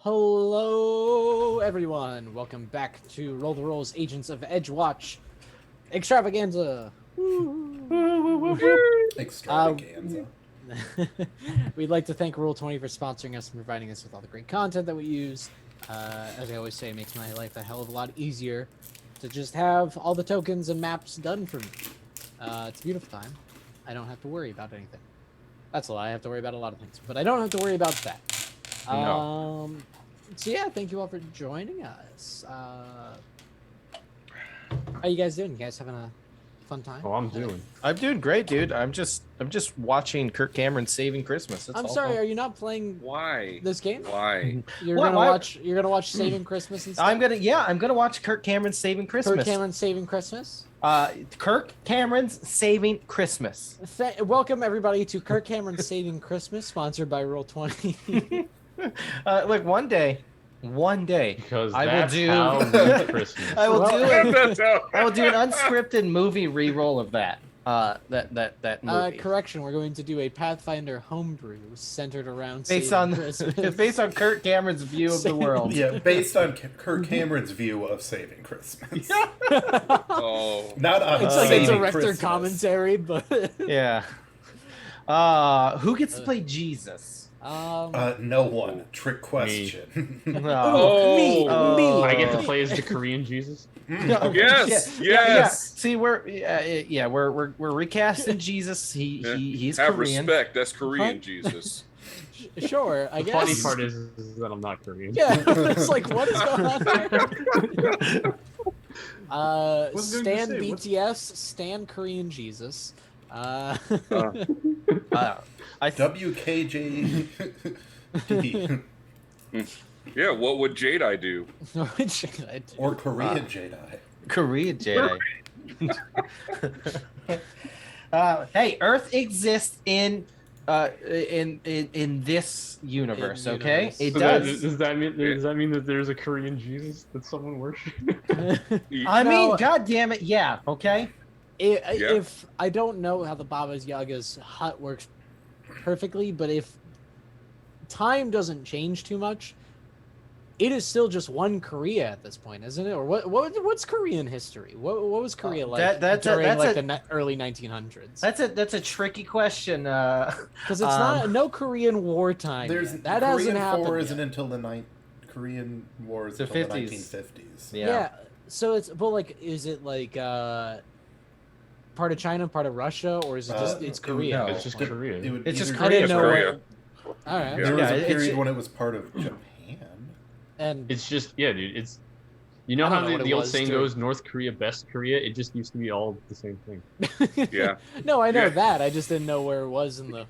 Hello, everyone. Welcome back to Roll the Rolls Agents of Edgewatch Extravaganza. Extravaganza. We'd like to thank Roll20 for sponsoring us and providing us with all the great content that we use. As I always say, it makes my life a hell of a lot easier to just have all the tokens and maps done for me. It's a beautiful time. I don't have to worry about anything. That's a lie. I have to worry about a lot of things, but I don't have to worry about that. No. So yeah, thank you all for joining us. How you guys doing? You guys having a fun time? Oh, I'm doing great, dude. I'm just watching Kirk Cameron Saving Christmas. That's I'm all. sorry, are you not playing Why? this game? Why? You're Why? gonna watch Saving Christmas instead? I'm gonna watch Kirk Cameron Saving Christmas. Kirk Cameron Saving Christmas? Kirk Cameron's Saving Christmas. Welcome everybody to Kirk Cameron Saving Christmas, sponsored by Roll20. Look, one day, Because I will that's do- how we Christmas. I will Well- I will do an unscripted movie re-roll of that. That movie. Correction, we're going to do a Pathfinder homebrew centered around based Saving on Christmas. based on Kirk Cameron's view of the world. Yeah, based on Kirk Cameron's view of Saving Christmas. Oh, Not on It's like a Saving director Christmas. commentary, but Yeah. Who gets to play Jesus? No one. Trick question. me. I get to play as the Korean Jesus. yes, Yeah. yes. See, we're recasting Jesus. He's Have Korean. respect. That's Korean Fun- Jesus. Sure, I The guess. funny part is that I'm not Korean. Yeah, it's like, what is going on there? What's it going to Stan say? BTS, Stan Korean Jesus. WKJ. Yeah, what would Jedi do? Or Korean Jedi. Korean Jedi. Hey, Earth exists in this universe. In Okay, universe. it So does. does that mean that there's a Korean Jesus that someone worships? I mean, No. God damn it, yeah. Okay. If I don't know how the Baba Yaga's hut works perfectly, but if time doesn't change too much, it is still just one Korea at this point, isn't it? Or what's Korean history? What was Korea like during the early 1900s? That's a tricky question. Because it's not no Korean wartime. There's Yet. That Korean hasn't happened. War yet. isn't until the Korean War is The until 50s. the 1950s. Yeah. So it's is it like part of China, part of Russia, or is it just it's Korea? no. It's just Korea. It would It's just either- I didn't Korea. know. Korea. All right. There was Yeah, a it's- period when it was part of Japan. And It's just dude. It's you know I don't how know what the it old was saying during- goes, North Korea, best Korea. It just used to be all the same thing. Yeah. No, I know Yeah. that. I just didn't know where it was in the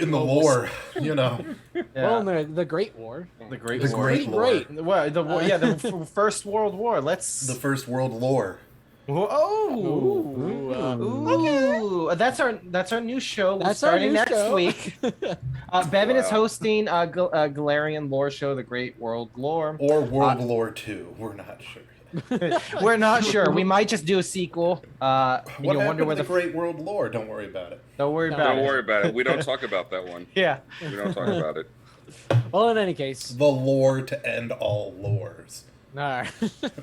In the lore, you know. well, in the Great War. the Great The War. Great War. Great. Well, the First World War. Let's. The First World Lore. Ooh, that's our new show. That's starting our new next show. week. Bevan is Wow. hosting a Galarian lore show, The Great World Lore. Or World Lore 2. We're not sure yet. We're not sure. We might just do a sequel. What You'll happened wonder to where the the. Great World Lore? Don't worry about it. Don't worry No. about Don't it. worry about it. We don't talk about that one. Yeah. We don't talk about it. Well, in any case, The lore to end all lores. all right.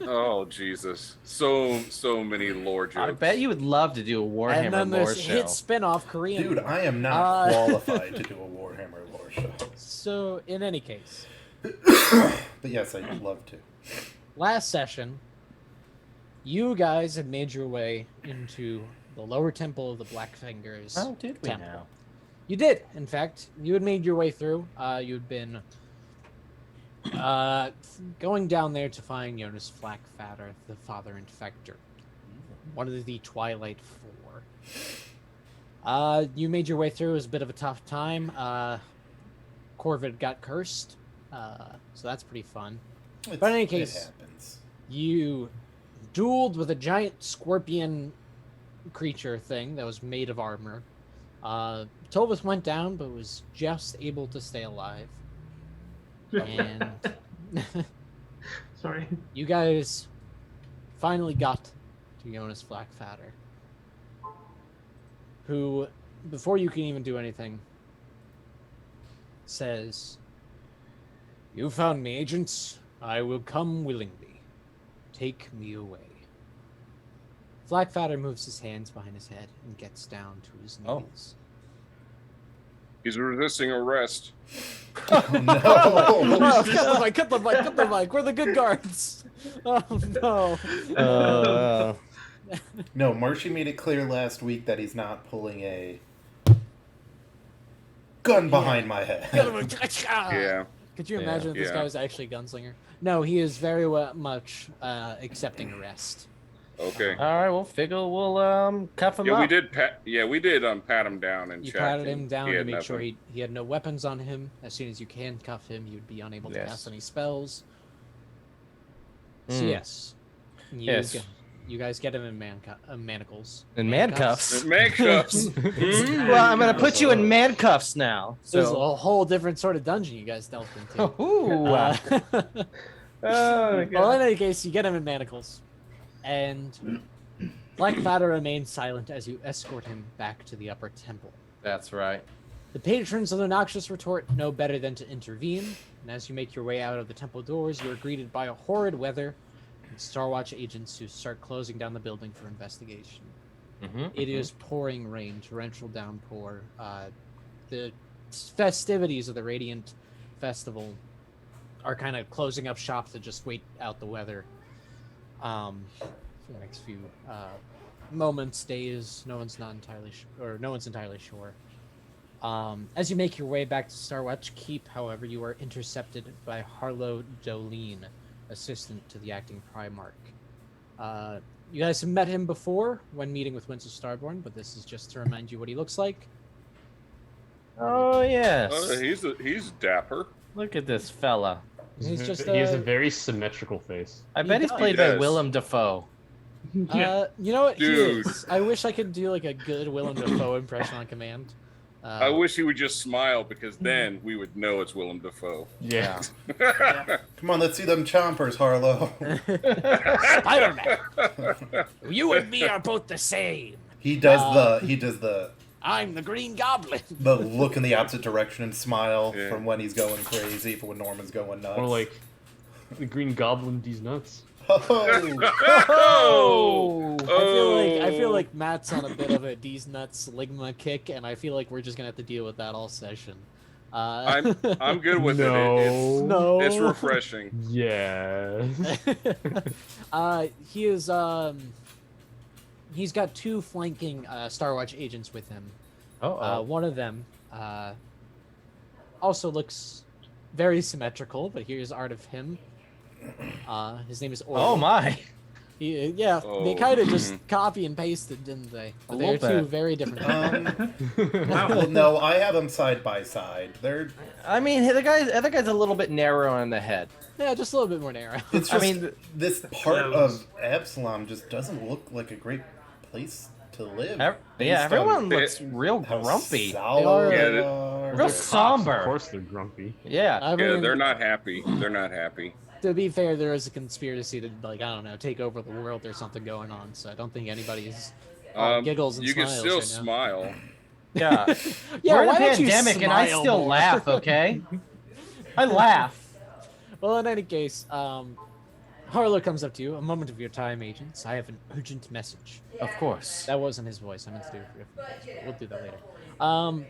Oh Jesus! So many lore jokes. I bet you would love to do a And Warhammer then lore there's show. hit spin-off Korean. Dude, I am not Uh, qualified to do a Warhammer lore show. So, in any case, But yes, I'd love to. last session, you guys had made your way into the lower temple of the Black Fingers. Oh, did we temple. now? You did, in fact. You had made your way through. You'd been going down there to find Jonas Flackfatter, the Father Infector, one of the Twilight Four. You made your way through. It was a bit of a tough time. Corvid got cursed, so that's pretty fun. But in any case- it happens. You dueled with a giant scorpion creature thing that was made of armor. Tovus went down, but was just able to stay alive. And Sorry. you guys finally got to Jonas Flackfatter, who, before you can even do anything, says, You found me, agents. I will come willingly. Take me away. Blackfatter moves his hands behind his head and gets down to his Oh. knees. He's resisting arrest. No. Oh, cut the mic. We're the good guards. Oh, no. No, Marshy made it clear last week that he's not pulling a gun behind my head. Yeah. Could you Yeah. imagine if this guy was actually a gunslinger? No, he is very much accepting arrest. Okay. All right, we'll figure we'll cuff him Yeah, up. we did pat him down and You check. patted him down he to had make sure nothing. he had no weapons on him. As soon as you can cuff him, you'd be unable to Yes. cast any spells. So Mm. yes, Yes. You guys get him in manacles. In mancuffs. Handcuffs. Mm. Well, I'm gonna put you in mancuffs now. So this is So. a whole different sort of dungeon you guys delved into. Ooh. Oh, Well, in any case, you get him in manacles, and Blackfatter remains silent as you escort him back to the upper temple. That's right. The patrons of the Noxious Retort know better than to intervene, and as you make your way out of the temple doors, you are greeted by a horrid weather and Starwatch agents who start closing down the building for investigation. It is pouring rain, torrential downpour. The festivities of the Radiant Festival are kind of closing up shop to just wait out the weather for the next few moments, days. No one's entirely sure. As you make your way back to Starwatch Keep, however, you are intercepted by Harlow Dolene, assistant to the acting Primarch. You guys have met him before when meeting with Winds of Starborn, but this is just to remind you what he looks like. Oh yes. He's dapper. Look at this fella. He's just he has a very symmetrical face. I bet he's does. played He by does. Willem Dafoe. you know what? Dude. He is. I wish I could do like a good Willem Dafoe impression on command. I wish he would just smile because then we would know it's Willem Dafoe. Yeah. Come on, let's see them chompers, Harlow. Spider-Man. You and me are both the same. He does the I'm the Green Goblin. the look in the opposite direction and smile Yeah. from when he's going crazy for when Norman's going nuts. Or like the Green Goblin these nuts. Oh! I feel like Matt's on a bit of a D's nuts ligma kick, and I feel like we're just gonna have to deal with that all session. I'm good with No. it. It's, No. it's refreshing. Yeah. He is he's got two flanking Starwatch agents with him. One of them also looks very symmetrical, but here's art of him. His name is Orl. Oh my. They Oh. kind of just copy and pasted, didn't they? But A they're little two bit. very different. Well, no, I have them side by side. They're I mean, the other guy's a little bit narrow on the head. Yeah, just a little bit more narrow. It's I just mean, this part of Absalom just doesn't look like a great place to live. Yeah, based everyone on looks real how grumpy. sour They they are. are. Real Of somber. course they're grumpy. Yeah. I Yeah, mean, they're not happy. They're not happy. to be fair, there is a conspiracy to, like, I don't know, take over the world or something going on. So I don't think anybody's giggles and You can smiles still right now. smile. Yeah. Yeah, We're in a why don't you pandemic and I smile still more? laugh, okay? I laugh. Well, in any case, Harlow comes up to you. A moment of your time, agents. I have an urgent message. Of course. That wasn't his voice. I meant to do it. But we'll do that later.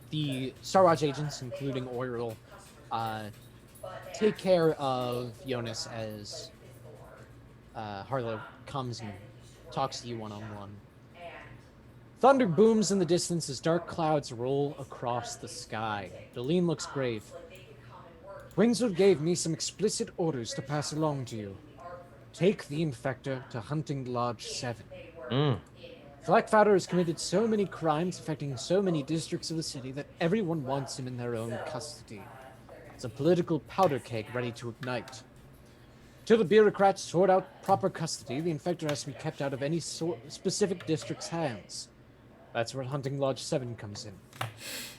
The Starwatch agents, including Oiril, take care of Jonas as Harlow comes and talks to you one-on-one. Thunder booms in the distance as dark clouds roll across the sky. Dolene looks grave. Wingswood gave me some explicit orders to pass along to you. Take the Infector to Hunting Lodge 7. Blackfatter has committed so many crimes affecting so many districts of the city that everyone wants him in their own custody. It's a political powder keg ready to ignite. Till the bureaucrats sort out proper custody, the Infector has to be kept out of any specific district's hands. That's where Hunting Lodge 7 comes in.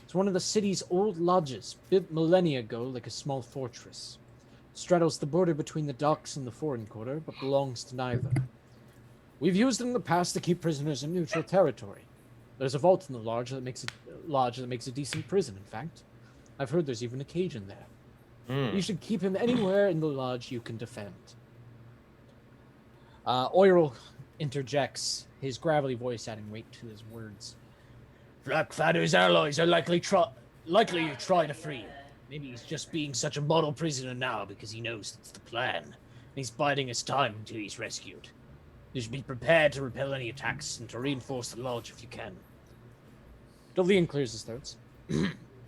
It's one of the city's old lodges, built millennia ago like a small fortress. It straddles the border between the docks and the foreign quarter, but belongs to neither. We've used it in the past to keep prisoners in neutral territory. There's a vault in the lodge that makes it a decent prison, in fact. I've heard there's even a cage in there. Mm. You should keep him anywhere in the lodge you can defend. Oiril interjects, his gravelly voice adding weight to his words. Blackfather's allies are likely to try to free him. Maybe he's just being such a model prisoner now because he knows that's the plan. And he's biding his time until he's rescued. You should be prepared to repel any attacks and to reinforce the lodge if you can. Lundeen clears his throat.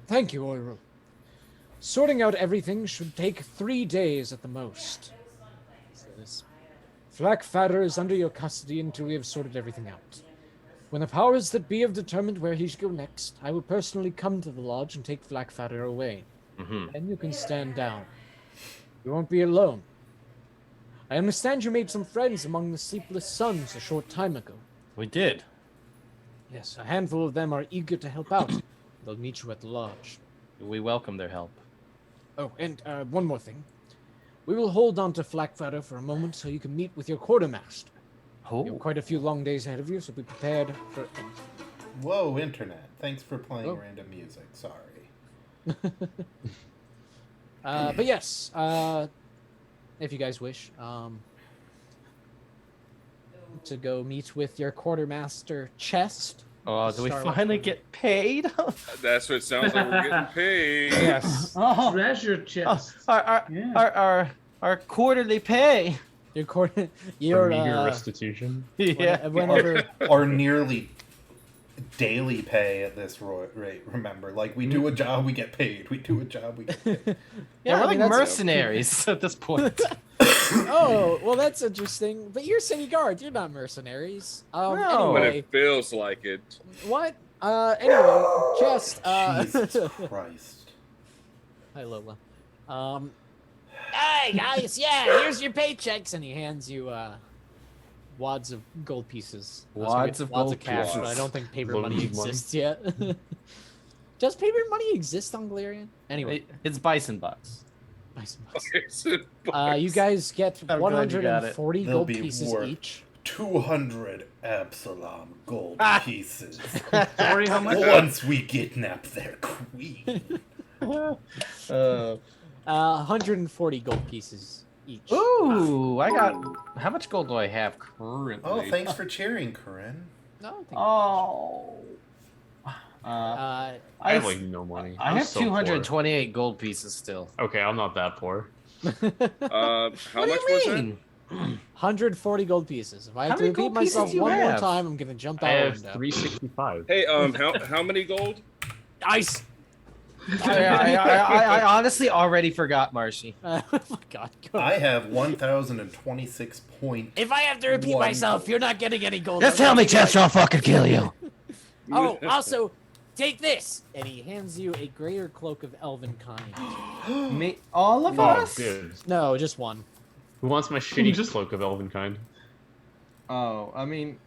Thank you, Oiril. Sorting out everything should take 3 days at the most. Blackfather is under your custody until we have sorted everything out. When the powers that be have determined where he should go next, I will personally come to the lodge and take Blackfather away. And you can stand down. You won't be alone. I understand you made some friends among the Sleepless Sons a short time ago. We did. Yes, a handful of them are eager to help out. They'll meet you at the lodge. We welcome their help. Oh, and one more thing. We will hold on to Blackfather for a moment so you can meet with your quartermaster. You have quite a few long days ahead of you, so be prepared for... Whoa, internet. Thanks for playing Oh. random music. Sorry. But yes, if you guys wish, to go meet with your quartermaster Chest. Oh, do we Start with- finally get paid? That's what it sounds like we're getting paid. Yes. Oh, Treasure chest. yeah. Our quarterly pay. Your quarter, For your meager restitution. Yeah. whenever Or nearly daily pay at this rate, remember. Like, we do a job, we get paid. We do a job, we get paid. Yeah, we're I mean, like that's- mercenaries at this point. Oh, well, that's interesting. But you're city guards. You're not mercenaries. No. But Anyway, it feels like it. what? Anyway, Chest. Jesus Christ. Hi, Lola. Hey guys, yeah, here's your paychecks, and he hands you wads of gold pieces. I was gonna Wads get of wads gold cash, but I pieces. don't think paper Loads money of money. exists yet. Does paper money exist on Galarian? Anyway, It's bison bucks. nice bucks. It's in You guys get I'm glad you got it. 140 They'll gold be pieces worth- each. 200 Absalom gold pieces. Sorry, how much? Once we kidnap their queen. 140 gold pieces each. Ooh, I got. How much gold do I have currently? Oh, thanks for cheering, Corinne. No, I don't think. Oh. I have like no money. I I'm have so poor. 228 gold pieces still. Okay, I'm not that poor. How What do much you was it? mean? 140 gold pieces. If I How have to many repeat gold pieces myself do you one more have? time, I'm gonna jump I out a have window. 365. Hey, how many gold? Ice. I honestly already forgot, Marshy. Oh my god. Go. I have 1,026 points. If I have to repeat One myself, gold. you're not getting any gold. Just tell me, Chester, I'll fucking kill you. Oh, also, take this. And he hands you a greater cloak of elven kind. Me, all of Oh, us? dude. No, just one. Who wants my shitty Just- cloak of elven kind? Oh, I mean,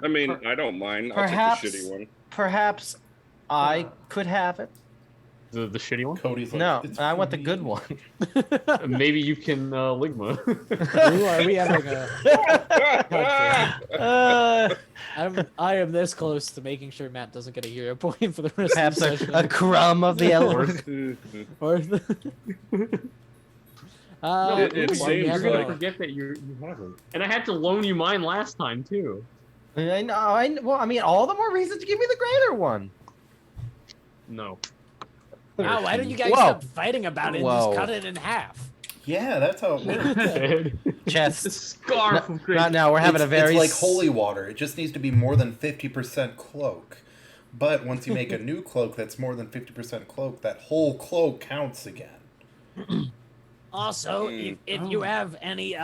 I mean, I don't mind. I'll Perhaps- take the shitty one. perhaps I could have it. The shitty one? Cody's like, No, "It's I for want the me." good one. Maybe you can Ligma. Ooh, are we having a... I am this close to making sure Matt doesn't get a hero point for the rest Perhaps of the session. a crumb of the Or- elven. Or No, It ooh, seems we you're have gonna a- forget that you haven't. And I had to loan you mine last time too. I know. Well, I mean, all the more reason to give me the greater one. No. Wow, why don't you guys Whoa. stop fighting about it and Whoa. just cut it in half? Yeah, that's how it works. The Chest. scarf of great. Not now. We're having a very. It's like holy water. It just needs to be more than 50% cloak. But once you make a new cloak that's more than 50% cloak, that whole cloak counts again. Also, if you have any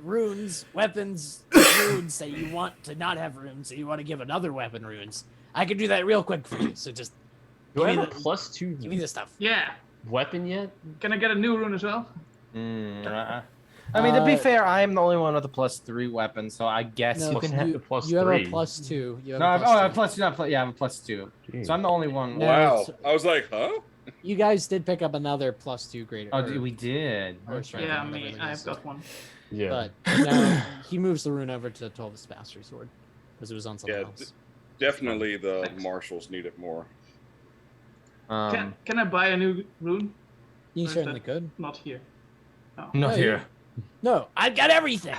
runes, weapons, runes that you want to not have runes, and you want to give another weapon runes, I can do that real quick for you. So just Do I Give me have a the- +2 give me the stuff. Yeah. weapon yet? Can I get a new rune as well? I mean, to be fair, I am the only one with a +3 weapon, so I guess No, you can have. the plus you have a three. +2. You have No, a I've, plus oh, I two. have plus not plus. Yeah, I have a +2. Jeez. So I'm the only one. No. Wow. it's- I was like, huh? You guys did pick up another +2 greater. Oh, or- we did. or That's right. strength, Yeah, whatever me. it I've is. got one. Yeah. But now he moves the rune over to 12's mastery sword because it was on something Yeah, else. Definitely the marshals need it more. Can I buy a new rune? You Or is certainly that could. Not here. Oh. Not No, here. No, I've got everything.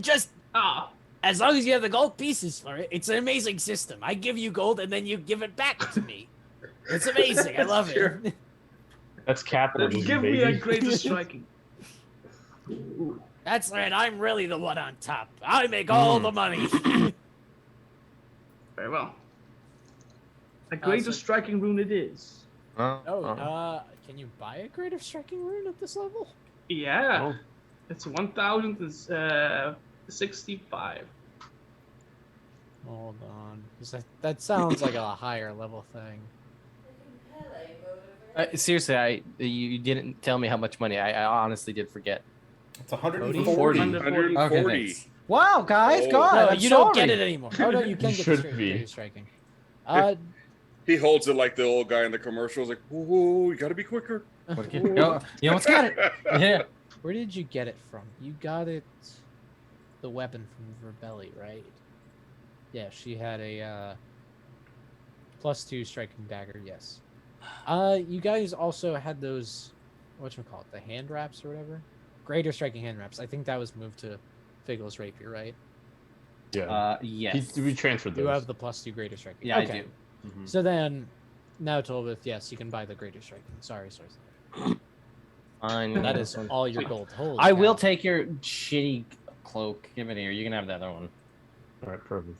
Just Ah, as long as you have the gold pieces for it, it's an amazing system. I give you gold and then you give it back to me. It's amazing. I love Sure. it. That's then capitalism, give baby. me a greater striking. That's right. I'm really the one on top. I make all the money. Very well. A greater so- striking rune it is. Can you buy a greater striking rune at this level? Yeah. Oh. It's 1,065. Hold on. 'Cause that sounds like a higher level thing. Seriously, you didn't tell me how much money. I honestly did forget. It's 140. 140. Okay, 140. thanks. Wow, guys, Oh. God, No, I'm you don't get sorry. it anymore. Oh no, you can You get should the be. greater striking. He holds it like the old guy in the commercials, like, "Whoa, you gotta be quicker." You know what's got it? Yeah. Where did you get it from? You got it, the weapon from Verbelli, right? Yeah, she had a +2 striking dagger. Yes. You guys also had those, whatchamacallit, the hand wraps or whatever, greater striking hand wraps. I think that was moved to Figgle's rapier, right? Yeah. Yes. We transferred You those. have the +2 greater striking. Yeah, okay. I do. Mhm. So then, now Tolbith, yes, you can buy the greater striking. Sorry. Fine. That is all your gold. Holy I will cow. take your shitty cloak. Give it here. You can have the other one. All right, perfect.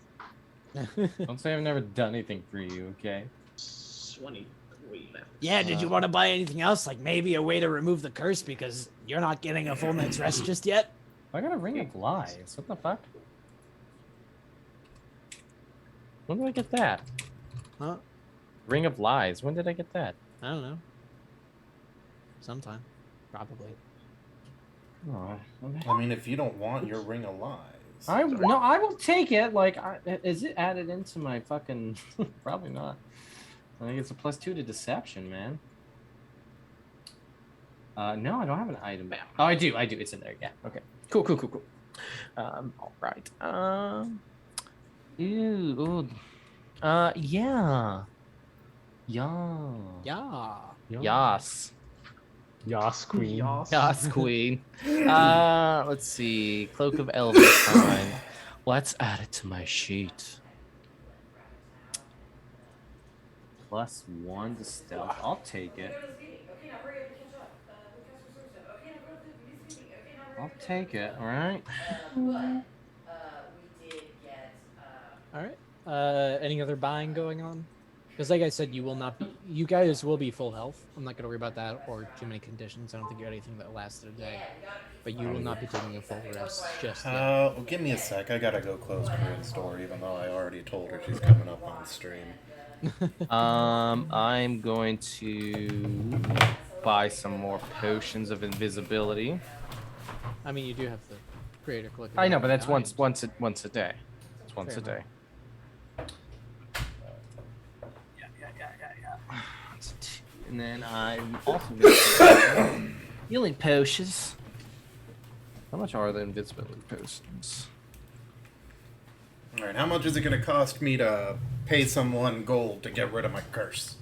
Don't say I've never done anything for you, okay? 23 left. Yeah, did you want to buy anything else? Like maybe a way to remove the curse because you're not getting a full night's rest just yet? I got a ring of lies. What the fuck? When did I get that? Huh? Ring of lies. When did I get that? I don't know. Sometime. Probably. Oh, I mean, if you don't want your ring of lies. I will take it. Like, is it added into my fucking? Probably not. I think it's a +2 to deception, man. No, I don't have an item. Oh, I do. It's in there. Yeah. Okay. Cool. All right. Ew. Yeah. Yeah. Yas. Yas, queen. Yas. Yas, queen. Let's see. Cloak of Elventine. Let's add it to my sheet. +1 to stealth. I'll take it. I'll take it. All right. All right. Any other buying going on? Because like I said, you guys will be full health. I'm not gonna worry about that or too many conditions. I don't think you had anything that lasted a day. But you will not be taking a full rest just yet. Well, give me a sec. I gotta go close Corinne's door, even though I already told her she's coming up on the stream. I'm going to buy some more potions of invisibility. I mean, you do have the greater click. I know, but that's once a day. It's once Fair a day. enough. Yeah. And then I'm also going to healing potions. How much are the invisibility potions? Alright, how much is it gonna cost me to pay someone gold to get rid of my curse?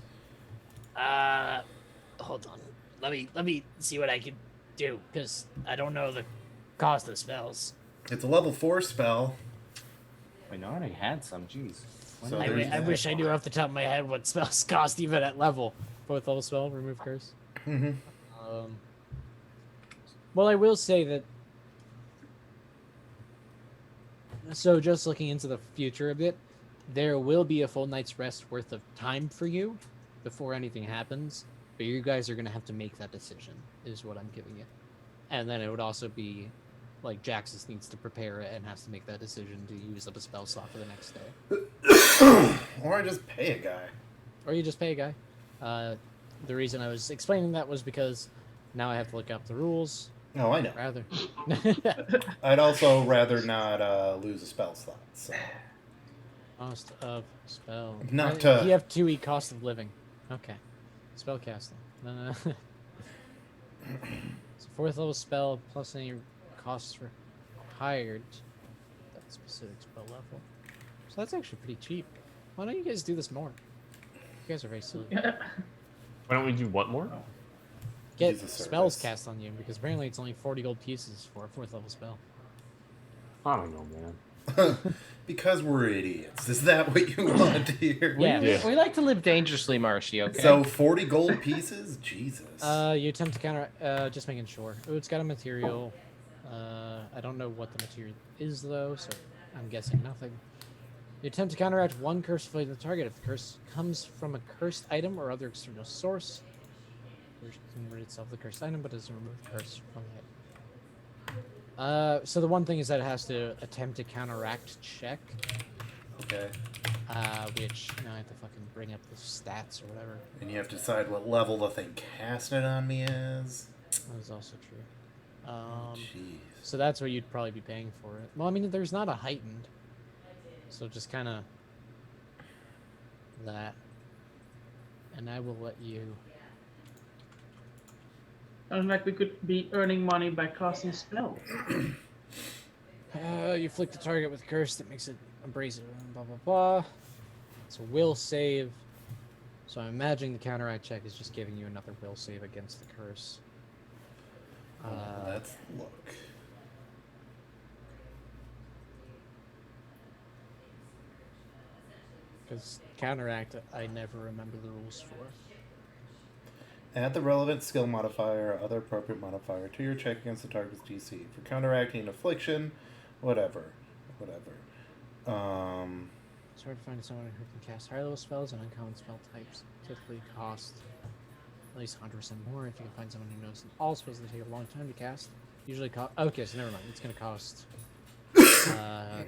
Hold on. Let me see what I can do because I don't know the cost of spells. It's a level 4 spell. Wait, no, I already had some. Jeez. So I there's that. wish I knew off the top of my head what spells cost even at level. Fourth level spell, remove curse. Mm-hmm. Well, I will say that. So, just looking into the future a bit, there will be a full night's rest worth of time for you before anything happens. But you guys are going to have to make that decision, is what I'm giving you. And then it would also be like Jaxus needs to prepare it and has to make that decision to use up a spell slot for the next day. Or I just pay a guy. Or you just pay a guy. The reason I was explaining that was because now I have to look up the rules. Oh, I know. Rather. I'd also rather not lose a spell slot. So. Cost of spell. Not You have 2e cost of living. Okay. Spell casting. So 4th level spell plus any costs required. That specific spell level. So that's actually pretty cheap. Why don't you guys do this more? You guys are very silly. Why don't we do what more? Get Use a spells service. cast on you, because apparently it's only 40 gold pieces for a 4th level spell. I don't know, man. Because we're idiots. Is that what you want to hear? Yeah. We like to live dangerously, Marshy, okay? So 40 gold pieces? Jesus. You attempt to counter. Just making sure. Oh, it's got a material. I don't know what the material is though, so I'm guessing nothing. You attempt to counteract one curse afflicted the target. If the curse comes from a cursed item or other external source, it can rid itself of the cursed item, but doesn't remove the curse from it. So the one thing is that it has to attempt to counteract check, Okay. which now I have to fucking bring up the stats or whatever. And you have to decide what level the thing casted on me is. That is also true. Jeez. So that's what you'd probably be paying for it. Well, I mean, there's not a heightened, so just kind of that, and I will let you. Sounds like we could be earning money by casting spells. You flick the target with curse that makes it abrasive. Blah blah blah. It's a will save. So I'm imagining the counteract check is just giving you another will save against the curse. Let's look. Because counteract, I never remember the rules for. Add the relevant skill modifier or other appropriate modifier to your check against the target's DC. For counteracting affliction, whatever. It's hard to find someone who can cast higher level spells and uncommon spell types. Typically cost at least 100% more. If you can find someone who knows all spells that take a long time to cast, usually cost. Okay, so never mind. It's going to cost a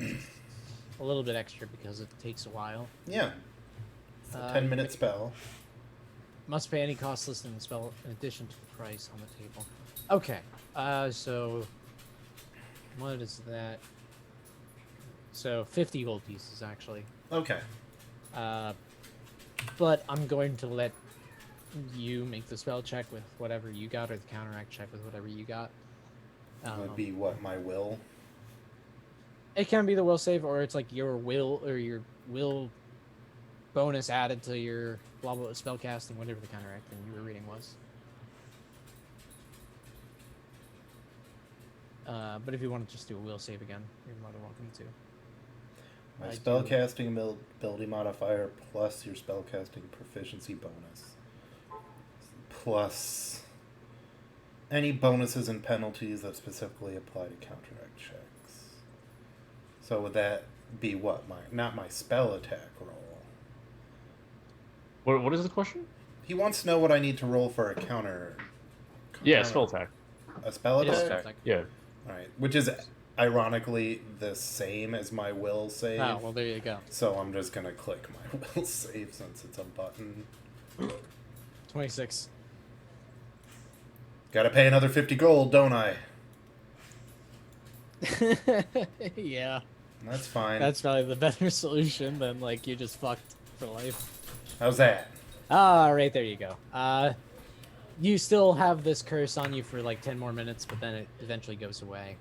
little bit extra because it takes a while. Yeah. It's a 10-minute ma- spell. Must pay any cost listed in the spell in addition to the price on the table. Okay, so what is that? So 50 gold pieces actually. Okay. But I'm going to let you make the spell check with whatever you got, or the counteract check with whatever you got. It would be what, my will? It can be the will save, or it's like your will or your will bonus added to your blah blah spell casting, whatever the counteract thing you were reading was. But if you want to just do a will save again, you're more than welcome to. My I spell do. casting ability modifier plus your spell casting proficiency bonus. Plus any bonuses and penalties that specifically apply to counteract checks. So would that be what? Not my spell attack roll. What is the question? He wants to know what I need to roll for a counter. Yeah, spell attack. A spell It is attack? spell attack. Yeah. Alright. Which is ironically the same as my will save. Oh, well, there you go. So I'm just gonna click my will save since it's a button. 26. Gotta pay another 50 gold, don't I? Yeah. That's fine. That's probably the better solution than, like, you just fucked for life. How's that? Ah, right, there you go. You still have this curse on you for, like, 10 more minutes, but then it eventually goes away.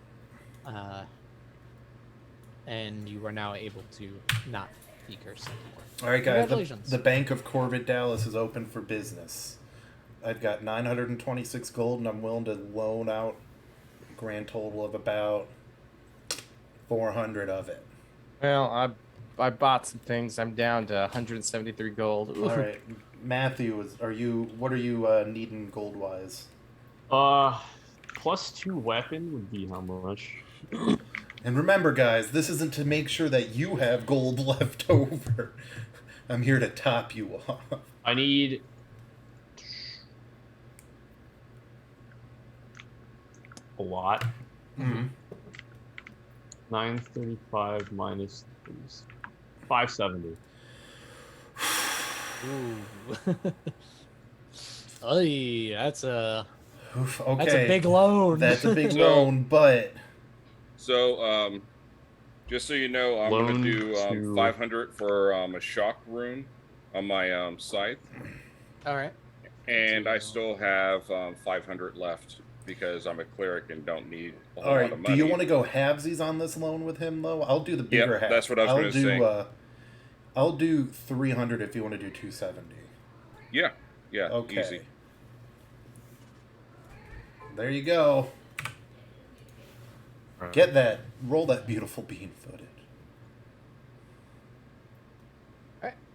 And you are now able to not be cursed anymore. Alright, guys. Congratulations. The Bank of Corbett Dallas is open for business. I've got 926 gold, and I'm willing to loan out a grand total of about 400 of it. Well, I bought some things. I'm down to 173 gold. Ooh. All right, Matthew, what are you needing gold wise? +2 weapon would be how much? And remember, guys, this isn't to make sure that you have gold left over. I'm here to top you off. I need a lot. Mm-hmm. 935 minus 570. Ooh. Oy, that's a Okay, that's a big loan. That's a big So- loan, but So, just so you know, I'm Loan going to do to- 500 for a shock rune on my scythe, All right. and I still have 500 left because I'm a cleric and don't need a whole all lot right. of Do money. you want to go halvesies on this loan with him though? I'll do the Yep, bigger half. that's what I was I'll gonna do, say. I'll do 300 if you want to do 270. Yeah. Yeah. Okay. Easy. There you go. Right. Get that. Roll that beautiful bean footage.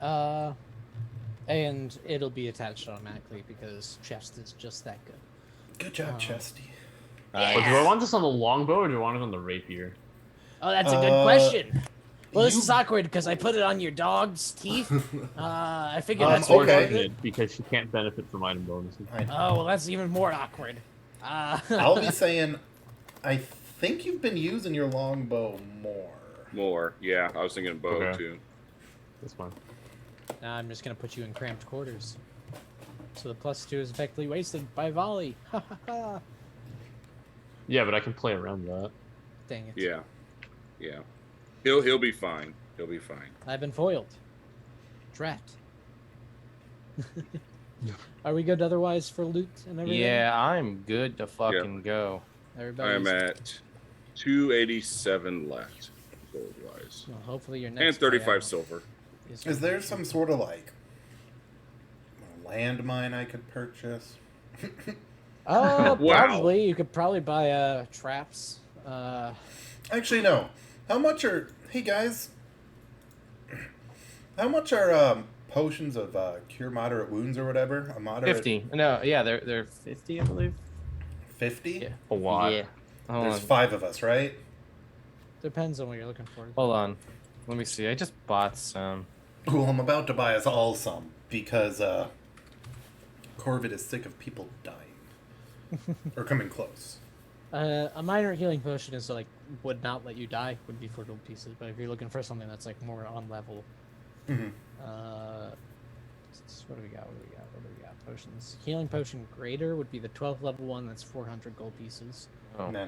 Alright, and it'll be attached automatically because Chest is just that good. Good job, Chesty. Oh, do I want this on the longbow or do I want it on the rapier? Oh, that's a good question. Well, this you- is awkward because I put it on your dog's teeth. I figured that's okay. more worth it. Unfortunate, because she can't benefit from item bonuses. I know. Oh, well, that's even more awkward. I'll be saying, I think you've been using your longbow more. More. Yeah. I was thinking bow Okay. too. That's fine. Now I'm just gonna put you in cramped quarters. So the +2 is effectively wasted by volley. Ha ha ha. Yeah, but I can play around that. Dang it. Yeah. Yeah. He'll be fine. He'll be fine. I've been foiled. Drat. Are we good otherwise for loot and everything? Yeah, I'm good to fucking go. Everybody. I'm at 287 left, gold wise, Well, hopefully your next and 35 payout silver. Is there some sort of like landmine I could purchase? Oh, Wow. probably. You could probably buy traps. Actually, no. How much are... Hey, guys. How much are potions of cure moderate wounds or whatever? A moderate... 50. No, yeah, they're 50, I believe. 50? Yeah. A lot. Yeah. Hold There's on. 5 of us, right? Depends on what you're looking for. Hold on. Let me see. I just bought some. Well, I'm about to buy us all some because Corvid is sick of people dying. Or coming close. A minor healing potion is like would not let you die. Would be for gold pieces. But if you're looking for something that's like more on level, Mhm. what do we got? What do we got? What do we got? Potions. Healing potion greater would be the 12th level one. That's 400 gold pieces. Oh. Nah.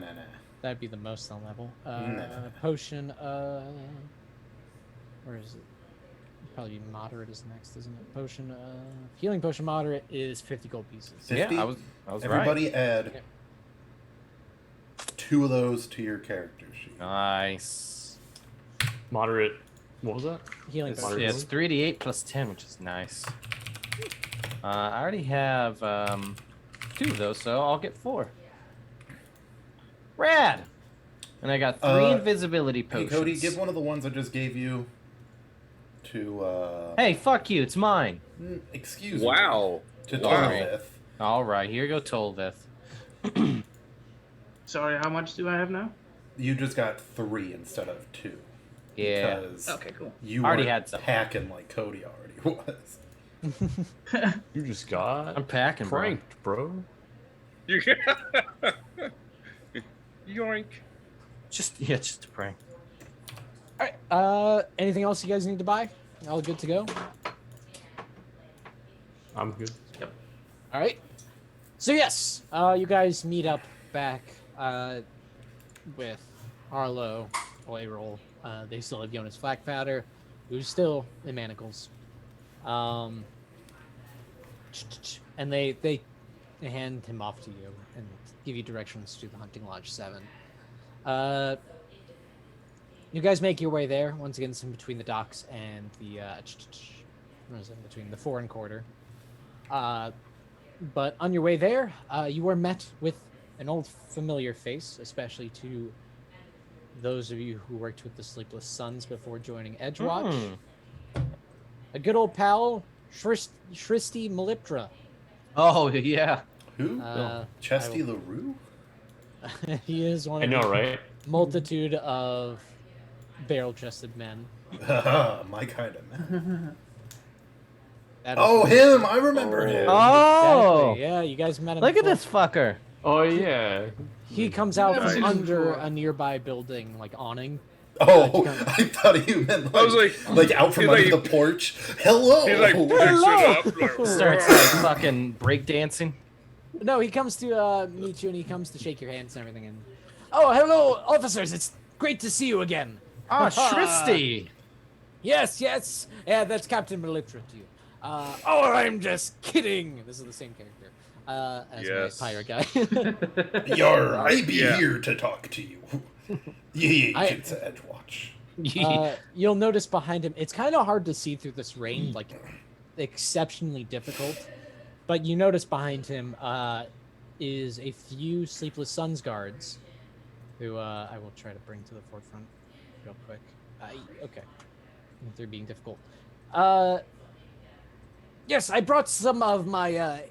That'd be the most on level. Nah. Potion. Where is it? Probably moderate is next, isn't it? Potion. Healing potion moderate is 50 gold pieces. 50? Yeah, I was right. Everybody add Okay. 2 of those to your character sheet. Nice. Moderate. What was that? Healing It's- potion. Yeah, it's 3d8 plus 10, which is nice. I already have 2 of those, so I'll get 4. Rad! And I got 3 invisibility Hey, potions. Cody, give one of the ones I just gave you to, Hey, fuck you, it's mine. excuse me. Wow. To Wow. Tolvith. Alright, here you go, Tolvith. Sorry, how much do I have now? You just got 3 instead of 2. Yeah. Because Okay, cool. you Already weren't had some. packing like Cody already was. You just got I'm packing, bro. pranked, bro. You yoink. Just a prank. Alright, anything else you guys need to buy? All good to go? I'm good. Alright. So yes, you guys meet up back with Arlo, Oyrol. They still have Jonas Flackfatter, who's still in manacles. And they hand him off to you and give you directions to the Hunting Lodge 7. You guys make your way there. Once again, it's in between the docks and the what is it? Between the Foreign Quarter. But on your way there, you are met with an old familiar face, especially to those of you who worked with the Sleepless Suns before joining Edgewatch. A good old pal, Shristi Maliptra. Oh, yeah. Who? Chesty I LaRue? He is one I of know, the right? multitude of barrel-chested men. My kind of man. That Oh, is- him! I remember him. Oh! Exactly, yeah, you guys met him. Look at before. this fucker. Oh yeah. He comes out Nice. from under a nearby building, like awning. Oh, I thought you meant like, I was like- out from he's under like- the porch. Hello! He like picks it up. Like, Starts like fucking breakdancing. No, he comes to meet you, and he comes to shake your hands and everything. And oh, hello, officers! It's great to see you again. Ah, Shristi. Yes, yes. Yeah, that's Captain Maliptra to you. Oh, I'm just kidding. This is the same character as Yes. my pirate guy. Yar, I be Yeah. here to talk to you. Ye I- agents of Edgewatch. You'll notice behind him, it's kind of hard to see through this rain. Like, exceptionally difficult. But you notice behind him is a few Sleepless Suns guards, who I will try to bring to the forefront real quick. Okay, they're being difficult. Yes, I brought some of my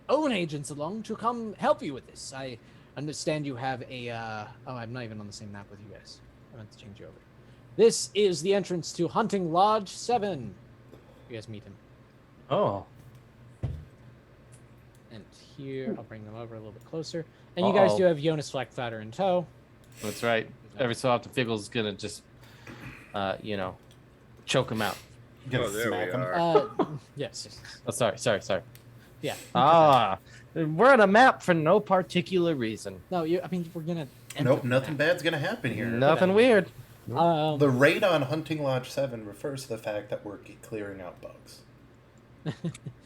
own agents along to come help you with this. I understand you have a. Oh, I'm not even on the same map with you guys. I meant to change you over. This is the entrance to Hunting Lodge 7. You guys meet him. Oh. And here, I'll bring them over a little bit closer. And you guys do have Jonas Flackfatter in tow. That's right. Every so often, Figgle's gonna just, choke him out. Gonna Oh, there we smack him. are. Yes. Oh, sorry. Yeah. We're on a map for no particular reason. No, I mean, we're gonna. Nope, nothing bad's gonna happen here. Nothing weird. The raid on Hunting Lodge 7 refers to the fact that we're clearing out bugs.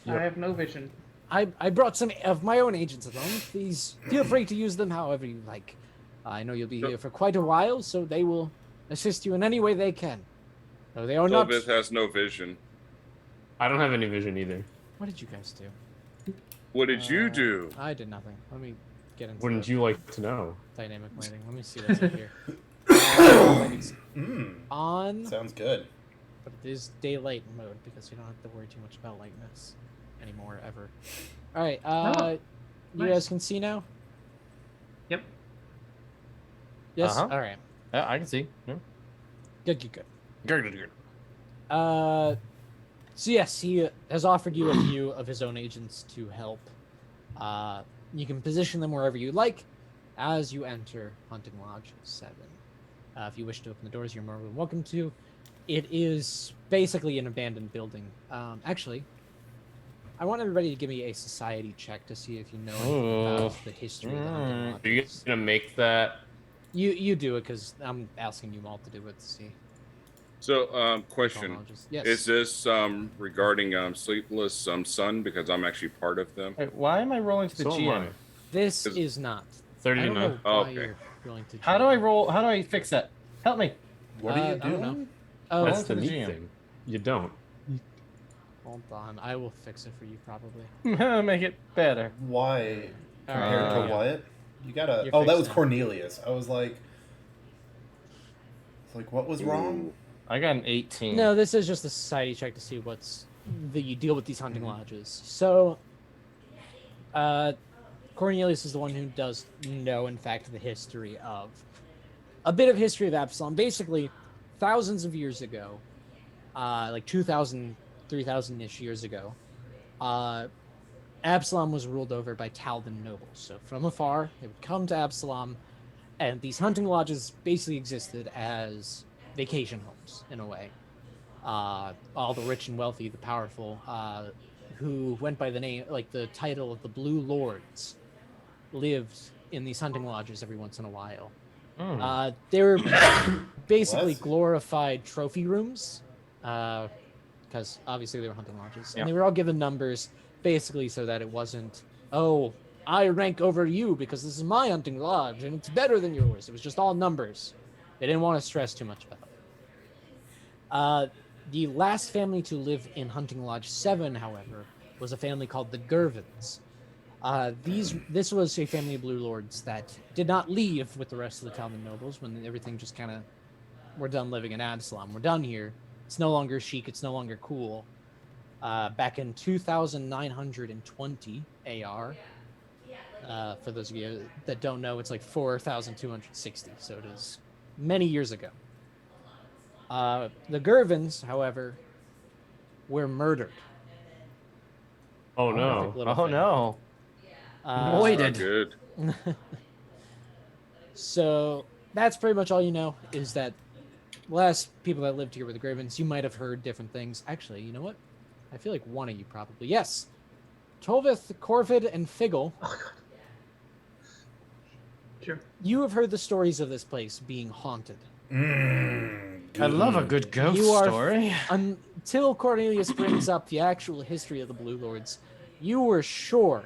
I have no vision. I brought some of my own agents along. Please feel free to use them however you like. I know you'll be here for quite a while, so they will assist you in any way they can. No, they are not. Tolbith has no vision. I don't have any vision either. What did you guys do? What did you do? I did nothing. Let me get into Wouldn't the you like to know? dynamic lighting. Let me see what's up here. Lighting's on, Sounds good. but it is daylight mode because you don't have to worry too much about lightness anymore, ever. All right, you nice. guys can see now? Yep. Yes? Uh-huh. All right. Yeah, I can see. Yeah. Good. Good. So yes, he has offered you a few of his own agents to help. You can position them wherever you like as you enter Hunting Lodge 7. If you wish to open the doors, you're more than welcome to. It is basically an abandoned building. Actually, I want everybody to give me a society check to see if you know anything about the history of the Hunting Lodge. Are you guys gonna make that? You do it because I'm asking you all to do it to see. So, question. Yes. Is this regarding Sleepless Sun? Because I'm actually part of them. Hey, why am I rolling to the So am I. GM? This is not. I don't 39. know why Okay. you're willing to. How do I roll? How do I fix that? Help me. What are you I don't know. doing? Oh, That's to the the neat GM. thing. You don't. hold on. I will fix it for you probably. Make it better. Why All compared right, to yeah. what? You gotta. You're Oh, that fixed was now. Cornelius. I was like, what was wrong? I got an 18. No, this is just a society check to see what's you deal with these hunting lodges. So, Cornelius is the one who does know, in fact, the history of a bit of history of Absalom. Basically, thousands of years ago, like 2,000, 3,000-ish years ago, Absalom was ruled over by Taldan nobles. So from afar, they would come to Absalom, and these hunting lodges basically existed as vacation homes, in a way. All the rich and wealthy, the powerful, who went by the name, like the title of the Blue Lords, lived in these hunting lodges every once in a while. They were basically What? glorified trophy rooms, because obviously they were hunting lodges, Yeah. and they were all given numbers, basically so that it wasn't, oh, I rank over you because this is my hunting lodge and it's better than yours. It was just all numbers. They didn't want to stress too much about it. The last family to live in Hunting Lodge 7, however, was a family called the Gervins. This was a family of Blue Lords that did not leave with the rest of the Talman nobles when everything just kind of, we're done living in Absalom. We're done here. It's no longer chic. It's no longer cool. Back in 2920 AR, for those of you that don't know, it's like 4,260. So it is many years ago. The Gervins, however, were murdered. Oh no. Horrific little Oh thing. no. Not Voided. good. So that's pretty much all you know, is that the last people that lived here were the Gervins. You might have heard different things. Actually, you know what? I feel like one of you probably. Yes. Tolvith, Corvid, and Figgle. Sure. You have heard the stories of this place being haunted. I love a good ghost You are- story. Until Cornelius brings up the actual history of the Blue Lords, you were sure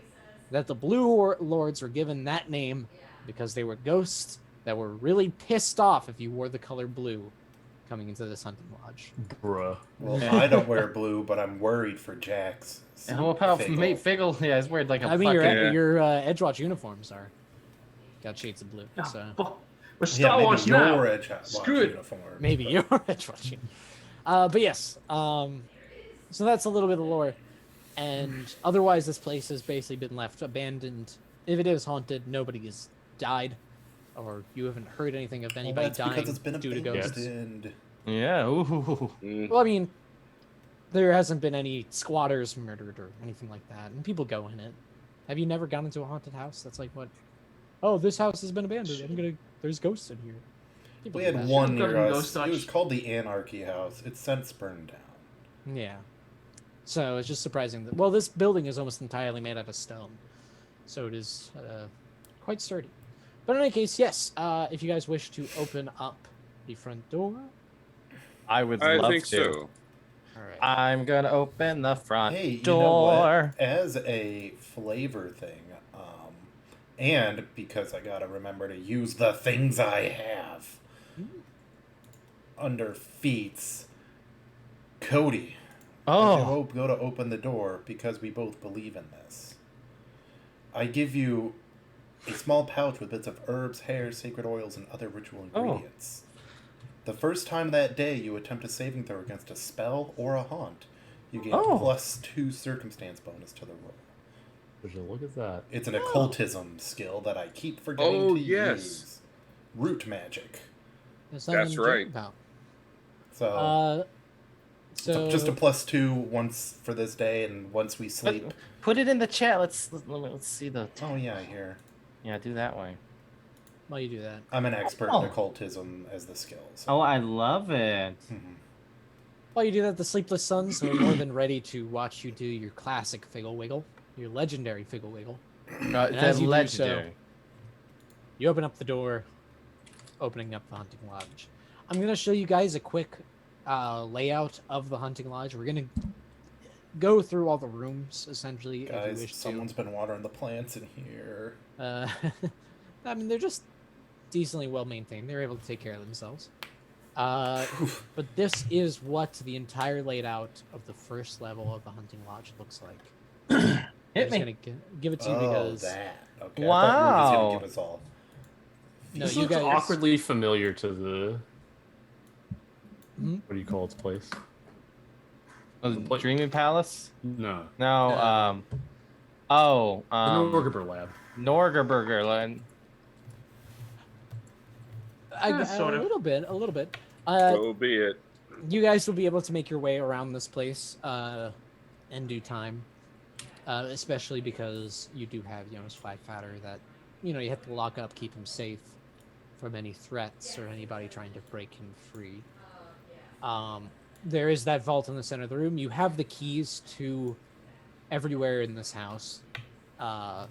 that the Blue Lords were given that name because they were ghosts that were really pissed off if you wore the color blue. coming into this hunting lodge. Bruh. Well, I don't wear blue, but I'm worried for Jack's. And what about Figgle. Mate Figgle? Yeah, he's wearing like a I mean, fucking... your Edgewatch uniforms are got shades of blue. Oh, So fuck. We're Yeah, Star maybe Wars your now. Edgewatch Screw it. uniform. maybe your Edgewatch. But yes. So that's a little bit of lore, and otherwise, this place has basically been left abandoned. If it is haunted, nobody has died, or you haven't heard anything of Well, anybody that's dying because it's been due to ghosts. abandoned. Yeah, ooh. Mm. Well, I mean, there hasn't been any squatters murdered or anything like that, and people go in it. Have you never gone into a haunted house? That's like what? Oh, this house has been abandoned. There's ghosts in here. People We do had that. one Should've near gotten us. Ghost Touch. It was called the Anarchy House. It's since burned down. Yeah. So it's just surprising that. Well, this building is almost entirely made out of stone, so it is quite sturdy. But in any case, yes. If you guys wish to open up the front door, I would I love think to. so. all right. I'm gonna open the front Hey, you door. know what? As a flavor thing, and because I gotta remember to use the things I have under feats, Cody. As Oh, you go to open the door because we both believe in this. I give you a small pouch with bits of herbs, hair, sacred oils, and other ritual ingredients. The first time that day you attempt a saving throw against a spell or a haunt, you gain a +2 circumstance bonus to the roll. Would you look at that? It's an occultism skill that I keep forgetting Oh, to yes. use. Root magic. There's something That's to joke right. About. So, So just a +2 once for this day, and once we sleep. put it in the chat. Let's see the. Oh yeah, here. Yeah, do that way. while you do that, I'm an expert in occultism as the skill. So. Oh, I love it. while you do that, the Sleepless Suns are more than ready to watch you do your classic Figgle Wiggle, your legendary Figgle Wiggle. as That's you do legendary. You open up the door, opening up the hunting lodge. I'm gonna show you guys a quick layout of the hunting lodge. We're gonna go through all the rooms essentially. If you Guys, wish someone's been watering the plants in here. to. I mean, they're just decently well maintained. They're able to take care of themselves. But this is what the entire layout of the first level of the hunting lodge looks like. I'm Hit just me. gonna give it to you Oh, because that. Okay. I thought Ruby's Wow. gonna give us all. no, This you looks guys. awkwardly familiar to the. Mhm. What do you call its place? Oh, the Dreaming Palace? No. No. The Oh. Norgaber Lab. Norgaburger Land. Sort a of. little bit, a little bit. So be it. You guys will be able to make your way around this place in due time, especially because you do have Jonas Flagfatter that you have to lock up, keep him safe from any threats or anybody trying to break him free. There is that vault in the center of the room. You have the keys to everywhere in this house. And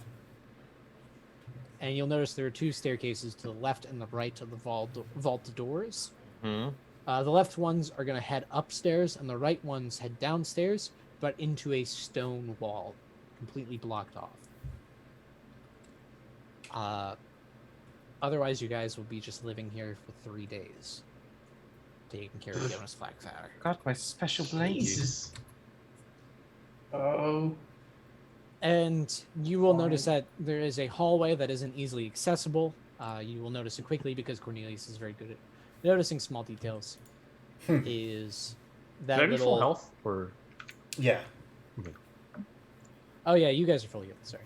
you'll notice there are two staircases to the left and the right of the vault doors. Hmm. The left ones are going to head upstairs, and the right ones head downstairs, but into a stone wall, completely blocked off. Otherwise, you guys will be just living here for 3 days, taking care of Jonas Flagfatter. Got my special blade. Jesus. Oh. And you will notice that there is a hallway that isn't easily accessible. You will notice it quickly because Cornelius is very good at noticing small details. Is that Did I be little full health or? Yeah. Oh yeah, you guys are fully healed. Sorry.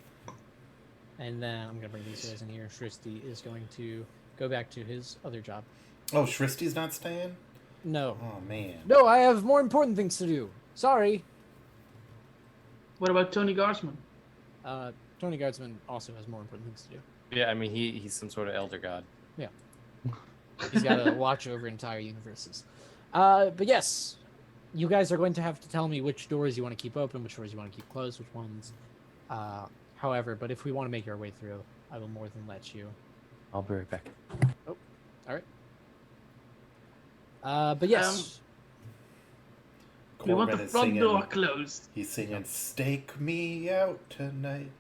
And then I'm gonna bring these guys in here. Shristi is going to go back to his other job. Oh, Shristi's not staying? No, Oh, man. no, I have more important things to do. Sorry. What about Tony Garsman? Tony Guardsman also has more important things to do. Yeah, I mean he's some sort of elder god. He's got to watch over entire universes. But yes, you guys are going to have to tell me which doors you want to keep open, which doors you want to keep closed, which ones. However, but if we want to make our way through, I will more than let you. I'll be right back. All right. But yes, We want Corbin the is front singing. door closed. He's singing, "Stake me out tonight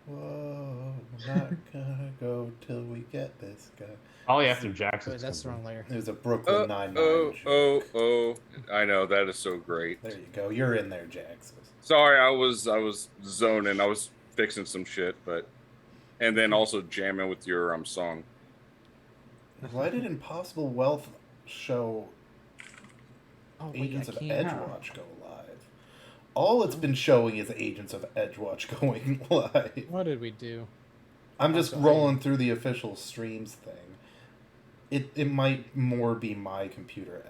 Whoa, not gonna go till we get this guy. Probably after Jackson. Wait, that's the wrong layer. It was a Brooklyn Nine-Nine oh, joke. oh. I know, that is so great. There you go. You're in there, Jax. Sorry, I was zoning. I was fixing some shit, and then also jamming with your song. Why did Impossible Wealth show Oh, wait, Agents I of can't. Edgewatch go live? All it's been showing is Agents of Edgewatch going live. What did we do? I'm just Also, rolling through the official streams thing. It might more be my computer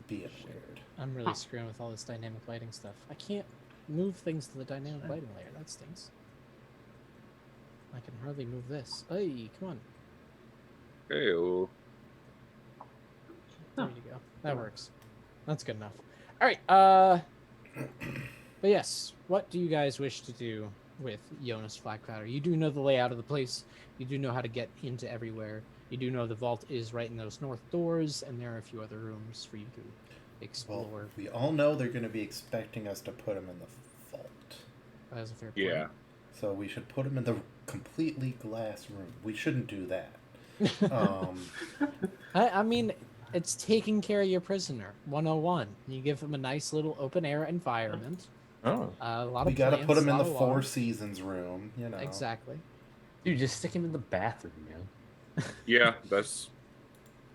being weird. I'm really screwing with all this dynamic lighting stuff. I can't move things to the dynamic lighting layer. That stinks. I can hardly move this. Hey, come on. Hey, oh. There you go. That works. That's good enough. All right. But yes, what do you guys wish to do with Jonas Blackpowder? You do know the layout of the place. You do know how to get into everywhere. You do know the vault is right in those north doors, and there are a few other rooms for you to explore. Well, we all know they're going to be expecting us to put him in the vault. That is a fair point. Yeah. So we should put him in the completely glass room. We shouldn't do that. I mean, it's taking care of your prisoner. 101. You give him a nice little open air environment. Oh. A lot We of got to plants, put him in lot the of Four water. Seasons room, you know. Exactly. Dude, just stick him in the bathroom, man. Yeah, that's...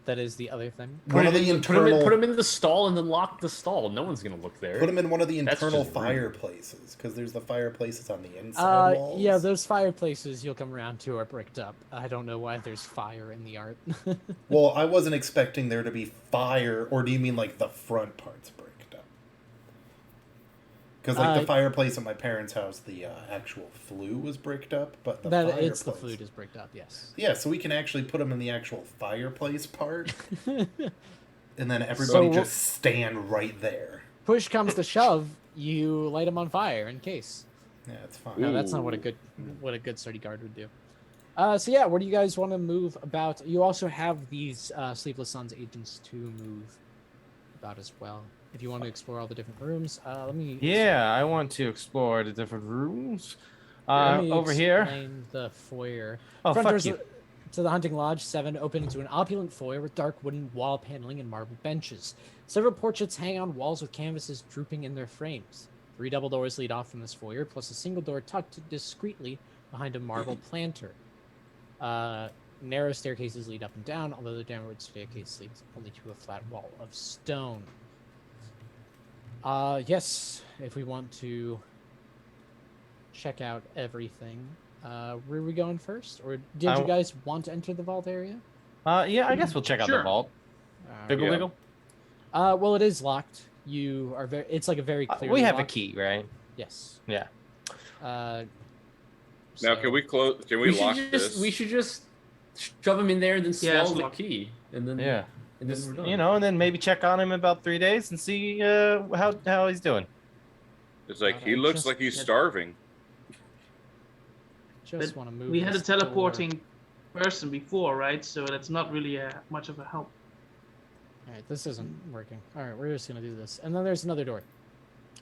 That is the other thing. One of the internal... Put him in the stall and then lock the stall. No one's gonna look there. Put him in one of the That's internal just rude. fireplaces, because there's the fireplaces on the inside walls. Yeah, those fireplaces you'll come around to are bricked up. I don't know why there's fire in the art. Well, I wasn't expecting there to be fire, or do you mean like the front part's bricked up? Because like the fireplace at my parents' house, the actual flue was bricked up, but the fireplace... It's the flute is bricked up, yes. Yeah, so we can actually put them in the actual fireplace part, and then everybody So- just stand right there. Push comes to shove, you light them on fire in case. Yeah, it's fine. No, that's not what a good sturdy guard would do. So yeah, where do you guys want to move about? You also have these Sleepless Suns agents to move about as well. If you want to explore all the different rooms, let me. Yeah, I want to explore the different rooms. Let me Over here. explain the foyer. Oh, Front fuck doors you. to the Hunting Lodge 7 open into an opulent foyer with dark wooden wall paneling and marble benches. Several portraits hang on walls with canvases drooping in their frames. 3 double doors lead off from this foyer, plus a single door tucked discreetly behind a marble planter. Narrow staircases lead up and down, although the downward staircase leads only to a flat wall of stone. Yes, if we want to check out everything, where are we going first? Or did you guys want to enter the vault area? Yeah, I guess we'll check out the Sure. vault. Wiggle Yeah. wiggle. Well, it is locked. You are it's like a very clear. We have a key, right? Yes. Yeah. Now, So- can we close? Can we lock this? We should just shove him in there and then Yeah, swallow the lock. key, and then Yeah. and then we're done. You know, and then maybe check on him in about 3 days and see how he's doing. It's like, he I looks just like he's get- starving. Just want to move. We had a this door. teleporting person before, right? So that's not really much of a help. All right, this isn't working. All right, we're just gonna do this, and then there's another door.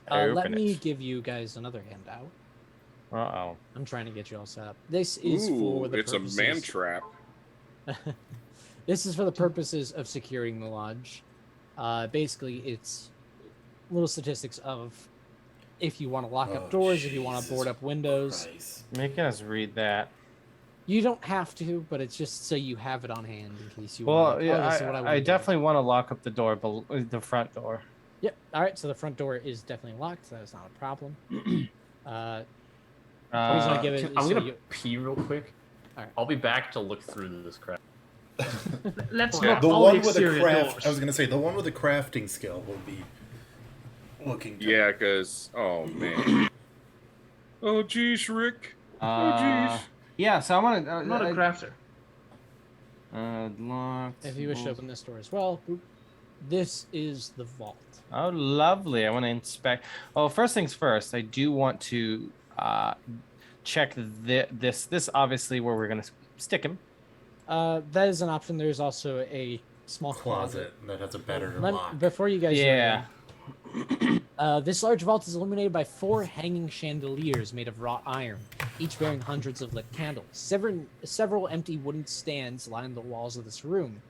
Open Let me it. give you guys another handout. Uh-oh. I'm trying to get you all set up. This is Ooh, for the it's a purposes... man trap. This is for the purposes of securing the lodge. Basically, it's little statistics of if you want to lock up doors, if you want to board up windows. Christ. Making us read that. You don't have to, but it's just so you have it on hand in case you Well, want. yeah, this is what I I wanna do. definitely want to lock up the door, the front door. Yep. All right. So the front door is definitely locked. So that's not a problem. The reason I give it is I'm so gonna you- pee real quick. Alright. I'll be back to look through this crap. Let's Okay. lock The all one the with the exterior craft... doors. I was going to say, the one with the crafting skill will be looking good. Yeah, because, oh, man. Oh, geez, Rick. Oh, geez. Yeah, so I want to... I'm not a crafter. Locked. If you wish to open this door as well, boop. This is the vault. Oh, lovely. I want to inspect. Oh, first things first, I do want to check this obviously where we're going to stick him. That is an option. There's also a small Closet that has a better Let- lock. Before you guys, Yeah. this large vault is illuminated by 4 hanging chandeliers made of wrought iron. each bearing hundreds of lit candles. Several empty wooden stands line the walls of this room.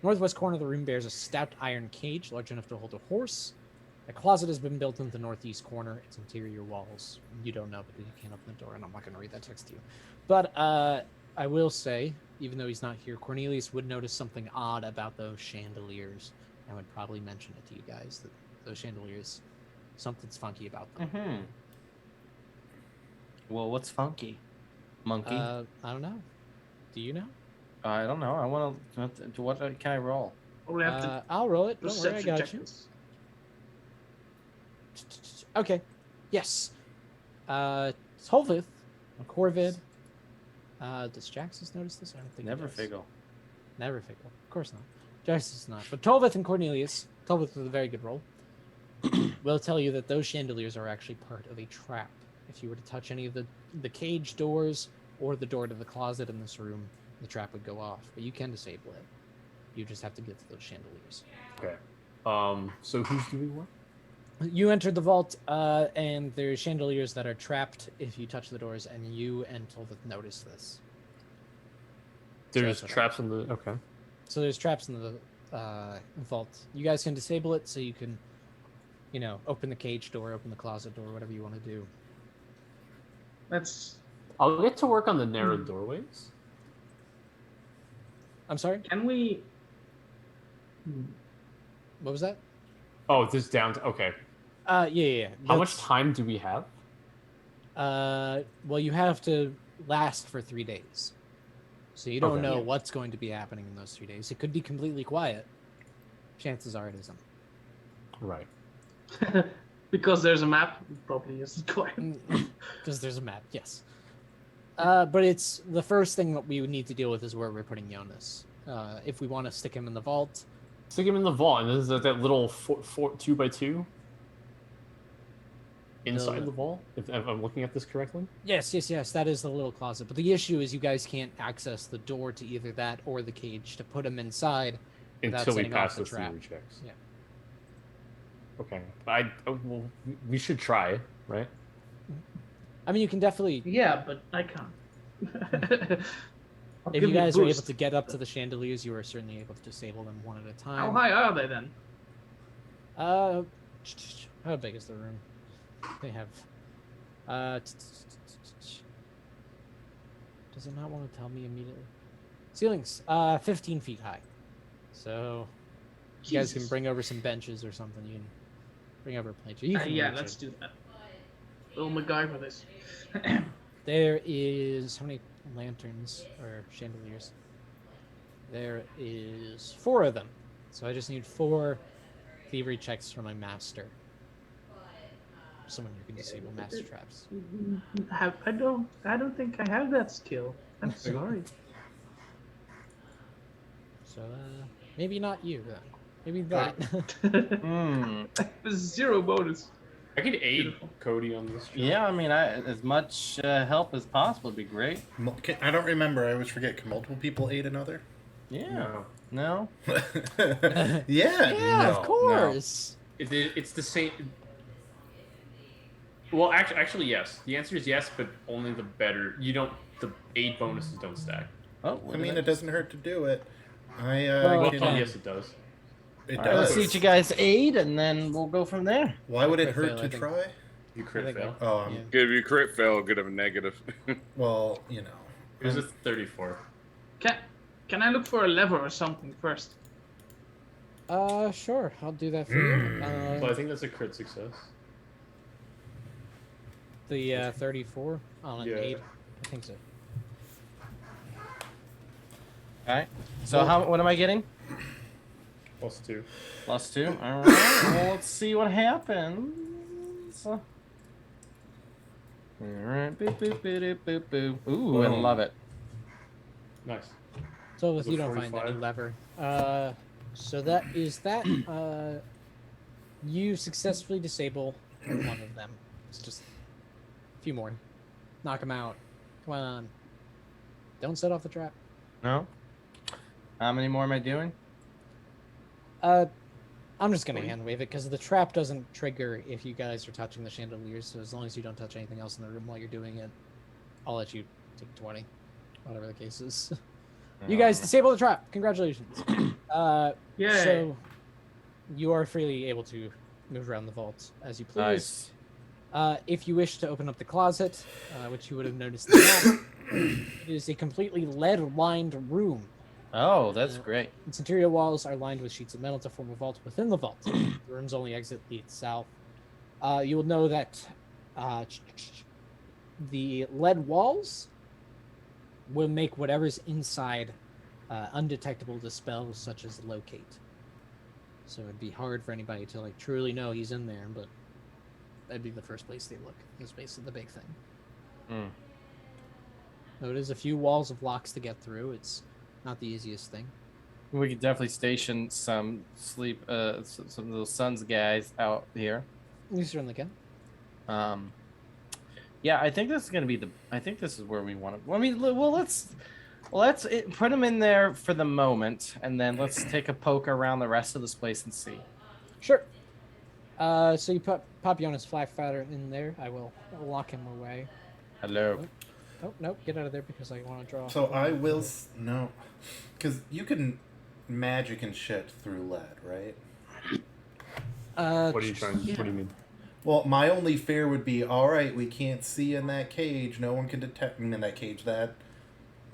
Northwest corner of the room bears a stout iron cage large enough to hold a horse. A closet has been built in the northeast corner. Its interior walls, you don't know because you can't open the door, and I'm not going to read that text to you. But I will say, even though he's not here, Cornelius would notice something odd about those chandeliers, and would probably mention it to you guys that those chandeliers, something's funky about them. Mm-hmm. Well, what's funky? Monkey? I don't know. Do you know? I don't know. I want to. What can I roll? Probably have to I'll roll it. Don't worry, I perception got check you. this. Okay. Yes. Tolvith, Corvid. Does Jaxus notice this? I don't think he Never does. figgle. Never fickle. Of course not. Jaxus is not. But Tolvith and Cornelius, Tolvith with a very good roll, will tell you that those chandeliers are actually part of a trap. If you were to touch any of the cage doors or the door to the closet in this room, the trap would go off. But you can disable it. You just have to get to those chandeliers. Okay. So who's doing what? You entered the vault, and there's chandeliers that are trapped if you touch the doors, and you and Tolvith notice this. There's that's what I- traps in the. Okay. So there's traps in the vault. You guys can disable it so you can, open the cage door, open the closet door, whatever you want to do. Let's. I'll get to work on the narrow doorways. I'm sorry? Can we? What was that? Oh, this down. Okay. Yeah. How much That's- time do we have? Well, you have to last for 3 days. So you don't Okay. know what's going to be happening in those 3 days. It could be completely quiet. Chances are it isn't. Right. Because there's a map, it probably isn't quite. Because there's a map, yes. But it's the first thing that we would need to deal with is where we're putting Jonas. If we want to stick him in the vault. Stick him in the vault, and this is that little 2x2 inside the vault. If I'm looking at this correctly. Yes. That is the little closet. But the issue is you guys can't access the door to either that or the cage to put him inside without Until we setting off pass the the trap. theory checks. Yeah. Okay. Well, we should try, right? I mean, you can definitely. Yeah, but I can't. I'll If give you a guys are able boost. to get up to the chandeliers, you are certainly able to disable them one at a time. How high are they then? How big is the room? They have. Does it not want to tell me immediately? Ceilings, 15 feet high. So you guys can Jesus. bring over some benches or something. You can bring over a plate. You can Yeah, reach let's it. do that. Little MacGyver this. There is how many lanterns or chandeliers? There is 4 of them. So I just need 4 thievery checks from my master. Someone who can disable master traps. I don't think I have that skill. I'm sorry. So maybe not you then. Maybe that. Hmm. There's 0 bonus. I could aid Beautiful. Cody on this. job. Yeah, I mean, as much help as possible would be great. I don't remember. I always forget. Can multiple people aid another? Yeah. No. No? Yeah. Yeah, No, of course. It's the same. Well, actually, yes. The answer is yes, but only the better. You don't. The aid bonuses don't stack. Oh, I mean, it doesn't hurt to do it. Well, can- okay. Yes, it does. It All right, let's does. see what you guys aid, and then we'll go from there. Why would it Crit hurt fail, I to think. try? You I crit think fail. Oh, Yeah. Give you crit fail, get a negative. well, you know. It was a 34. Can I look for a lever or something first? Sure. I'll do that for you. Well, I think that's a crit success. The 34 on an Yeah. 8. I think so. All right. So what am I getting? +2. +2. All right. Well, let's see what happens. All right. Boop, boop, boop, boop, boop. Ooh, I Boom. love it. Nice. So if Was it you don't find any 45? lever. So that is that. You successfully disable one of them. It's just a few more. Knock them out. Come on. Don't set off the trap. No? How many more am I doing? I'm just gonna hand wave it because the trap doesn't trigger if you guys are touching the chandeliers. So as long as you don't touch anything else in the room while you're doing it. I'll let you take 20, whatever the case is. You guys disable the trap. Congratulations. Yay. So you are freely able to move around the vault as you please. Nice. If you wish to open up the closet, which you would have noticed in the map, it is a completely lead-lined room. Oh, that's great. Its interior walls are lined with sheets of metal to form a vault within the vault. The room's only exit leads south. You will know that the lead walls will make whatever's inside undetectable to spells such as locate. So it'd be hard for anybody to like truly know he's in there, but that'd be the first place they look. Is basically the big thing. Though it is a few walls of locks to get through. It's not the easiest thing. We could definitely station some some of those Suns guys out here. You certainly can. Yeah, I think this is gonna be I think this is where we want to. I mean, well, let's put them in there for the moment, and then let's take a poke around the rest of this place and see. Sure. So you pop Jonas Flatfatter in there. I will lock him away. Hello. Oh, nope. Get out of there because I want to draw. So I will... No. Because you can magic and shit through lead, right? What are you trying? Yeah. What do you mean? Well, my only fear would be, alright, we can't see in that cage. No one can detect... in that cage, that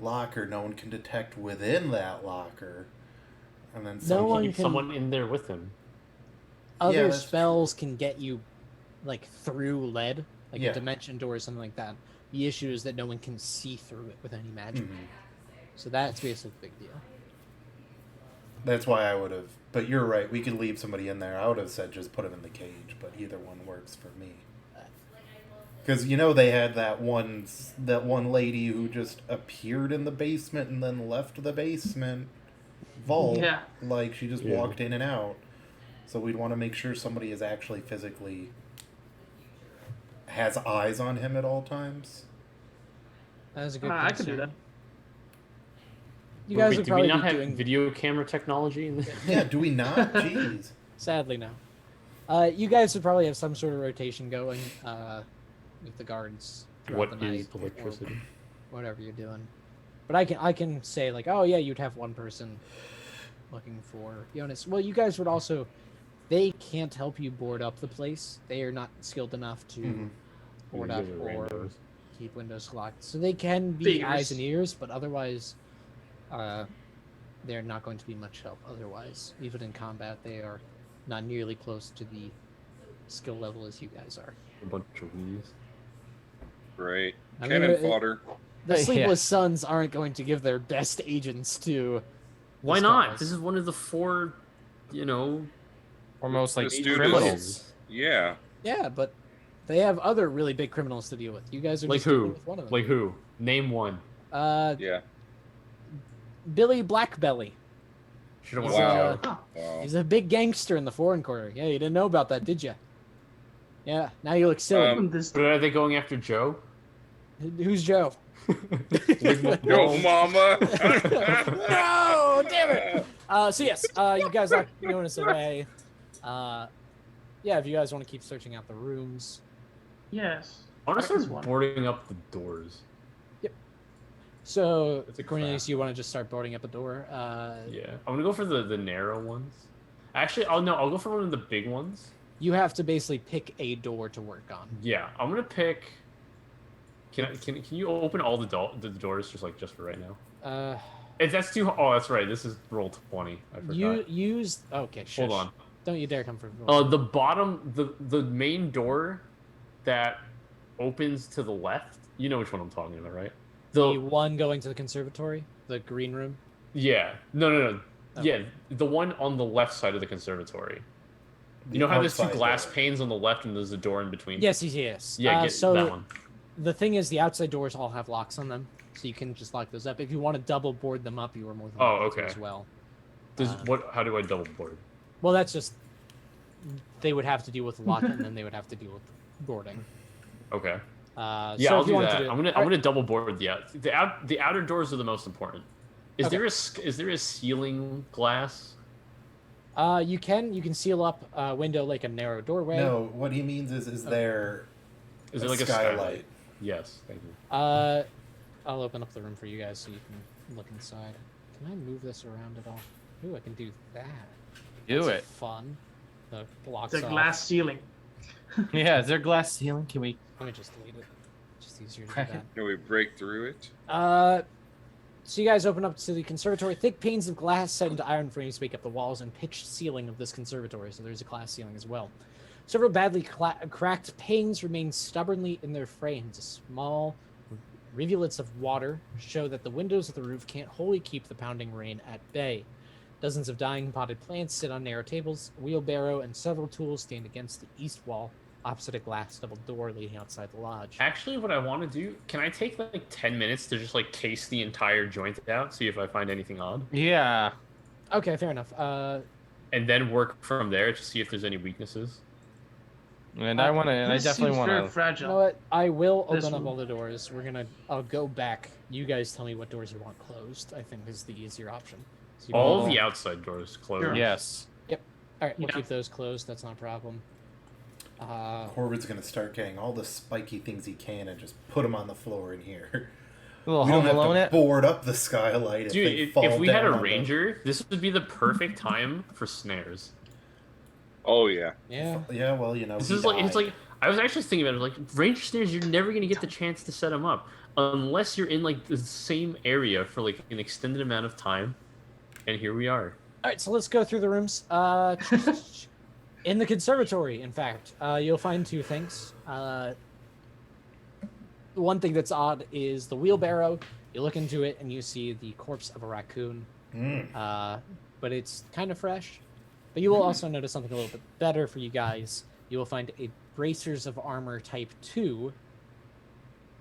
locker. No one can detect within that locker. And then No one Keep can- someone in there with him. Other that's spells can get you, like, through lead, like Yeah. a dimension door or something like that. The issue is that no one can see through it with any magic. Mhm. So that's basically the big deal. That's why I would have... But you're right, we could leave somebody in there. I would have said just put him in the cage, but either one works for me. Because, you know, they had that one lady who just appeared in the basement and then left the basement vault. Yeah. Like, she just Yeah. walked in and out. So we'd want to make sure somebody is actually physically... has eyes on him at all times. That is a good I could do concern. that. You guys Wait, would do we probably not be have doing... video camera technology in there? Yeah, do we not? Jeez. Sadly, no. You guys would probably have some sort of rotation going with the guards throughout What the night. is electricity? Or whatever you're doing. But I can say, like, oh, yeah, you'd have one person looking for Jonas. Well, you guys would also... They can't help you board up the place. They are not skilled enough to Mhm. board Yeah, up they're or randos. keep windows locked. So they can be Figures. eyes and ears, but otherwise, they're not going to be much help. Otherwise, even in combat, they are not nearly close to the skill level as you guys are. A bunch of knees. Great. I mean, Cannon it- fodder. The Yeah. Sleepless Sons aren't going to give their best agents to. Why this not? cause. This is one of the four, Or most like Let's do criminals. this. Yeah. Yeah, but they have other really big criminals to deal with. You guys are Like just dealing who? with one of them. Like who? Name one. Yeah. Billy Blackbelly. Should have He's, went Wow. with Joe. Wow. He's a big gangster in the foreign quarter. Yeah, you didn't know about that, did you? Yeah, now you look silly. This But are they going after Joe? Who's Joe? Yo, mama. No, damn it. So yes, you guys lock Jonas away. Yeah, if you guys want to keep searching out the rooms. yes. I want to Practice start one. boarding up the doors. So It's a Cornelius, craft. you want to just start boarding up a door? Yeah. I'm gonna go for the narrow ones. Actually, I'll go for one of the big ones. You have to basically pick a door to work on. Yeah, I'm gonna pick. Can you open all the doors just for right now? If that's too. Oh, that's right. This is roll 20. I forgot. You use okay. Shush. Hold on. Don't you dare come for roll. The bottom, the main door that opens to the left. You know which one I'm talking about, right? the one going to the conservatory, the green room. Yeah. No. Oh. Yeah, the one on the left side of the conservatory. You know how there's two outside glass door. panes on the left and there's a door in between? Yes. Yeah, get so that one. the thing is, the outside doors all have locks on them, so you can just lock those up. If you want to double board them up, you are more than Oh, welcome to okay. as well. How do I double board? Well, that's just they would have to deal with the lock, and then they would have to deal with boarding. Okay. Yeah, Yeah, so I'll if you do wanted that. to I'm gonna double board the outer doors are the most important. Is Okay. there a ceiling glass? You can seal up a window like a narrow doorway. No, what he means is there Is a there like a skylight? skylight? Yes, thank you. I'll open up the room for you guys so you can look inside. Can I move this around at all? Ooh, I can do that. Do That's it. fun. The blocks It's a off. glass ceiling. Yeah, is there glass ceiling? Can we? Let me just delete it. Just easier to do Crack it. that. Can we break through it? So you guys open up to the conservatory. Thick panes of glass set into iron frames make up the walls and pitched ceiling of this conservatory. So there's a glass ceiling as well. Several badly cracked panes remain stubbornly in their frames. Small rivulets of water show that the windows of the roof can't wholly keep the pounding rain at bay. Dozens of dying potted plants sit on narrow tables. A wheelbarrow and several tools stand against the east wall, opposite a glass double door leading outside the lodge. Actually, what I want to do, can I take like 10 minutes to just like case the entire joint out, see if I find anything odd, Yeah. Okay, fair enough. and then work from there to see if there's any weaknesses? And I want to. And I This definitely seems want very to. fragile. You know what? I will This open up one. all the doors. I'll go back. You guys tell me what doors you want closed. I think is the easier option. So you All want- of the outside doors closed. Sure. Yes. All right, we'll Yeah. keep those closed. That's not a problem. Corvid's gonna start getting all the spiky things he can and just put them on the floor in here. A little We don't Home have Alone to it. board up the skylight Dude, if they fall if we had down a on the- ranger, this would be the perfect time for snares. Oh yeah. Yeah. Yeah, well, you know. This he is like, it's died. like, I was actually thinking about it, like, ranger snares, you're never going to get the chance to set them up unless you're in, like, the same area for, like, an extended amount of time. And here we are. All right, so let's go through the rooms. In the conservatory, in fact, you'll find two things. One thing that's odd is the wheelbarrow. You look into it and you see the corpse of a raccoon, but it's kind of fresh. But you will also notice something a little bit better for you guys. You will find a bracers of armor type 2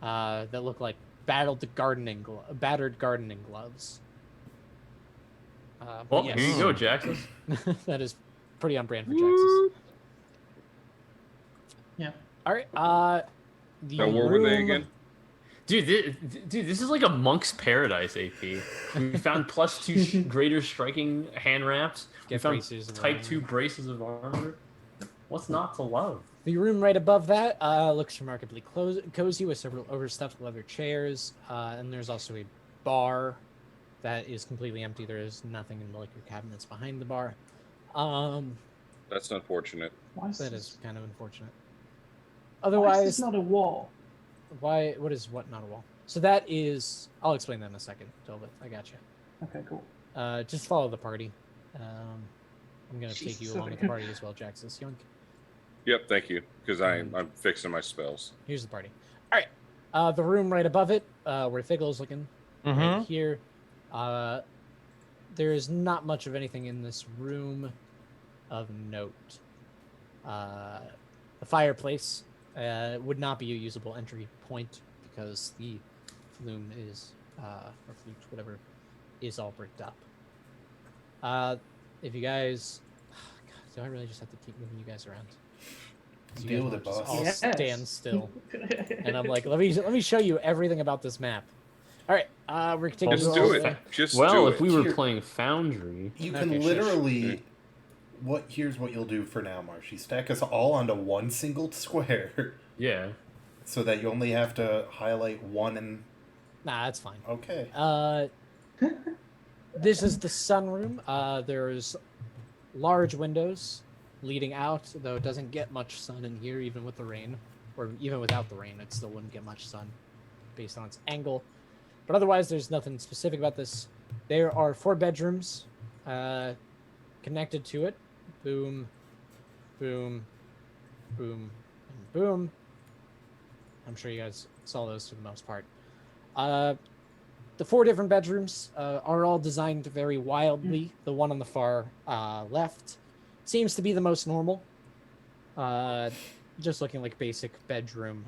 that look like battered gardening gloves. But Well, yes. here you go, Jaxus. That is pretty on brand for Jaxus. Yeah. All right. The That war with room. again. Dude, this is like a monk's paradise, AP. We found +2 greater striking hand wraps. We Get found braces of type armor. 2 braces of armor. What's not to love? The room right above that looks remarkably cozy with several overstuffed leather chairs, and there's also a bar that is completely empty. There is nothing in the liquor cabinets behind the bar. That's unfortunate. Why is That this, is kind of unfortunate. why is Otherwise, this not a wall? why? What is what? Not a wall. So that is. I'll explain that in a second, Tolbert. I got you. Okay, cool. Just follow the party. I'm gonna take you Jesus, along with the party as well, Jaxus. Yoink. Yep, thank you. Because I'm fixing my spells. Here's the party. All right. The room right above it, where Figgle's looking, right here. There is not much of anything in this room of note. The fireplace would not be a usable entry point because the flume is, or flute, whatever, is all bricked up. If you guys, God, do I really just have to keep moving you guys around? So you Deal guys with it, want to just boss. all Yes. stand still. And I'm like, let me show you everything about this map. All right, we're taking Just you do all it. the- Just Well, do if it. we were Here. playing Foundry, You Okay, can shush. literally. Here's what you'll do for now, Marshy. Stack us all onto one single square, yeah. so that you only have to highlight one and. Nah, that's fine. Okay. This is the sunroom. There's large windows leading out, though it doesn't get much sun in here, even with the rain, or even without the rain, it still wouldn't get much sun, based on its angle. But otherwise, there's nothing specific about this. There are 4 bedrooms connected to it. Boom, boom, boom, and boom. I'm sure you guys saw those for the most part. The 4 different bedrooms are all designed very wildly. The one on the far left seems to be the most normal. Just looking like basic bedroom.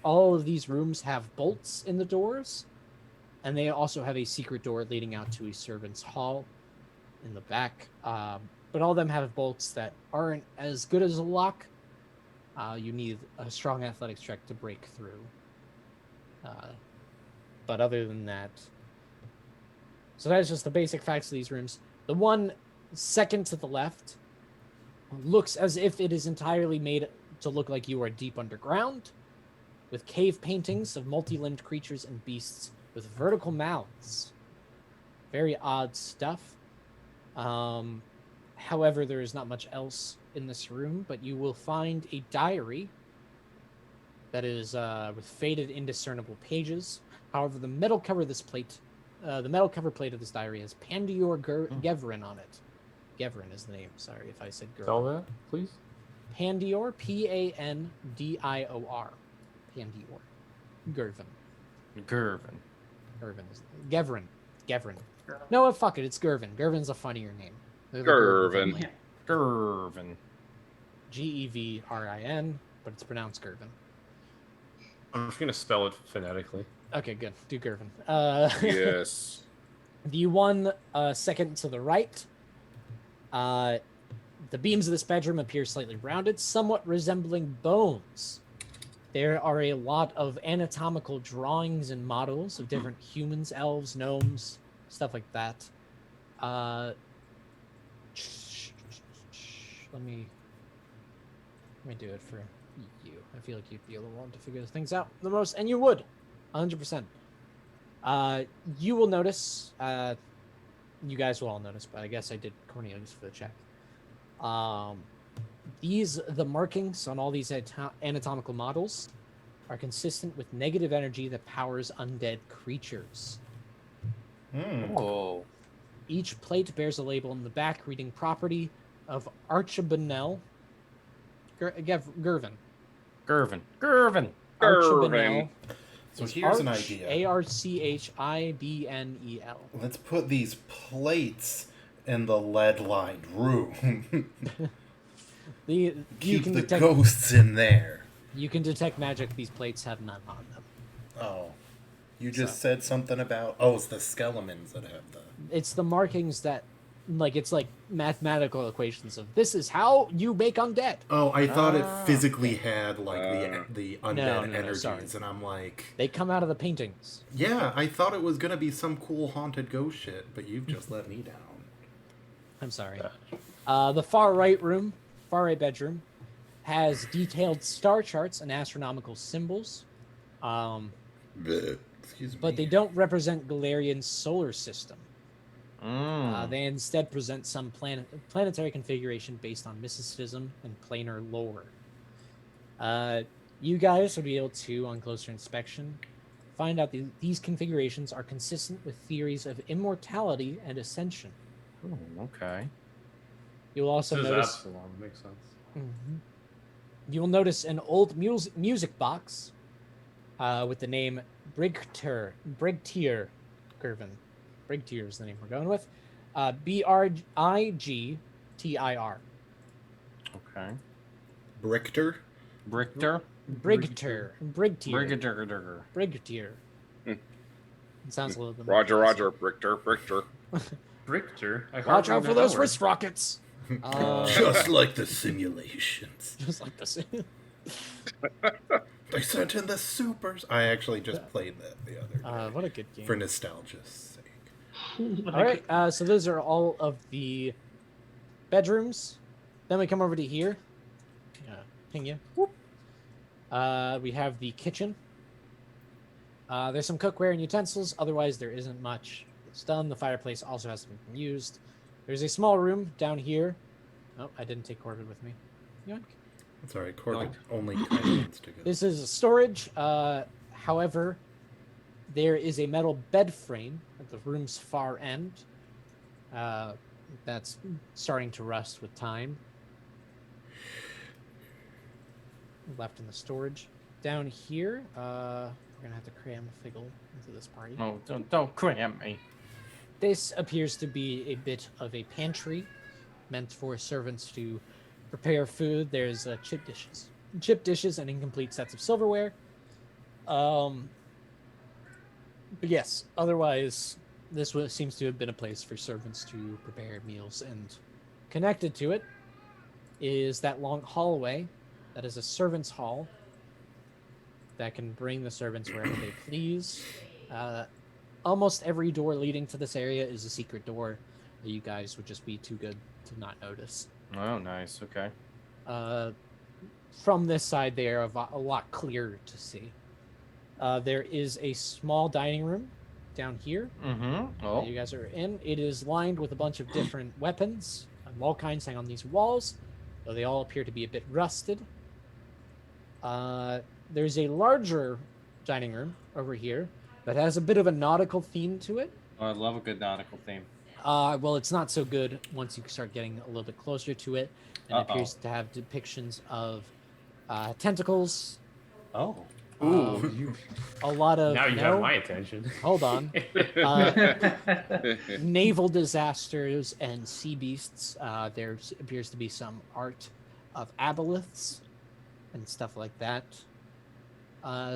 All of these rooms have bolts in the doors, and they also have a secret door leading out to a servant's hall in the back. But all of them have bolts that aren't as good as a lock. You need a strong athletics check to break through. But other than that, so that's just the basic facts of these rooms. The one second to the left looks as if it is entirely made to look like you are deep underground. with cave paintings of multi-limbed creatures and beasts with vertical mouths. Very odd stuff. However, there is not much else in this room, but you will find a diary that is with faded, indiscernible pages. However, the metal cover of this plate, the metal cover plate of this diary has Pandior Gevrin on it. Gevrin is the name. Sorry if I said Gevrin. Spell that, please. Pandior, Pandior. Pandior. Gervin. Gervin. Gervin is Gevrin. Gevrin. No, fuck it. It's Gervin. Gervin's a funnier name. They're the Gervin. family. Gervin. Gevrin, but it's pronounced Gervin. I'm just gonna spell it phonetically. Okay, good. Do Gervin. Yes. The one second to the right. The beams of this bedroom appear slightly rounded, somewhat resembling bones. There are a lot of anatomical drawings and models of different humans, elves, gnomes, stuff like that. Let me do it for you. I feel like you'd be the one to figure things out the most, and you would, 100%. You will notice. You guys will all notice, but I guess I did Cornelius for the check. The markings on all these anatomical models are consistent with negative energy that powers undead creatures. Oh. Each plate bears a label in the back reading property of Archibonel Gervin. Gervin. Gervin. Archibonel. So here's an idea. Archibnel. Let's put these plates in the lead-lined room. Keep the ghosts in there. You can detect magic. These plates have none on them. Oh. You just said something about... Oh, it's the skeletons that have the... It's the markings that... it's like mathematical equations of this is how you make undead. Oh, I thought it physically had, the undead no, energies, sorry. and I'm like... They come out of the paintings. Yeah, I thought it was going to be some cool haunted ghost shit, but you've just let me down. I'm sorry. The far right bedroom, has detailed star charts and astronomical symbols. Excuse me. But they don't represent Galarian's solar system. They instead present some planetary configuration based on mysticism and planar lore. You guys would be able to, on closer inspection, find out these configurations are consistent with theories of immortality and ascension. Oh, okay. You'll also This is notice... Absalom. Makes sense. Mm-hmm. You'll notice an old music box with the name Brigtier Gervin. Brigtier is the name we're going with. Brigtir. Okay. Brichter? Brichter? Brigtier. Brigtier. It sounds a little bit Roger, more Roger, Brichter. Richter. Watch out for those wrist rockets. Just like the simulations. Just like this. They sent in the supers. I actually just played that the other day. What a good game. For nostalgia's sake. All right, so those are all of the bedrooms. Then we come over to here. Ping you. Whoop. We have the kitchen. There's some cookware and utensils. Otherwise, there isn't much. It's done. The fireplace also hasn't been used. There's a small room down here. Oh, I didn't take Corbin with me. Yoink. That's alright, Corbin only kind of needs to go. This is a storage. However, there is a metal bed frame at the room's far end. That's starting to rust with time. Left in the storage. Down here, we're gonna have to cram Figgle into this party. Oh, don't cram me. This appears to be a bit of a pantry meant for servants to prepare food. There's chip dishes and incomplete sets of silverware. But yes, otherwise, this seems to have been a place for servants to prepare meals. And connected to it is that long hallway that is a servant's hall that can bring the servants wherever they please. Almost every door leading to this area is a secret door that you guys would just be too good to not notice. Oh, nice. Okay. From this side, they are a lot clearer to see. There is a small dining room down here Mm-hmm. that Oh. you guys are in. It is lined with a bunch of different weapons of all kinds hang on these walls, though they all appear to be a bit rusted. There's a larger dining room over here that has a bit of a nautical theme to it. Oh, I love a good nautical theme. Well, it's not so good once you start getting a little bit closer to it, and it appears to have depictions of tentacles. Oh. Ooh, A lot of now you have my attention. Hold on. Naval disasters and sea beasts. There appears to be some art of aboleths and stuff like that.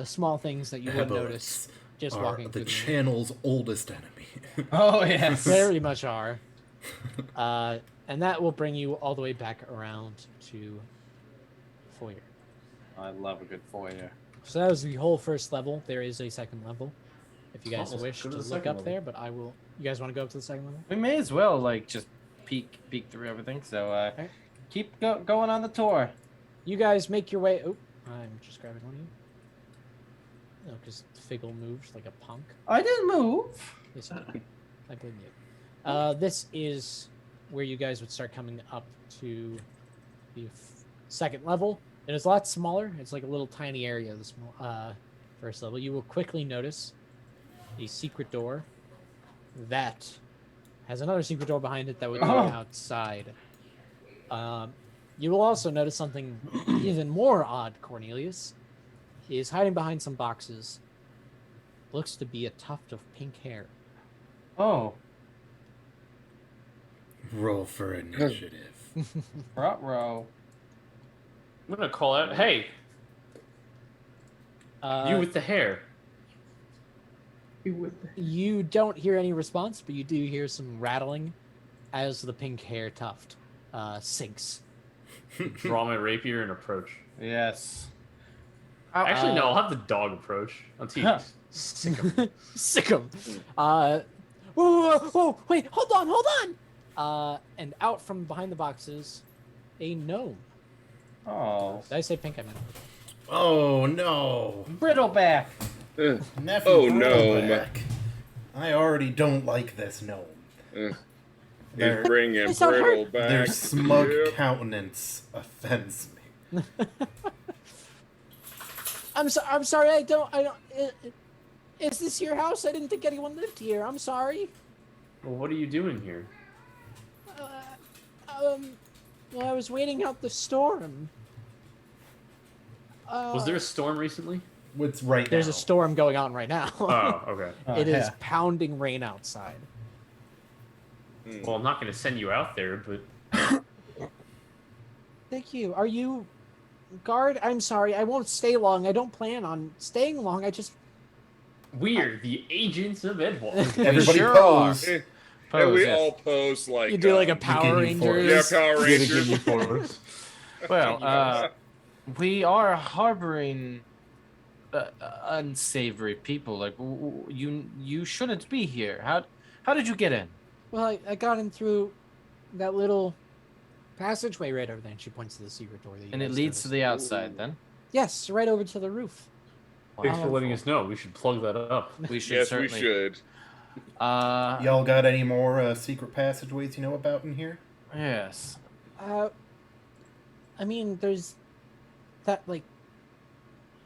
Small things that you wouldn't notice just are walking the through the room. channel's oldest enemy. Oh, yes. Very much are. And that will bring you all the way back around to foyer. I love a good foyer. So that was the whole first level. There is a second level, if you guys let's wish go to to the look second up level. there. But I will. You guys want to go up to the second level? We may as well, like, just peek through everything. So, Okay. keep going on the tour. You guys make your way. Oh, I'm just grabbing one of you. No, because Figgle moved like a punk. I didn't move. Yes, you did. I blame you. This is where you guys would start coming up to the second level. It is a lot smaller. It's like a little tiny area. The small first level. You will quickly notice a secret door that has another secret door behind it that would go outside. You will also notice something even more odd. Cornelius is hiding behind some boxes. Looks to be a tuft of pink hair. Oh. Roll for initiative. Front row. I'm gonna call out. Hey, you with the hair. You don't hear any response, but you do hear some rattling as the pink hair tuft sinks. Draw my rapier and approach. Yes. Actually, no. I'll have the dog approach. I'll teach. Sick him. Sick 'em. Whoa, wait, hold on. And out from behind the boxes, a gnome. Oh. Did I say pink? I meant Oh no! Brittleback. Nephew Oh, no. Brittleback. I already don't like this gnome. He's Their, bringing It's not Brittle hurt. back. their smug Yep. countenance offends me. I'm sorry. I don't. Is this your house? I didn't think anyone lived here. I'm sorry. Well, what are you doing here? Well, I was waiting out the storm. Was there a storm recently? What's right There's now? a storm going on right now. Oh, okay. It is yeah. pounding rain outside. Well, I'm not gonna send you out there, but Thank you. Are you guard? I'm sorry. I won't stay long. I don't plan on staying long. I just we're the agents of Edgewatch. Everybody sure pose. And Pose, we yes. all pose like you do like a Power Bikini Force. Rangers. yeah, Power Rangers. Well, we are harboring unsavory people. Like you shouldn't be here. How did you get in? Well, I got in through that little passageway right over there. And she points to the secret door. That you And it guys leads to noticed. the outside. Then Yes, right over to the roof. Thanks for letting us know. We should plug that up. we should Yes, certainly. we should. Y'all got any more secret passageways you know about in here? Yes. I mean, there's that like.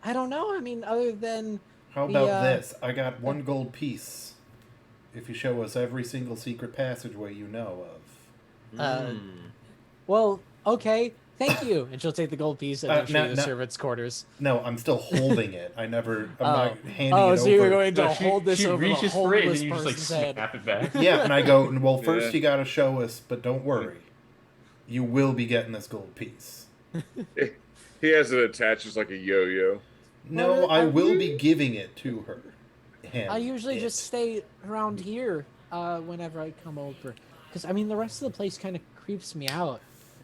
I don't know. I mean, other than How The, about this? I got one gold piece. If you show us every single secret passageway you know of. well, okay, thank you. And she'll take the gold piece and show you the servants' quarters. No, I'm still holding it. I'm not handing it Oh, over. so you're going to No, hold this she over the reaches for it, and homeless then you just like person's head. snap it back. Yeah, and I go, well, first Yeah. you gotta show us, but don't worry. You will be getting this gold piece. He has it attached as like a yo-yo. No, Well, I will be giving it to her. I usually just stay around here whenever I come over. Because, I mean, the rest of the place kind of creeps me out.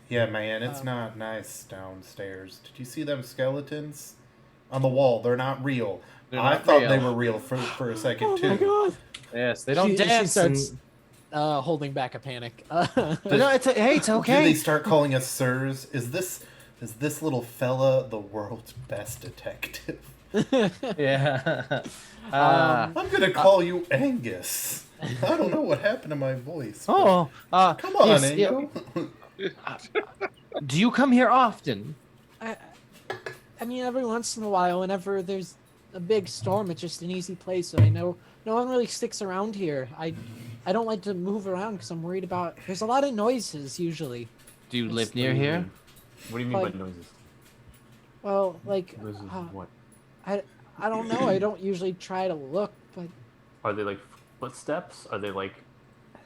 Yeah, man, it's not nice downstairs. Did you see them skeletons? On the wall, they're not real. They're I not thought real. they were real for a second, Oh too. my god! Yes, they don't She dance. starts and- holding back a panic. No, hey, it's Do okay. they start calling us sirs? Is this little fella the world's best detective? Yeah. Um, I'm gonna call you Angus. I don't know what happened to my voice. but- oh, Come on, yes, yeah. Angus. Do you come here often? I mean, every once in a while, whenever there's a big storm, it's just an easy place. And I know no one really sticks around here. I don't like to move around because I'm worried about. There's a lot of noises usually. Do you live What near do you here? mean? What do you mean Like- by noises? Well, like Noises of what? I don't know. I don't usually try to look, but Are they like footsteps? Are they like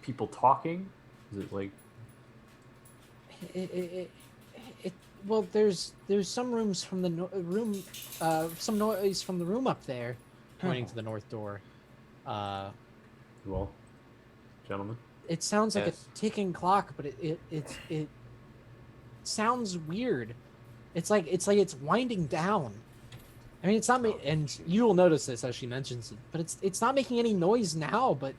people talking? Is it like it well, there's some rooms from the room, some noise from the room up there, pointing to the north door. well, gentlemen? It sounds like Yes. a ticking clock, but it sounds weird. It's like it's winding down. I mean, it's not and you will notice this as she mentions it, but it's not making any noise now. But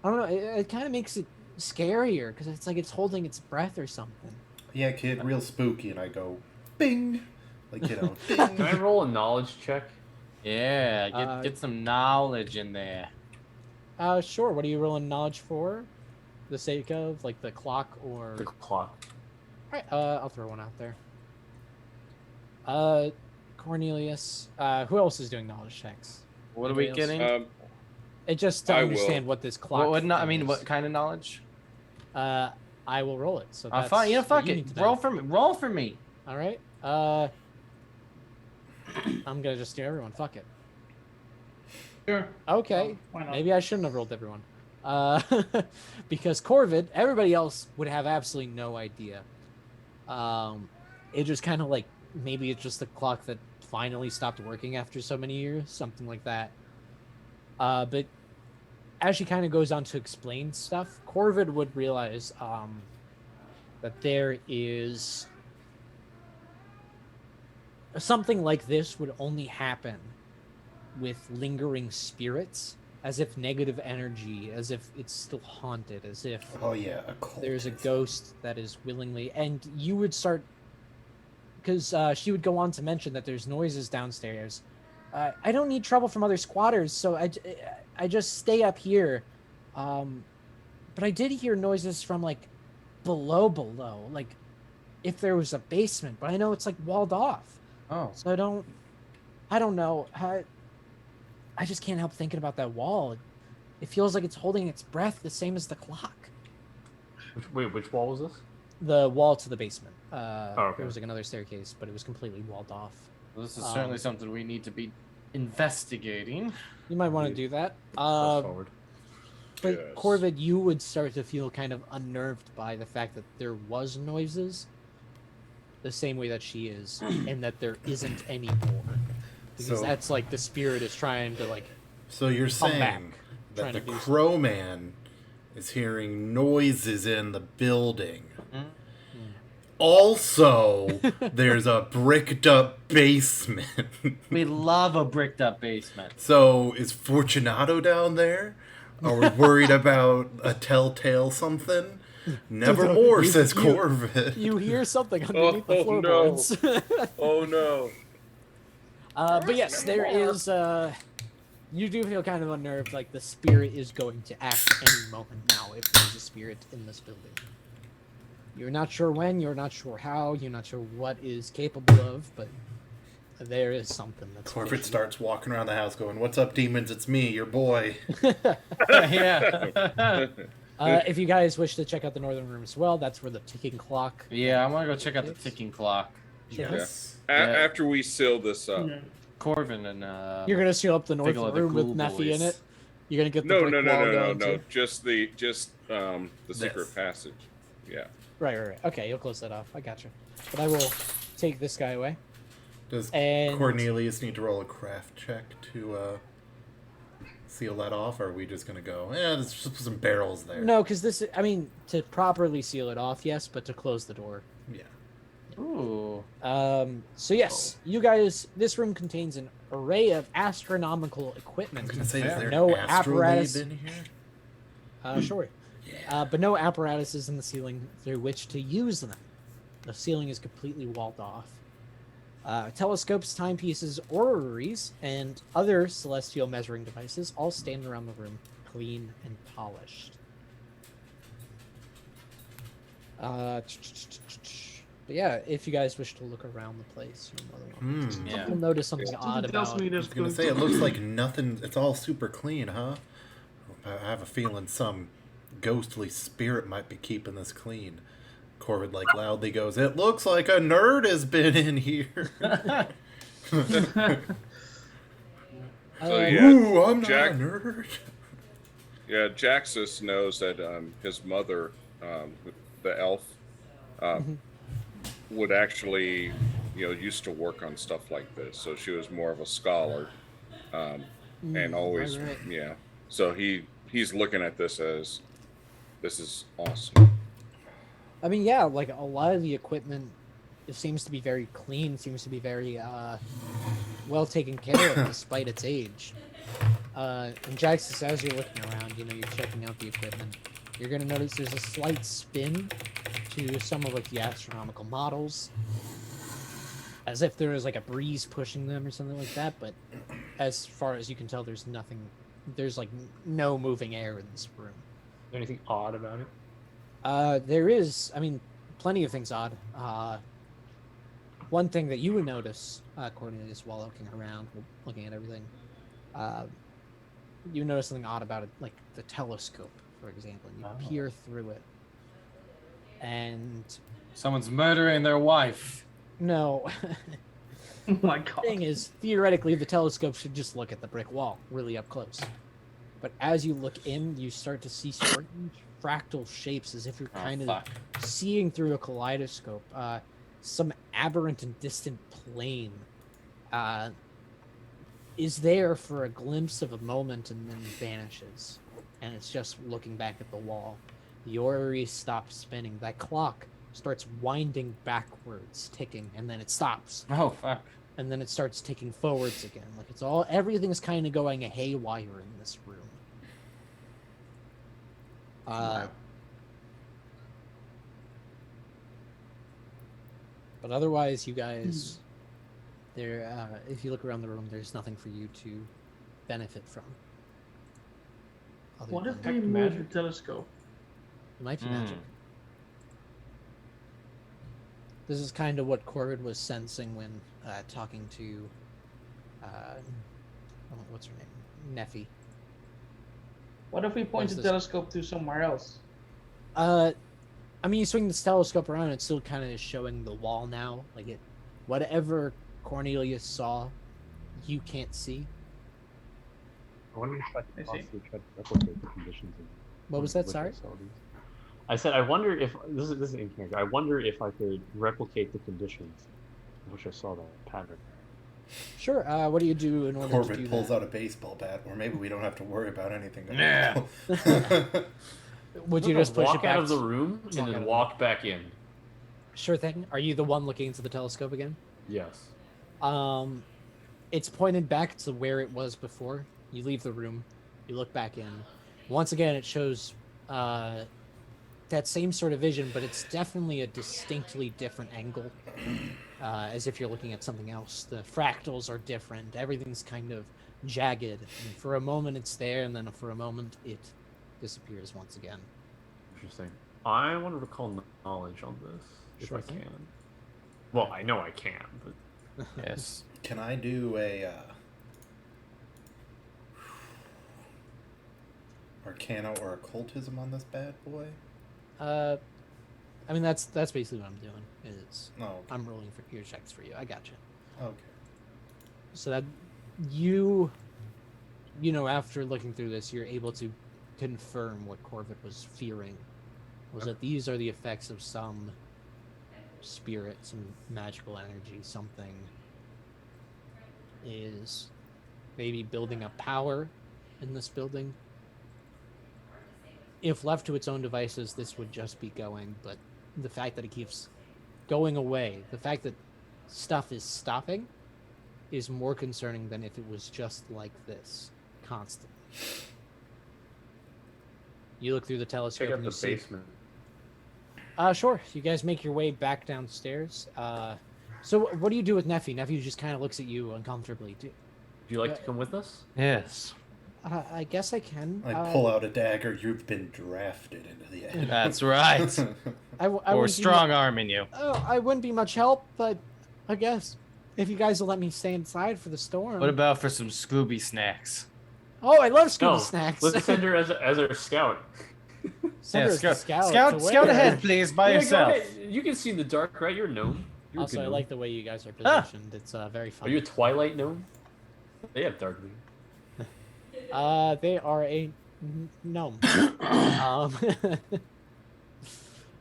I don't know. It kind of makes it scarier because it's like it's holding its breath or something. Yeah, kid, real spooky. And I go, bing. Like, Can ding. I roll a knowledge check? Yeah, get some knowledge in there. Sure. What are you rolling knowledge for? The sake of like the clock or? The clock. All right. I'll throw one out there. Cornelius. Who else is doing knowledge checks? What are we Anybody else? getting? It just to I will. understand what this clock. What thing is. what kind of knowledge? I will roll it. So that's Fine. what Fuck you it. need to know. Roll for me. Roll for me. All right. I'm gonna just do everyone. Fuck it. Sure. Okay. Why not? Maybe I shouldn't have rolled everyone. Because Corvid, everybody else would have absolutely no idea. It just kind of like maybe it's just the clock that finally stopped working after so many years, something like that. But as she kind of goes on to explain stuff, Corvid would realize that there is something like this would only happen with lingering spirits, as if negative energy, as if it's still haunted, as if Oh, yeah, a cult. there's a ghost that is willingly, and you would start, because she would go on to mention that there's noises downstairs. I don't need trouble from other squatters, so I just stay up here. But I did hear noises from like below, like if there was a basement, but I know it's like walled off. Oh. So I don't know. I just can't help thinking about that wall. It feels like it's holding its breath, the same as the clock. Which wall was this? The wall to the basement. okay. There was like another staircase, but it was completely walled off. Well, this is certainly something we need to be investigating. You might want to do that. Press forward. But Yes. Corvid, you would start to feel kind of unnerved by the fact that there was noises, the same way that she is, and that there isn't anymore. Because So- that's like the spirit is trying to like. So you're Come back, saying trying that to the do Crow Man is hearing noises in the building. Also, there's a bricked up basement. We love a bricked up basement. So is Fortunato down there? Are we worried about a telltale something? Nevermore, says Corvid. You hear something underneath the Oh, floorboards. Oh no. But yes, there is. You do feel kind of unnerved, like the spirit is going to act any moment now if there's a spirit in this building. You're not sure when, you're not sure how, you're not sure what is capable of, but there is something that's. Corvid fishy. starts walking around the house going, "What's up, demons? It's me, your boy." Yeah. If you guys wish to check out the northern room as well, that's where the ticking clock. Yeah, I want to go check out the ticking clock. Yes. After we seal this up. Yeah. Corvin and You're gonna seal up the north Bigelow, the room with Ghoul Neffy in boys. it. You're gonna get the No, brick no, no, wall no, no, going no. too? Just the secret passage. Yeah. Right. Okay, you'll close that off. I gotcha. But I will take this guy away. Does And- Cornelius need to roll a craft check to seal that off, or are we just gonna go? Yeah, there's just some barrels there. No, because this. I mean, to properly seal it off, yes, but to close the door. Yeah. Ooh. So yes, you guys. This room contains an array of astronomical I'm equipment. gonna say, is there No an astrolabe apparatus. in here? Sure. But no apparatuses in the ceiling through which to use them. The ceiling is completely walled off. Telescopes, timepieces, orreries, and other celestial measuring devices all stand around the room, clean and polished. But yeah, if you guys wish to look around the place, you're more than welcome to. Yeah. You'll notice something Something odd tells about. me I there's was gonna going say to it looks like nothing. It's all super clean, huh? I have a feeling some ghostly spirit might be keeping this clean. Corbett like loudly goes, "It looks like a nerd has been in here." So yeah, Ooh, I'm not Jack. a nerd. Yeah, Jaxus knows that his mother, the elf, would actually, used to work on stuff like this. So she was more of a scholar, and always, right. yeah. So he's looking at this as this is awesome. I mean, yeah, like a lot of the equipment, it seems to be very clean, seems to be very well taken care of despite its age. And Jaxus, as you're looking around, you're checking out the equipment. You're gonna notice there's a slight spin to some of like the astronomical models, as if there was like a breeze pushing them or something like that. But as far as you can tell, there's nothing. There's like no moving air in this room. Is there anything odd about it? There is, I mean, plenty of things odd. One thing that you would notice, Cornelius, while looking around, looking at everything, you notice something odd about it, like the telescope, for example. You peer through it, and Someone's murdering their wife. no. Oh my god. Thing is, theoretically, the telescope should just look at the brick wall, really up close. But as you look in, you start to see strange fractal shapes, as if you're kind of seeing through a kaleidoscope. Some aberrant and distant plane is there for a glimpse of a moment and then vanishes. And it's just looking back at the wall. The orrery stops spinning. That clock starts winding backwards, ticking, and then it stops. Oh, fuck. And then it starts ticking forwards again. Like everything's kind of going haywire in this room. But otherwise, you guys, if you look around the room, there's nothing for you to benefit from. What if than- we move the telescope? It might be magic. This is kind of what Corbin was sensing when talking to, what's her name? Neffy. What if we point What's the this? telescope to somewhere else? I mean, you swing this telescope around, it's still kind of showing the wall now. Like whatever Cornelius saw, you can't see. I wonder if I I could see. possibly try to replicate the conditions. What was that? Sorry? I said I wonder if this is in character. I wonder if I could replicate the conditions. I wish I saw that pattern. Sure. What do you do in order to do Corbett pulls that? out a baseball bat, or maybe we don't have to worry about anything. Nah. Would you just push walk it back out of the room walk and out then of walk back in? Sure thing. Are you the one looking into the telescope again? Yes. It's pointed back to where it was before. You leave the room. You look back in. Once again, it shows that same sort of vision, but it's definitely a distinctly different angle, as if you're looking at something else. The fractals are different. Everything's kind of jagged. And for a moment, it's there, and then for a moment, it disappears once again. Interesting. I want to recall knowledge on this if Sure I thing. can. Well, I know I can, but Yes. Can I do a Arcana or Occultism on this bad boy? I mean, that's basically what I'm doing. Is No. I'm rolling for your checks for you. I got you. Okay. So that after looking through this, you're able to confirm what Corvette was fearing, was that these are the effects of some spirit, some magical energy, something is maybe building up power in this building. If left to its own devices, this would just be going, but the fact that it keeps going away, the fact that stuff is stopping, is more concerning than if it was just like this, constantly. You look through the telescope check out and the you see... basement. Sure. You guys make your way back downstairs. So what do you do with Nephi? Nephi just kind of looks at you uncomfortably. Would you like to come with us? Yes. I guess I can. I pull out a dagger. You've been drafted into the end. That's right. I Or wouldn't be strong arming you. Oh, I wouldn't be much help, but I guess if you guys will let me stay inside for the storm. What about for some Scooby snacks? Oh, I love Scooby No, snacks. let's send her as our scout. Send her as the scout to scout where? ahead, please, by Yeah, go yourself. ahead. You can see in the dark, right? You're a gnome. You're a Also, good I gnome. like the way you guys are positioned. It's very fun. Are you a Twilight gnome? They have dark vision. They are a gnome.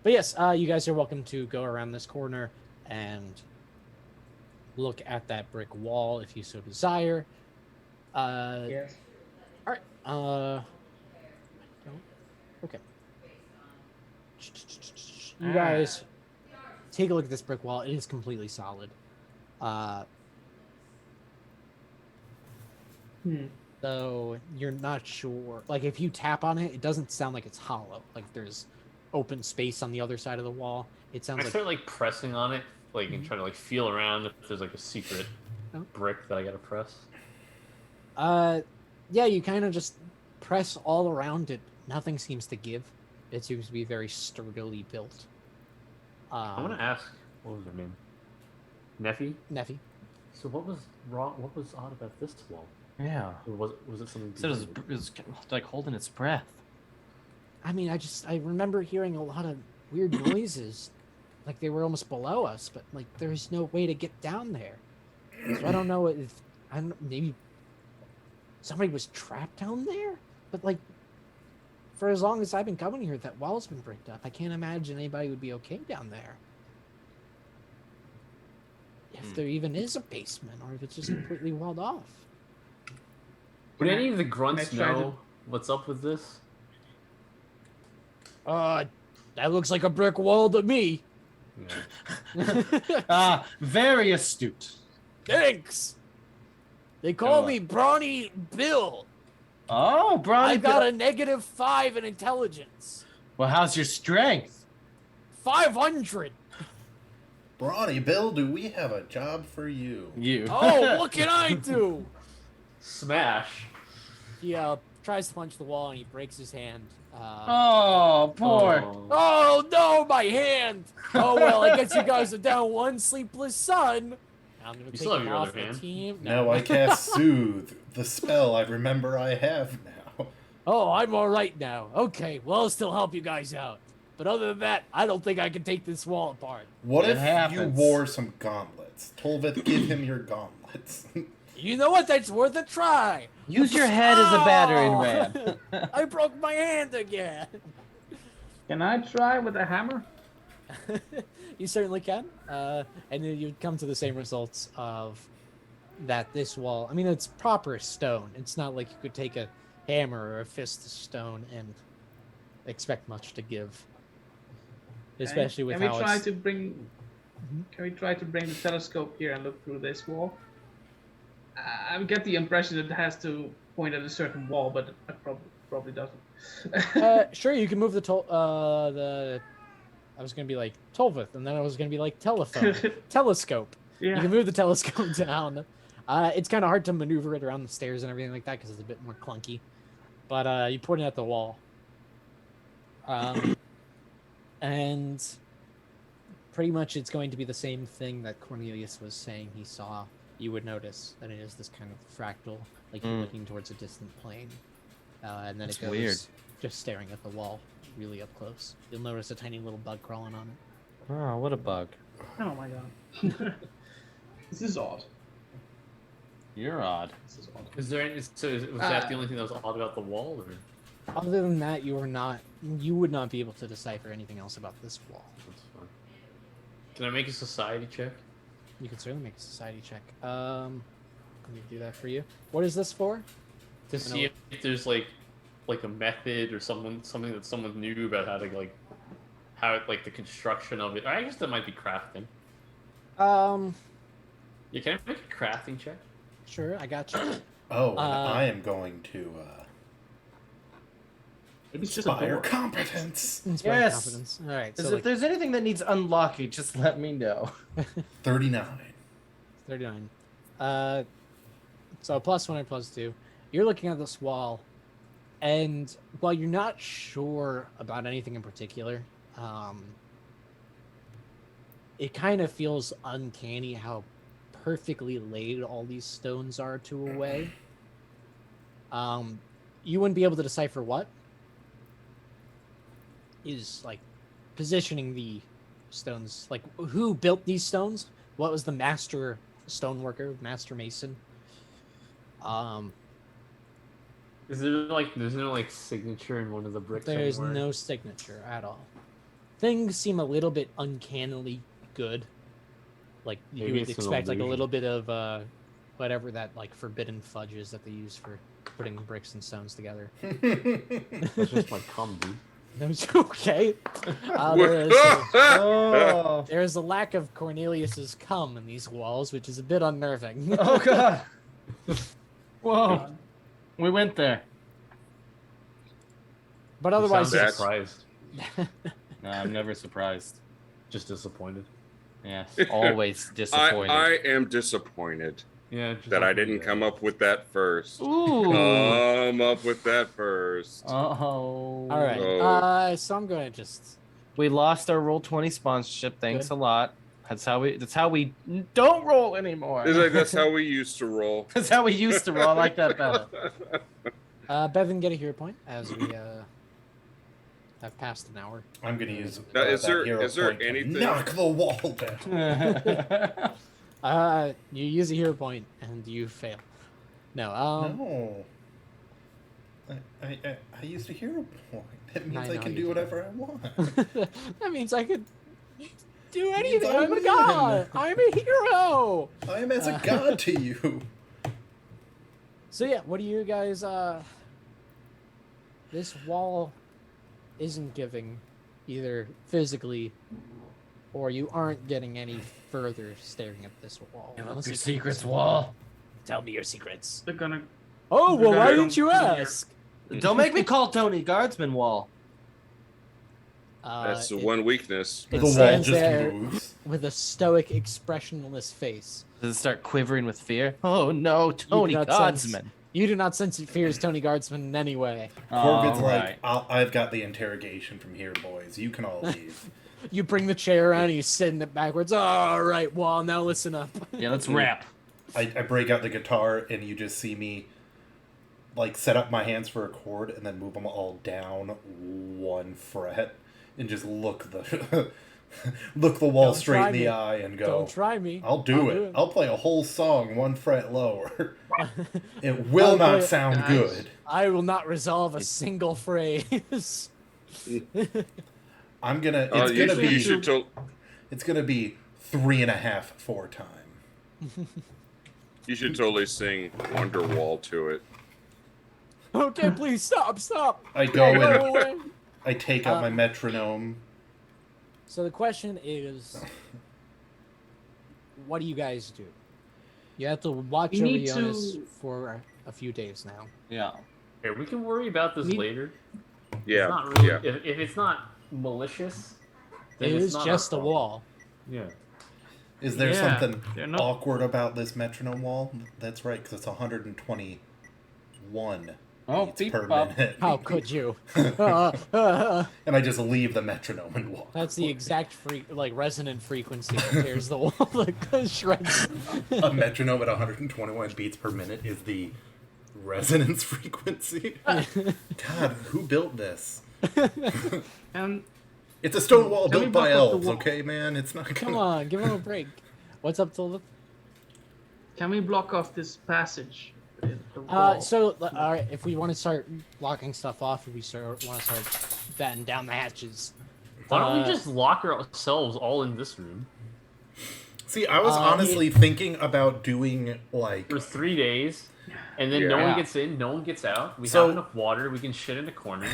But yes, you guys are welcome to go around this corner and look at that brick wall if you so desire. Yes. All right. Okay. You guys take a look at this brick wall. It is completely solid. So you're not sure. Like if you tap on it, it doesn't sound like it's hollow. Like there's open space on the other side of the wall. It sounds I like start like pressing on it, like and trying to like feel around if there's like a secret brick that I gotta press. yeah, you kind of just press all around it. Nothing seems to give. It seems to be very sturdily built. I want to ask, what was her name? Nephi? Nephi. So what was wrong? What was odd about this wall? Yeah. Or was it something? So it was like holding its breath. I mean, I remember hearing a lot of weird noises, like they were almost below us, but like there's no way to get down there. So I don't know if maybe somebody was trapped down there, but like for as long as I've been coming here, that wall's been bricked up. I can't imagine anybody would be okay down there. If there even is a basement, or if it's just completely walled off. Would any of the grunts Can I try know what's up with this? That looks like a brick wall to me. Yeah. Very astute. Thanks. They call me Brawny Bill. Oh, Brawny I've got a -5 in intelligence. Well, how's your strength? 500. Brawny Bill, do we have a job for you? You. Oh, what can I do? Smash. He tries to punch the wall and he breaks his hand. Oh, poor. Oh no, my hand! Oh well, I guess you guys are down one sleepless son. I'm gonna take still have him your off other the hand. team. Now I cast Soothe, the spell I remember I have now. Oh, I'm all right now. Okay, well, I'll still help you guys out. But other than that, I don't think I can take this wall apart. What It if you happens. wore some gauntlets? Tolvith, give him your gauntlets. You know what? That's worth a try. Use your head as a battering Oh! ram. I broke my hand again. Can I try with a hammer? You certainly can. And then you'd come to the same results of that this wall. I mean, it's proper stone. It's not like you could take a hammer or a fist of stone and expect much to give. Especially with Can how we try it's... to bring? Can we try to bring the telescope here and look through this wall? I get the impression that it has to point at a certain wall, but it probably doesn't. Sure, you can move the I was gonna be like Tolvith, and then I was gonna be like telephone, telescope. Yeah. You can move the telescope down. It's kind of hard to maneuver it around the stairs and everything like that because it's a bit more clunky. But you point it at the wall, and pretty much it's going to be the same thing that Cornelius was saying he saw. You would notice that it is this kind of fractal, like you're looking towards a distant plane, and then That's it goes weird. just staring at the wall, really up close. You'll notice a tiny little bug crawling on it. Oh, what a bug. Oh my god. This is odd. You're odd. This is odd. Is there any, was that the only thing that was odd about the wall? Or? Other than that, you would not be able to decipher anything else about this wall. That's fine. Can I make a society check? You can certainly make a society check. Let me do that for you. What is this for? To see if there's like a method or something that someone knew about how to like the construction of it. I guess that might be crafting. Yeah, can I make a crafting check? Sure, I got you. Oh, and I am going to Maybe it's just a Inspire door. competence. Inspire Yes. competence. All right. Because So if there's anything that needs unlocking, just let me know. 39. 39. So +1 and +2. You're looking at this wall, and while you're not sure about anything in particular, it kind of feels uncanny how perfectly laid all these stones are to a way. You wouldn't be able to decipher what is like positioning the stones, like who built these stones, what was the master stoneworker, master mason. There's no like signature in one of the bricks? There's anywhere? no signature at all. Things seem a little bit uncannily good. Like you Maybe would it's an expect like a illusion. little bit of whatever that like forbidden fudge is that they use for putting bricks and stones together. That's just my cum, dude. That's okay. Oh, There's a lack of Cornelius's cum in these walls, which is a bit unnerving. oh god. Whoa. We went there. But You otherwise, sound yes. surprised, No, I'm never surprised. just disappointed. Yes, always disappointed. I am disappointed Yeah, just that like I didn't me, come up with that first. Ooh. Come up with that first. Oh. All right. Oh. So I'm going to just. We lost our Roll20 sponsorship. Thanks Good. a lot. That's how we don't roll anymore. It's like that's how we used to roll. That's how we used to roll. I like that better. Bevan, get a hero point as we have passed an hour. I'm going to use Now, is that there- hero is there point to anything- knock the wall down. You use a hero point and you fail. No. No. I used a hero point. That means I I know can you do did. whatever I want. That means I could do anything. I I'm a win. god. I'm a hero. I am as a god to you. So yeah, what do you guys? This wall isn't giving, either physically, or you aren't getting any further staring at this wall. Unless you can- wall. Tell me your secrets. They're gonna. Oh well, They're why gonna didn't you come here. ask? Don't make me call Tony Guardsman Wall. That's the It- one weakness. It The wall stands just there moves. with a stoic, expressionless face. Does it start quivering with fear? Oh no, Tony not Guardsman. You do not sense it fears Tony Guardsman in any way. Corvin's Alright. like, I've got the interrogation from here, boys. You can all leave. You bring the chair around and you sit in it backwards. All right, Wall, now listen up. Yeah, let's rap. I break out the guitar, and you just see me, like, set up my hands for a chord, and then move them all down one fret, and just look the look the wall Don't straight try in the me. eye and go, Don't try me. I'll do it. I'll play a whole song one fret lower. It will I'll not play it. sound Nice. good. I will not resolve a single phrase. I'm gonna. Oh, It's you, gonna you be. should to- It's gonna be 3.5 4 time. you should totally sing Wonderwall to it. Okay, please stop. I go Go and away. I take out my metronome. So the question is, what do you guys do? You have to watch We over need Jonas to- for a few days now. Yeah. Here, we can worry about this Me- later. Yeah, It's not really, yeah. if it's not malicious, then It it's is not just a our problem. wall. Yeah. Is there Yeah, something they're not- awkward about this metronome wall? That's right, because it's 121 Oh, beats beep per bop. minute. How could you? And I just leave the metronome and walk. That's the exact resonant frequency that tears the wall, like shreds. A metronome at 121 beats per minute is the resonance frequency. God, who built this? And It's a stone wall Can we built by block off the elves, wall? okay, man? It's not gonna... Come on, give him a break. What's up, Tilda? can we block off this passage? The wall? All right, if we want to start blocking stuff off, if we want to start batting down the hatches. Why don't Uh, we just lock ourselves all in this room See, I was Uh, honestly thinking about doing, like... for 3 days, and then no Yeah. one gets in, no one gets out. We So- have enough water. We can shit in a corner.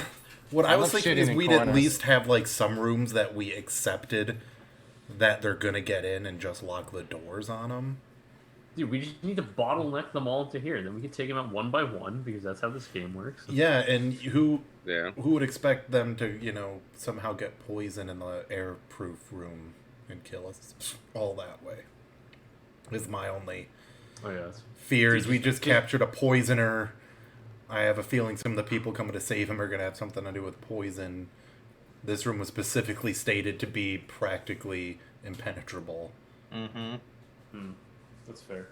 What I I was love thinking shitting is in we'd at corners. least have, like, some rooms that we accepted that they're gonna get in and just lock the doors on them. Dude, we just need to bottleneck them all into here. Then we can take them out one by one because that's how this game works. Yeah, and who Yeah. would expect them to, somehow get poison in the airproof room and kill us all that way? Is my only Oh yeah. That's... fear is we just captured a poisoner. I have a feeling some of the people coming to save him are going to have something to do with poison. This room was specifically stated to be practically impenetrable. Mm-hmm. That's fair.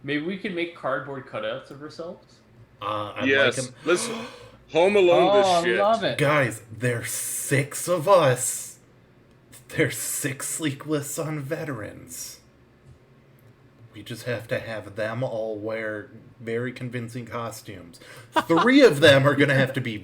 Maybe we can make cardboard cutouts of ourselves. Yes. Like Let's Home Alone this shit. I love it. Guys, there's 6 of us. There's 6 Sleepless on veterans. We just have to have them all wear very convincing costumes. 3 of them are going to have to be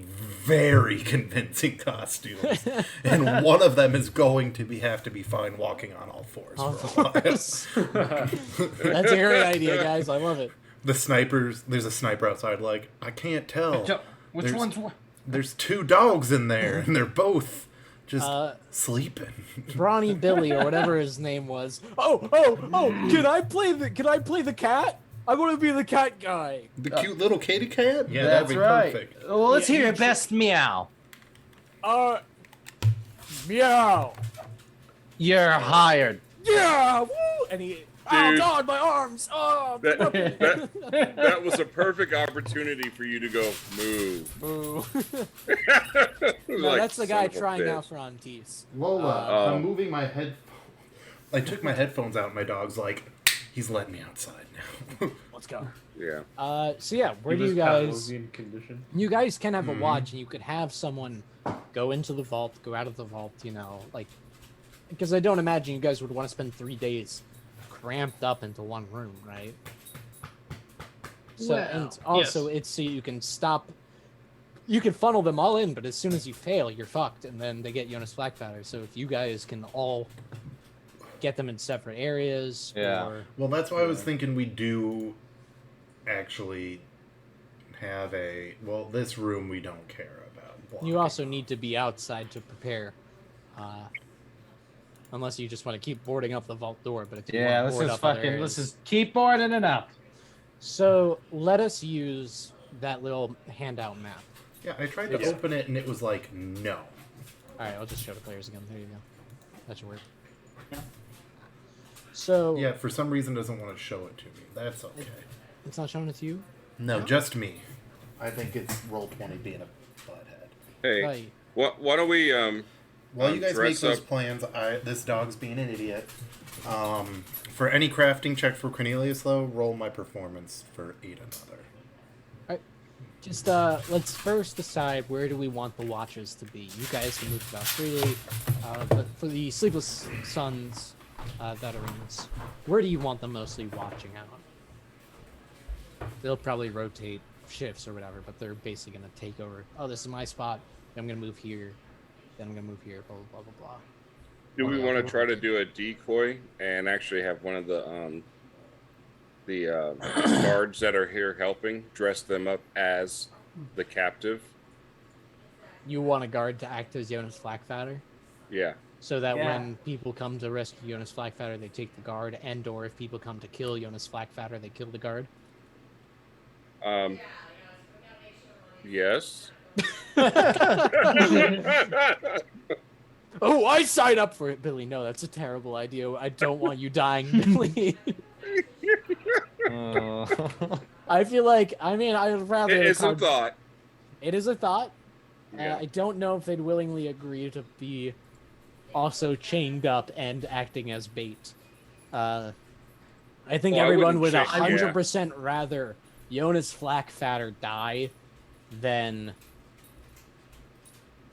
very convincing costumes. And one of them is going to have to be fine walking on all fours for a while. That's a great idea, guys. I love it. The snipers, there's a sniper outside, like, I can't tell. Which There's- one's what? There's 2 dogs in there, and they're both just sleeping. Brawny Billy or whatever his name was. Oh! Can I play the cat? I want to be the cat guy. The cute little kitty cat? Yeah, That's that'd be right. perfect. Well, let's Yeah, hear you your best meow. Meow. You're hired. Yeah. Woo! And he. Oh Dude. God, my arms. Oh. That was a perfect opportunity for you to go move. Boo. No, No, that's the guy trying out for Antis. Lola, I'm moving my headphones. I took my headphones out, and my dog's like, he's letting me outside now. Let's go. Yeah. So yeah, where do you guys? You guys can have a watch, and you could have someone go into the vault, go out of the vault. Because I don't imagine you guys would want to spend 3 days cramped up into one room, right? So Well, and also yes. it's so you can stop. You can funnel them all in, but as soon as you fail, you're fucked, and then they get Jonas Blackfowler. So if you guys can all get them in separate areas, Yeah. or Well, that's why I was thinking we do actually have this room we don't care about. you also need to be outside to prepare. Unless you just want to keep boarding up the vault door, but if you Yeah, want to board up other areas. let's just keep boarding it up. So let us use that little handout map. Yeah, I tried to open it, and it was like, no. All right, I'll just show the players again. There you go. That should work. So Yeah, for some reason doesn't want to show it to me. That's okay. it's not showing it to you. No, just me. I think it's Roll20 being a butthead. Hey, Right. why don't we While you guys make dress those up- plans, this dog's being an idiot. For any crafting check for Cornelius, though, roll my performance for 8 another. Just let's first decide where do we want the watches to be. You guys can move about freely, but for the Sleepless Sons veterans, where do you want them mostly watching out? They'll probably rotate shifts or whatever, but they're basically gonna take over. Oh, this is my spot. Then I'm gonna move here. Then I'm gonna move here. Blah blah blah blah blah. do we want to try to do a decoy and actually have one of the guards that are here helping dress them up as the captive? You want a guard to act as Jonas Blackfowler? Yeah. So that Yeah. when people come to rescue Jonas Blackfowler, they take the guard, and/or if people come to kill Jonas Blackfowler, they kill the guard. Yes. Oh, I sign up for it, Billy. No, that's a terrible idea. I don't want you dying, Billy. I feel like, I would rather. It's a thought. It is a thought. Yeah. I don't know if they'd willingly agree to be also chained up and acting as bait. I think Well, I everyone would wouldn't chain- 100% rather Jonas Blackfowler die than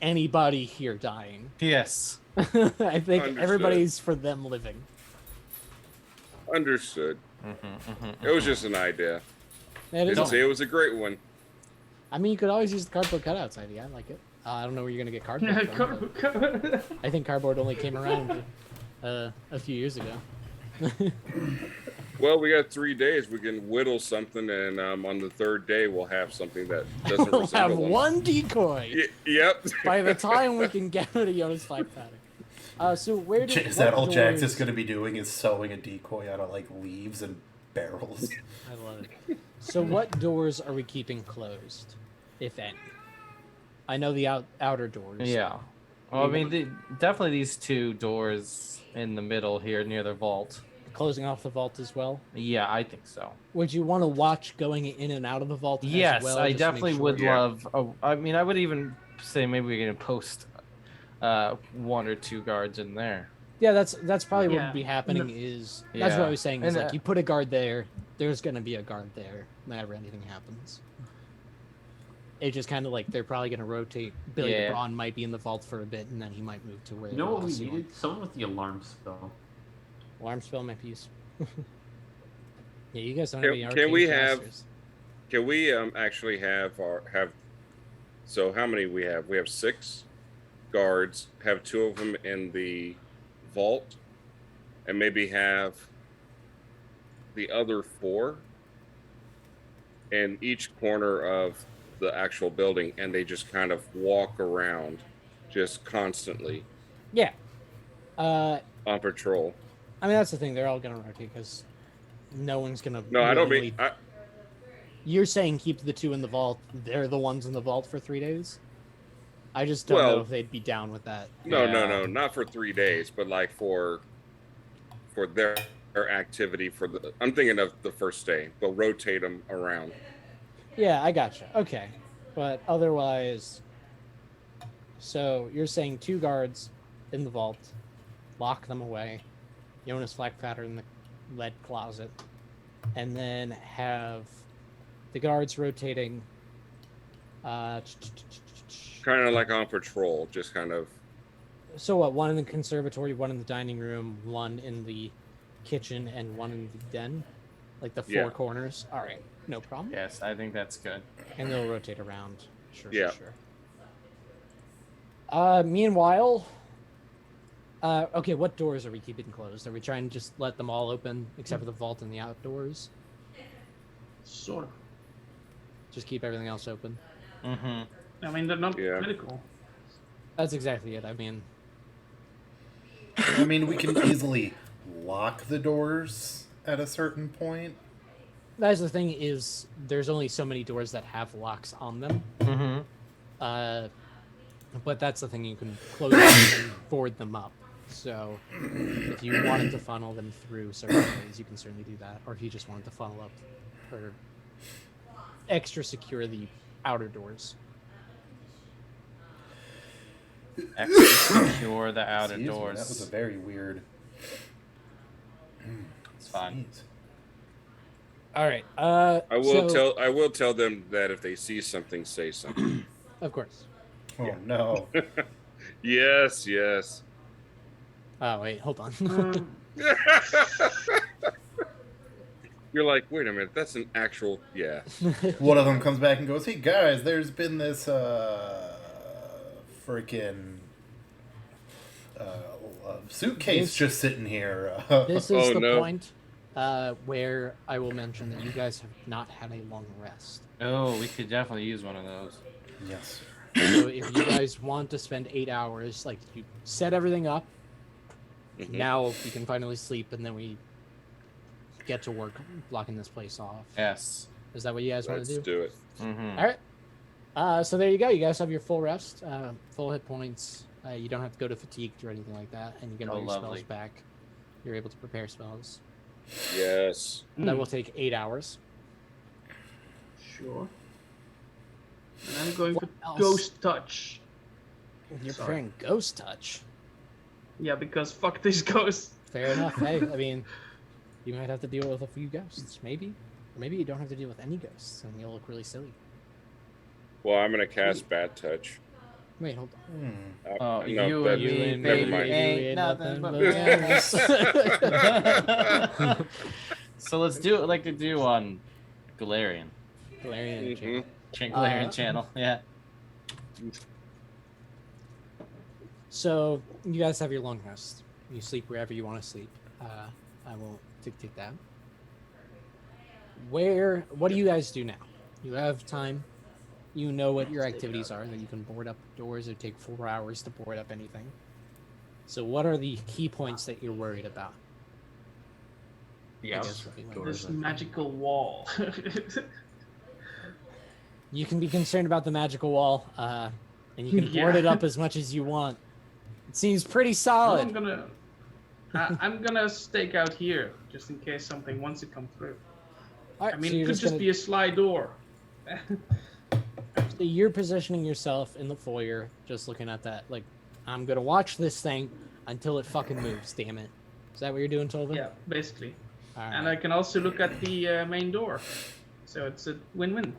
anybody here dying. Yes. I think Understood. everybody's for them living. Understood. It was just an idea. That is Didn't say it was a great one. I mean, you could always use the cardboard cutouts idea. I like it. I don't know where you're gonna get cardboard from. I think cardboard only came around a few years ago. Well, we got 3 days. We can whittle something, and on the 3rd day, we'll have something that doesn't We'll have resemble them. one decoy Yep. by the time we can get rid of Jonas Blackfowler. So where do Is that all Jax is doors- going to be doing? Is sewing a decoy out of like leaves and barrels? I love it. So what doors are we keeping closed, if any? I know the outer doors. Yeah. Well, I mean, definitely these two doors in the middle here near the vault. Closing off the vault as well. Yeah, I think so. Would you want to watch going in and out of the vault? Yes, as well, I just to make definitely sure? would Yeah. love. I mean, I would even say maybe we can post 1 or 2 guards in there. Yeah, that's probably what Yeah. would be happening. Is that's what I Yeah. was saying. Is And, like you put a guard there, there's gonna be a guard there whenever anything happens. It's just kind of like they're probably gonna rotate. Billy Yeah. Braun might be in the vault for a bit, and then he might move to where. You know what we else he needed? wants. Someone with the alarm spell. Alarm spell might be useful. Yeah, you guys don't Can- have any can arcane we have- casters. Can we actually have so how many we have? We have 6 guards, have 2 of them in the vault, and maybe have the other 4 in each corner of the actual building, and they just kind of walk around just constantly Yeah. on patrol. I mean that's the thing. They're all gonna rotate because no one's gonna. No, I don't willingly- mean You're saying keep the 2 in the vault. They're the ones in the vault for 3 days. I just don't know Well- if they'd be down with that. no, Yeah. not for 3 days, but like for their activity for the. I'm thinking of the first day. They'll rotate them around. Yeah, I gotcha. Okay, but otherwise, so you're saying 2 guards in the vault, lock them away, Jonas Flackfatter in the lead closet, and then have the guards rotating. Kind of like on patrol, just kind of. So what? 1 in the conservatory, 1 in the dining room, 1 in the kitchen, and 1 in the den, like the 4 Yeah. corners. All right, no problem. Yes, I think that's good. And they'll rotate around. Sure, Yeah. sure. Meanwhile, okay, what doors are we keeping closed? Are we trying to just let them all open except for the vault and the outdoors? Sort of. Just keep everything else open? Mm-hmm. I mean, they're not Yeah. critical. That's exactly it. I mean, I mean, we can easily lock the doors at a certain point. that's the thing is there's only so many doors that have locks on them. Mm-hmm. But that's the thing, you can close them and board them up. So if you wanted to funnel them through certain ways, you can certainly do that. Or if you just wanted to funnel up or extra secure the outer doors. Extra secure the outer Excuse me, doors. that was a very weird. It's fine. sneeze. All right. I will tell them that if they see something, say something. Of course. Oh Yeah. no! Yes, yes. Oh wait, hold on. You're like, wait a minute, that's an actual yeah. One of them comes back and goes, "Hey guys, there's been this freaking suitcase This- just sitting here." This is Oh, the no. point where I will mention that you guys have not had a long rest. Oh, we could definitely use one of those. Yes. So if you guys want to spend 8 hours, like you set everything up, Mhm. now you can finally sleep, and then we get to work blocking this place off. Yes. Is that what you guys want Let's to do? do it. Mm-hmm. All right. So there you go. You guys have your full rest, full hit points. You don't have to go to fatigued or anything like that, and you get all Oh, your lovely. spells back. You're able to prepare spells. Yes. That will take 8 hours. Sure. And I'm going What for else? Ghost Touch. You're Sorry. preparing Ghost Touch. Yeah, because fuck these ghosts. Fair enough. Hey, I mean, you might have to deal with a few ghosts, maybe. Or maybe you don't have to deal with any ghosts, and you'll look really silly. Well, I'm gonna cast Bad Touch. Wait, hold on. Oh, no, you that- and me, and never baby, mind. ain't nothing but games. games. So let's do it like they do on Galarian. Galarian Mhm. Galarian channel. Yeah. So you guys have your long rest. You sleep wherever you want to sleep. I won't dictate that. What do you guys do now? You have time. You know what your activities are. That you can board up doors. It would take 4 hours to board up anything. So what are the key points that you're worried about? Yeah. guess would be my doors, This I think. magical wall. You can be concerned about the magical wall, and you can board Yeah. it up as much as you want. It seems pretty Well, solid. I'm gonna stake out here just in case something wants to come through. All right, I mean, so it you're could just gonna, be a slide door. so you're positioning yourself in the foyer, just looking at that. Like, I'm gonna watch this thing until it fucking moves. Damn it! Is that what you're doing, Tolvin? Yeah, basically. All And right. I can also look at the main door. So it's a win-win.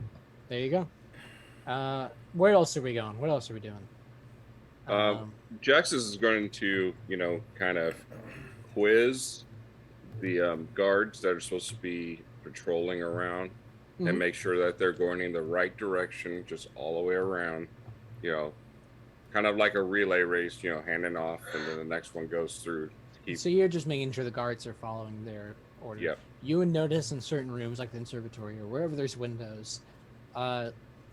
There you go. Where else are we going? What else are we doing? Jax is going to, kind of quiz the guards that are supposed to be patrolling around Mhm. and make sure that they're going in the right direction, just all the way around. Kind of like a relay race, handing off, and then the next one goes through. So you're just making sure the guards are following their orders. Yep. You would notice in certain rooms, like the conservatory or wherever there's windows,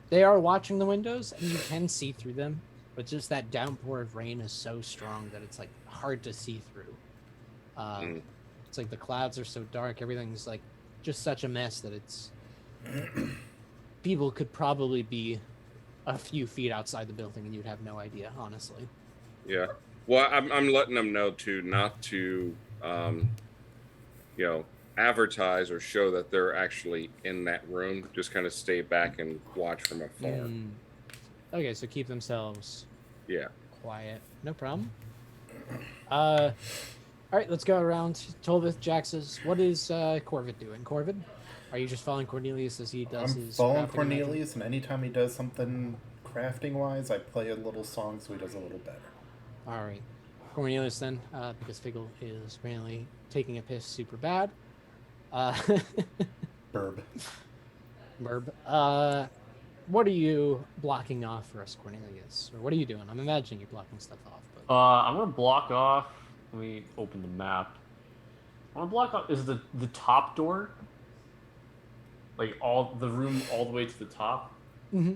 they are watching the windows, and you can see through them. But just that downpour of rain is so strong that it's like hard to see through. It's like the clouds are so dark, everything's like just such a mess that it's people could probably be a few feet outside the building and you'd have no idea, honestly. Yeah. Well, I'm letting them know not to, advertise or show that they're actually in that room. Just kind of stay back and watch from afar. Okay, so keep themselves Yeah. quiet. No problem. All right, let's go around. Tolvith, Jax's. What is Corvid doing? Corvid, are you just following Cornelius as he does I'm his following crafting and Cornelius, and anytime he does something crafting-wise, I play a little song so he does a little better. magic? All right. Cornelius then, because Figgle is apparently taking a piss super bad. Burb. Merb. What are you blocking off for us, Cornelius? Or what are you doing? I'm imagining you're blocking stuff off. But... I'm gonna block off. Let me open the map. I'm gonna block off. Is the top door? Like all the room all the way to the top? Mm-hmm.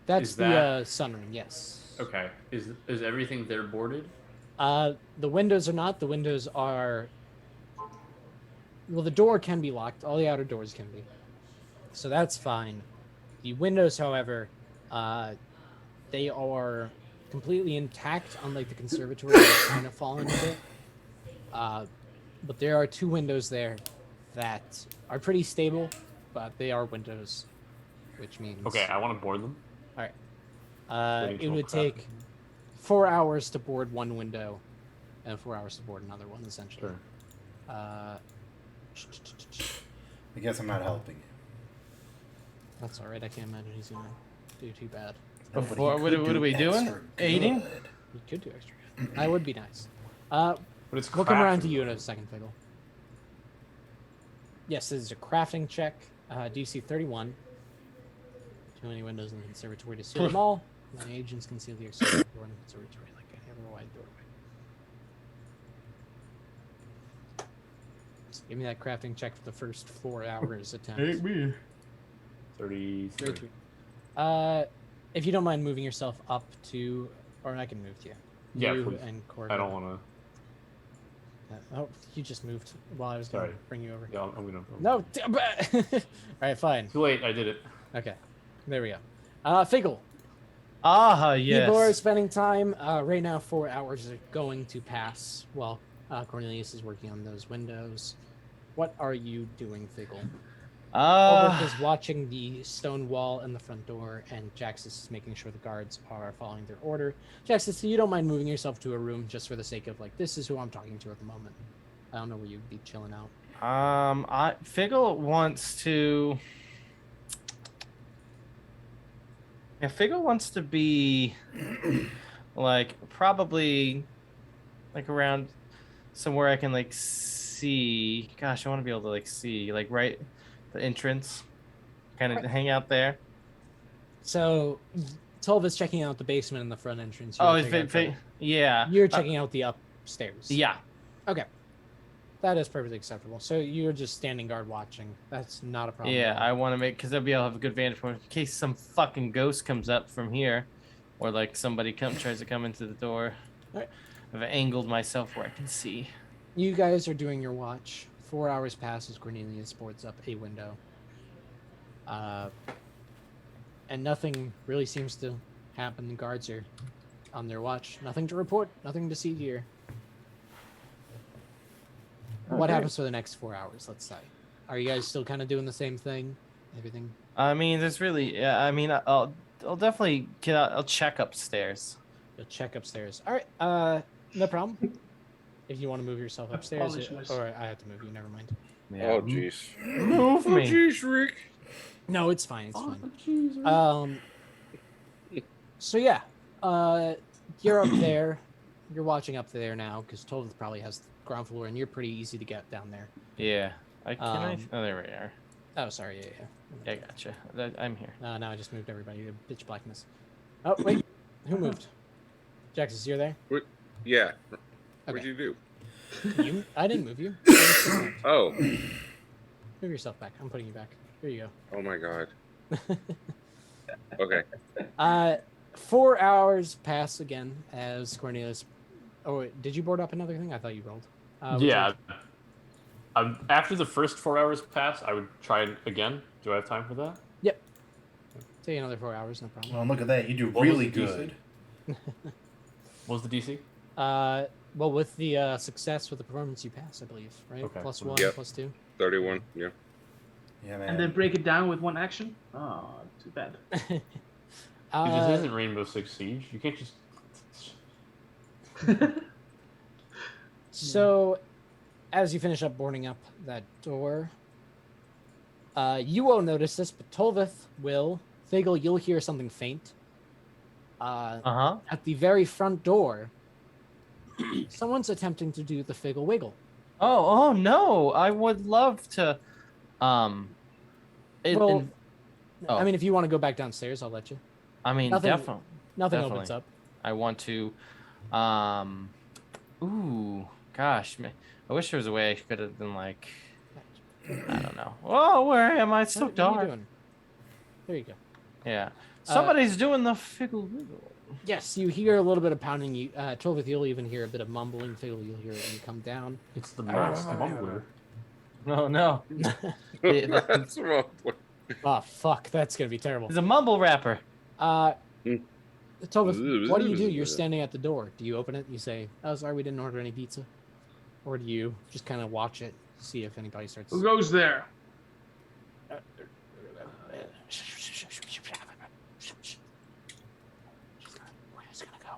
That's Is the that- sunroom. Yes. Okay. Is everything there boarded? The windows are not. The windows are. Well, the door can be locked. All the outer doors can be. So that's fine. The windows, however, they are completely intact, unlike the conservatory that's kind of fallen a bit. But there are two windows there that are pretty stable, but they are windows, which means... Okay, I want to board them. All right. Waiting It till would crafting. take 4 hours to board one window, and 4 hours to board another one, essentially. Sure. I guess I'm not helping you. That's all right. I can't imagine he's gonna do too bad. No, but he Before, what could are do we doing? extra Aiding? good. He could do extra good. That would be nice. But it's We'll come around to crafting. you in a second, Figgle. Yes, this is a crafting check. DC 31. Too many windows in the conservatory to seal them all. My agents conceal the exterior door in the conservatory like any other wide doorway. So give me that crafting check for the first 4 hours attempt. me. 33. 33. If you don't mind moving yourself up to, or I can move to you. Yeah, You please. and Corbin. I don't want to. Oh, you just moved while I was going to Sorry. bring you over. Yeah, I'm gonna. No. All right, fine. Too late. I did it. Okay, there we go. Figgle, Ah, yes. people are spending time. Right now, 4 hours are going to pass while Cornelius is working on those windows. What are you doing, Figgle? Ulrich is watching the stone wall and the front door, and Jax is making sure the guards are following their order. Jax, so you don't mind moving yourself to a room just for the sake of, like, this is who I'm talking to at the moment. I don't know where you'd be chilling out. Figgle wants to. Yeah, Figgle wants to be, like, probably, like, around somewhere I can, like, see. Gosh, I want to be able to, like, see, like, right, the entrance, kind of hang out there. So, Tolva's checking out the basement and the front entrance. Oh, You're checking out yeah. You're checking out the upstairs. Yeah. Okay. That is perfectly acceptable. So you're just standing guard watching. That's not a problem. Yeah, at all. I want to make, because I'll be able to have a good vantage point in case some fucking ghost comes up from here, or like somebody tries to come into the door. I've angled myself where I can see. You guys are doing your watch. 4 hours pass as Cornelius boards up a window. And nothing really seems to happen. The guards are on their watch. Nothing to report. Nothing to see here. What happens for the next 4 hours, let's say? Are you guys still kind of doing the same thing? Everything? I mean, there's really. Yeah, I mean, I'll definitely get out. I'll check upstairs. You'll check upstairs. All right. No problem. If you want to move yourself upstairs, or I have to move you. Never mind. Yeah. Oh jeez. Move Oh me. jeez, Rick. No, it's fine. It's fine. So yeah, you're up there. You're watching up there now because Tolvith probably has the ground floor, and you're pretty easy to get down there. Yeah. Oh, there we are. Oh, sorry. Yeah. Yeah, gotcha. I'm here. Now I just moved everybody to pitch blackness. Oh wait, who moved? Jaxus, you're there. Yeah. Okay. What'd you do? I didn't move you. Oh. Move yourself back. I'm putting you back. Here you Oh my god. Okay. 4 hours pass again as Cornelius. Oh, wait, did you board up another thing? I thought you rolled. Yeah. After the first 4 hours pass, I would try it again. Do I have time for that? Yep. Take another 4 hours, no problem. Well, look at that. You do What was really the DC? good. What was the DC? Well, with the success with the performance, you pass, I believe, right? Okay. Plus 1, Yep. plus 2. 31. Yeah. Yeah, man. And then break it down with one action? Oh, too bad. This isn't Rainbow Six Siege. You can't just. So, as you finish up boarding up that door, you won't notice this, but Tolvith will. Figgle, you'll hear something faint. At the very front door, someone's attempting to do the Figgle Wiggle. Oh no! I would love to. I mean, if you want to go back downstairs, I'll let you. I mean, nothing definitely. opens up. I want to. Ooh, gosh, man. I wish there was a way I could have been like. I don't know. Oh, where am I? It's so What are you dark. doing? There you go. Yeah. Somebody's doing the Figgle Wiggle. Yes, you hear a little bit of pounding. You, Tolvith, you'll even hear a bit of mumbling. Figgle, you'll hear it when you come down. It's the masked mumbler. No, no. That's wrong. Oh, fuck. That's going to be terrible. He's a mumble rapper. Tolvith, what do? You're standing at the door. Do you open it? You say, oh, sorry, we didn't order any pizza? Or do you just kind of watch it, see if anybody starts... Who goes there? Where's it gonna go?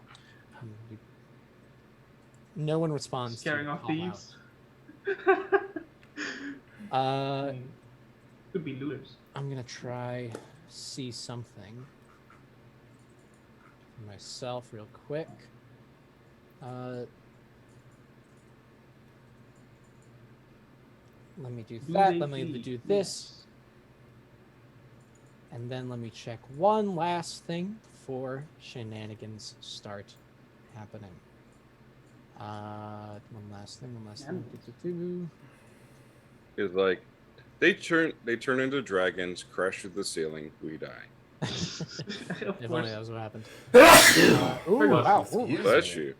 No one responds. Scaring to off call thieves? out. Could be looters. I'm gonna try see something for myself real quick. Let me do that. Let me do this. And then let me check one last thing before shenanigans start happening. One last thing. It's like they turn into dragons, crash through the ceiling, we die. If only that was what happened. Ooh, wow. Ooh. Bless you.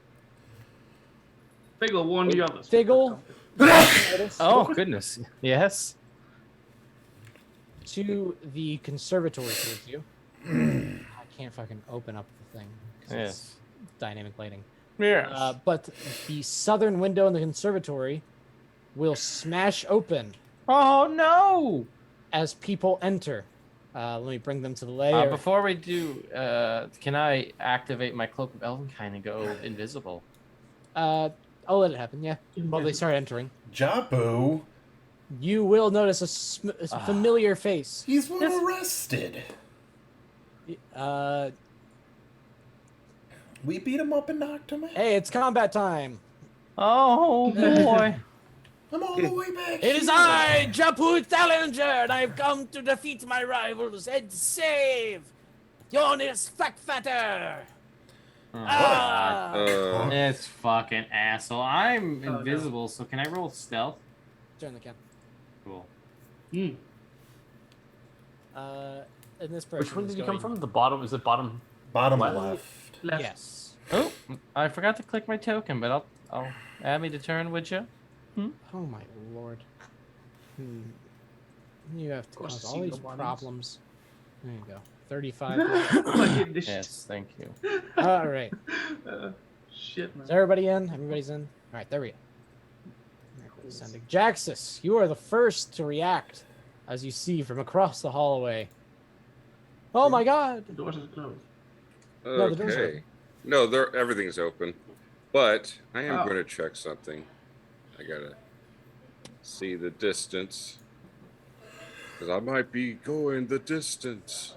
Figgle warn the others. Figgle. Oh, goodness. Yes. To the conservatory towards you. I can't fucking open up the thing. 'Cause it's dynamic lighting. Yes. But the southern window in the conservatory will smash open Oh, no! as people enter. Let me bring them to the layer. Before we do, can I activate my Cloak of Elvenkind and go invisible? I'll let it happen, yeah. While they start entering. Jabu, You will notice a familiar face. he's arrested. We beat him up and knocked him out. Hey, it's combat time. Oh, boy. I'm all the way back. It is here. I, Japu Challenger, and I've come to defeat my rivals and save Jonas Flackfatter. This fucking asshole. I'm invisible, so can I roll stealth? Turn the camera. Cool. And this person Which one is did you come going- from? The bottom? Is it bottom? Bottom Left. left. Left. Yes. Oh, I forgot to click my token, but I'll add me to turn, would you? Oh my lord. You have to course, cause the all these single bodies. problems. There you go. 35. Fucking this Yes, thank you. All right. shit, man. Is everybody in? Everybody's in? All right, there we go. Sending Jaxus, you are the first to react as you see from across the hallway. Oh my god! The doors are closed. No, the doors are Okay. No, everything's open. But I am Oh. going to check something. I gotta see the distance. Because I might be going the distance.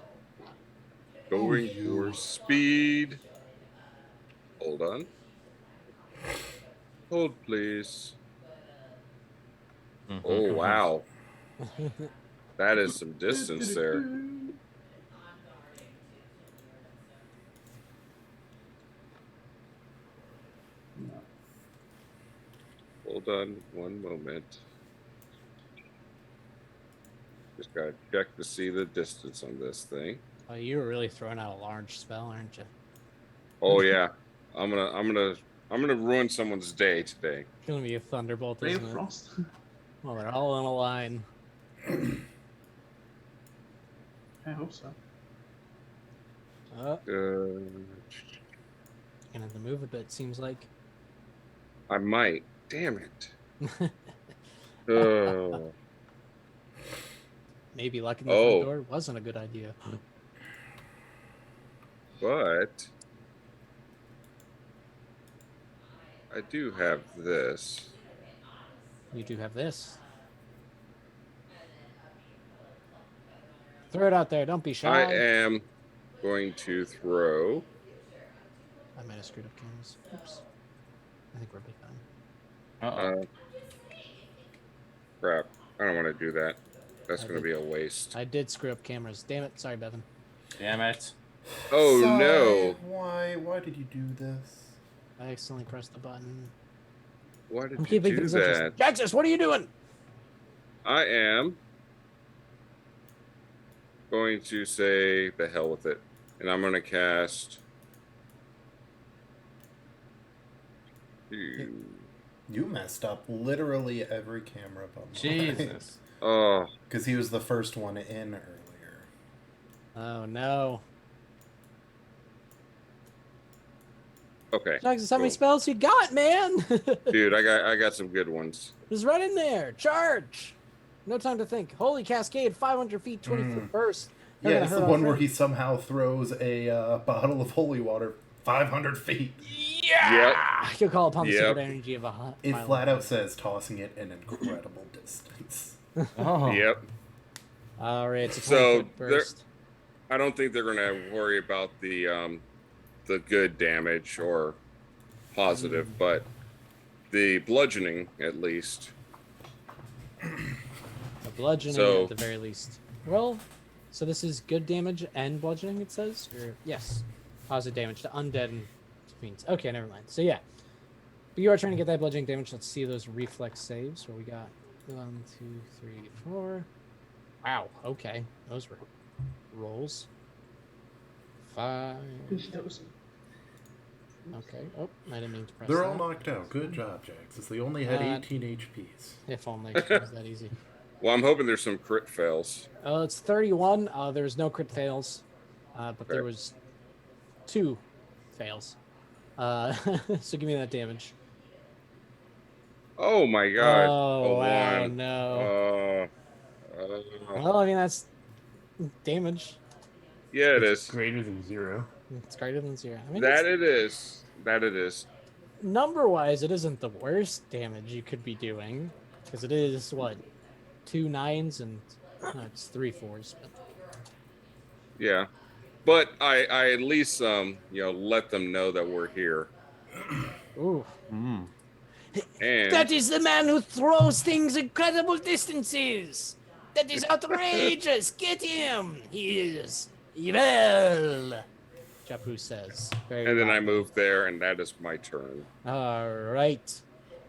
Going your speed. Hold on. Hold, please. Oh, wow. That is some distance there. Hold on one moment. Just gotta check to see the distance on this thing. Oh, you were really throwing out a large spell, aren't you? Oh yeah. I'm gonna ruin someone's day today. It's gonna be a thunderbolt, Ray isn't of it? Frost. Well, they're all in a line. I hope so. Gonna have to move a bit, seems like. I might. Damn it. Oh. Maybe locking the front door wasn't a good idea. But I do have this. You do have this. Throw it out there. Don't be shy. I am going to throw. I might have screwed up cameras. Oops. I think we'll be fine. Crap. I don't want to do that. That's going to be a waste. I did screw up cameras. Damn it. Sorry, Bevan. Damn it. Oh, Sorry, no. Why did you do this? I accidentally pressed the button. Why did I'm you keeping do things that? interesting. Jaxus, what are you doing? I am going to say the hell with it. And I'm going to cast. You messed up literally every camera but Jesus. Oh. Because he was the first one in earlier. Oh, no. Okay. Jaxus, how many cool. spells you got, man? Dude, I got some good ones. Just right in there. Charge. No time to think. Holy Cascade, 500 feet, 20-foot burst. They're Yeah, gonna it's hurt the our one where friend. he somehow throws a bottle of holy water 500 feet. Yeah! You'll call upon the Yep. secret energy of a It violent flat out says tossing it an incredible distance. Oh. Yep. All right, it's a So 20-foot burst. I don't think they're going to worry about the good damage or positive, but the bludgeoning at least. A bludgeoning So- at the very least. Well, so this is good damage and bludgeoning, it says? Or, yes. Positive damage to undead and fiends. Okay, never mind. So, yeah. But you are trying to get that bludgeoning damage. Let's see those reflex saves. Where we got 1, 2, 3, 4. Wow, okay. Those were rolls. 5. Okay. Oh, I didn't mean to press They're that. all knocked out. Good job, Jax. They only had 18 HPs. If only it was that easy. Well, I'm hoping there's some crit fails. It's 31. There's no crit fails, but there Okay. was 2 fails. So give me that damage. Oh my god. Oh, a wow, 1. no. Oh. Well, I mean, that's damage. Yeah, it It's is. greater than 0. It's greater than 0. I mean, That it is. That it is. number-wise, it isn't the worst damage you could be doing, because it is, what, 2 9s and no, it's 3 4s. But... Yeah. But I at least let them know that we're here. Ooh. Mm. And That is the man who throws things incredible distances. That is outrageous. Get him. He is evil. Japu says. Very and then I loudly. move there, and that is my turn. All right.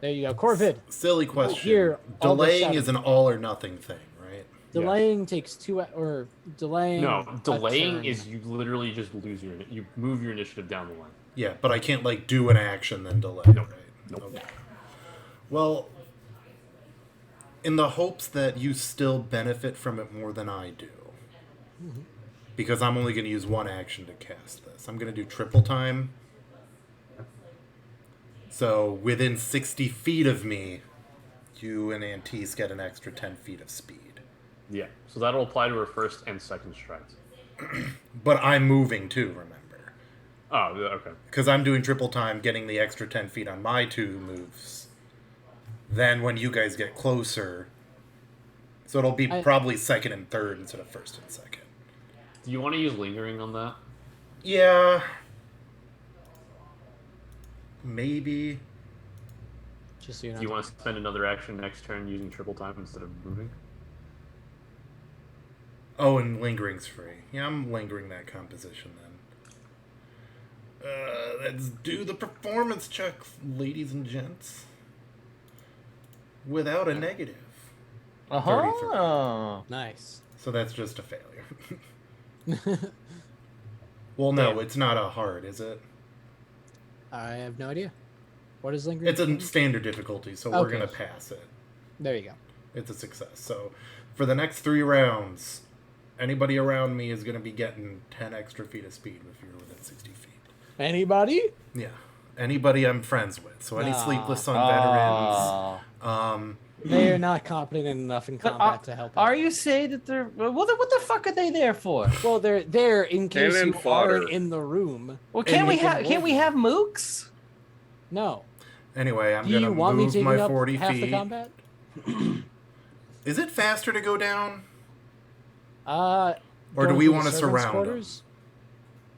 There you go. Corvid. Silly question. hear all the Delaying shouting. is an all or nothing thing, right? Delaying takes 2 or delaying. No, a delaying turn. is you literally just you move your initiative down the line. Yeah, but I can't like do an action then delay, Nope. right? Nope. Okay. Well, in the hopes that you still benefit from it more than I do, because I'm only going to use one action to cast this. I'm going to do triple time. So within 60 feet of me, you and Antis get an extra 10 feet of speed. Yeah. So that'll apply to her first and second strikes. But I'm moving too, remember. Oh, okay. Because I'm doing triple time, getting the extra 10 feet on my 2 moves. Then when you guys get closer... So it'll be probably second and third instead of first and second. Do you want to use lingering on that? Yeah. Maybe. Just so you Do you want to spend another action next turn using triple time instead of moving? Oh, and lingering's free. Yeah, I'm lingering that composition then. Let's do the performance check, ladies and gents. Without a negative. 33. Nice. So that's just a failure. Well, no, it's not a hard, is it? I have no idea. What is lingering? It's a standard difficulty, so we're going to pass it. There you go. It's a success. So for the next 3 rounds, anybody around me is going to be getting 10 extra feet of speed if you're within 60 feet. Anybody? Yeah. Anybody I'm friends with. So any Sleepless Sun veterans. They are not competent enough in combat to help. Are you saying that they're... Well, what the fuck are they there for? Well, they're there in case Cannon you fodder. are in the room. Well, can't we have mooks? No. Anyway, I'm Do going you to want me move taking my up 40 half the feet. combat? Is it faster to go down? Or Or do we want to surround them?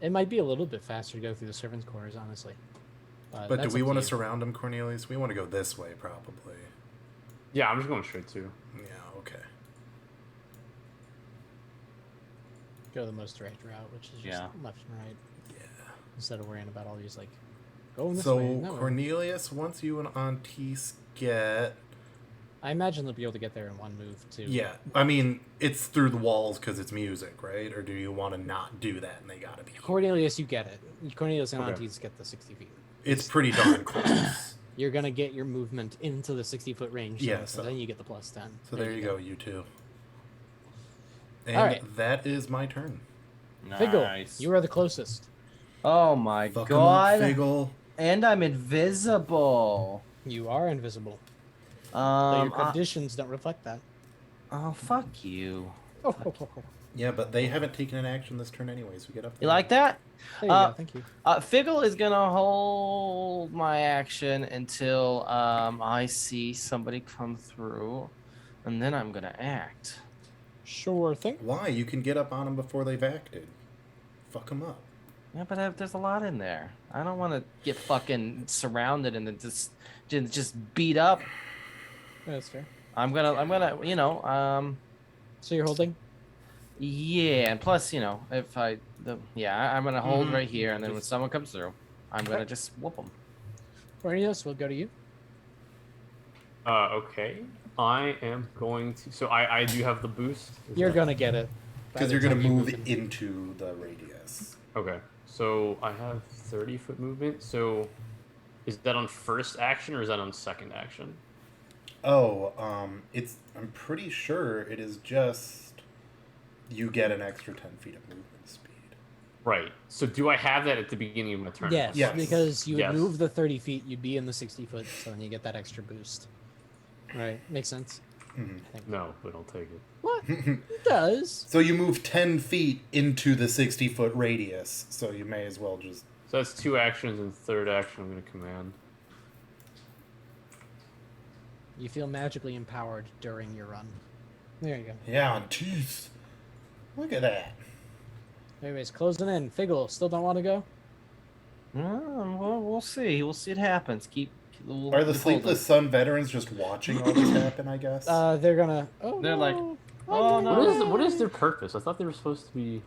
It might be a little bit faster to go through the servants' quarters, honestly. But do we want to you. surround them, Cornelius? We want to go this way, probably. Yeah, I'm just going straight to. Yeah, okay. Go the most direct route, which is just left and right. Yeah. Instead of worrying about all these, like, going this So, way. No, Cornelius, once you and Antis get... I imagine they'll be able to get there in one move, too. Yeah, I mean, it's through the walls because it's music, right? Or do you want to not do that and they gotta be... Cornelius, you get it. Cornelius and Antis get the 60 feet. It's pretty darn close. You're going to get your movement into the 60-foot range. Yeah, so then you get the plus 10. So there you go, you two. And Alright. that is my turn. Figgle, you are the closest. Oh my Fuck 'em up, god. Figgle. And I'm invisible. You are invisible. But your conditions don't reflect that. Oh, fuck you. Yeah, but they haven't taken an action this turn anyways. We get up there. You like that? There you go, thank you. Figgle is gonna hold my action until I see somebody come through, and then I'm gonna act. Sure thing. Why? You can get up on them before they've acted. Fuck them up. Yeah, but there's a lot in there. I don't want to get fucking surrounded and then just beat up. Yeah, that's fair. I'm gonna, you know, So you're holding? yeah, and plus, you know, if I'm gonna hold right here, and then when someone comes through, I'm gonna just whoop them. Cornelius, we'll go to you. Okay. I am going to... So I do have the boost. You're going to get it. Because you're going to move into the radius. Okay. So I have 30-foot movement. So is that on first action or is that on second action? Oh, I'm pretty sure it is just you get an extra 10 feet of movement speed. Right. So do I have that at the beginning of my turn? Yes, because you would Yes. move the 30 feet, you'd be in the 60 foot, so then you get that extra boost. Right, makes sense. Mm-hmm. I think. No, but I'll take it. What? It does. So you move 10 feet into the 60-foot radius, so you may as well just... So that's 2 actions, and third action I'm going to command. You feel magically empowered during your run. There you go. Yeah, jeez. Look at that. Anyways, closing in. Figgle, still don't want to go? Well, we'll see. We'll see what happens. Are the Sleepless Sun veterans just watching all this happen, I guess? They're gonna... Oh, They're like, no. oh, no. What is their purpose? I thought they were supposed to be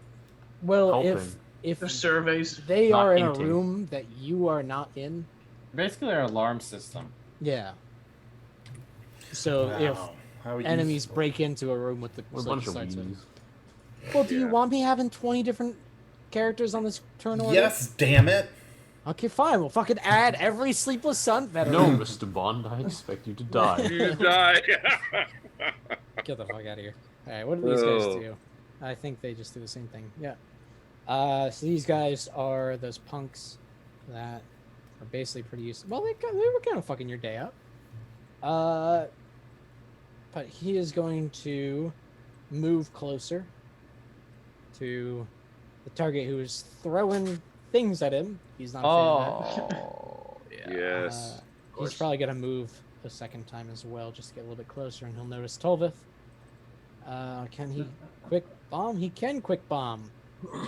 Well, helping. if The surveys. they Not are in hinting. a room that you are not in, Basically, our alarm system. yeah. So Wow. How if enemies useful. break into a room with the We're a bunch of lights on- weenies. Well, do you Yeah. want me having 20 different characters on this turn order? Yes, damn it. Okay, fine. We'll fucking add every Sleepless Sun veteran. No, Mr. Bond, I expect you to die. You die. Get the fuck out of here. All right, what do these guys Oh. do? I think they just do the same thing. Yeah. So these guys are those punks that are basically pretty used. Well, they were kind of fucking your day up. But he is going to move closer to the target who is throwing things at him. He's not. Oh, yeah. Yes. He's probably gonna move a second time as well, just to get a little bit closer, and he'll notice Tolvith. Can he quick bomb? He can quick bomb.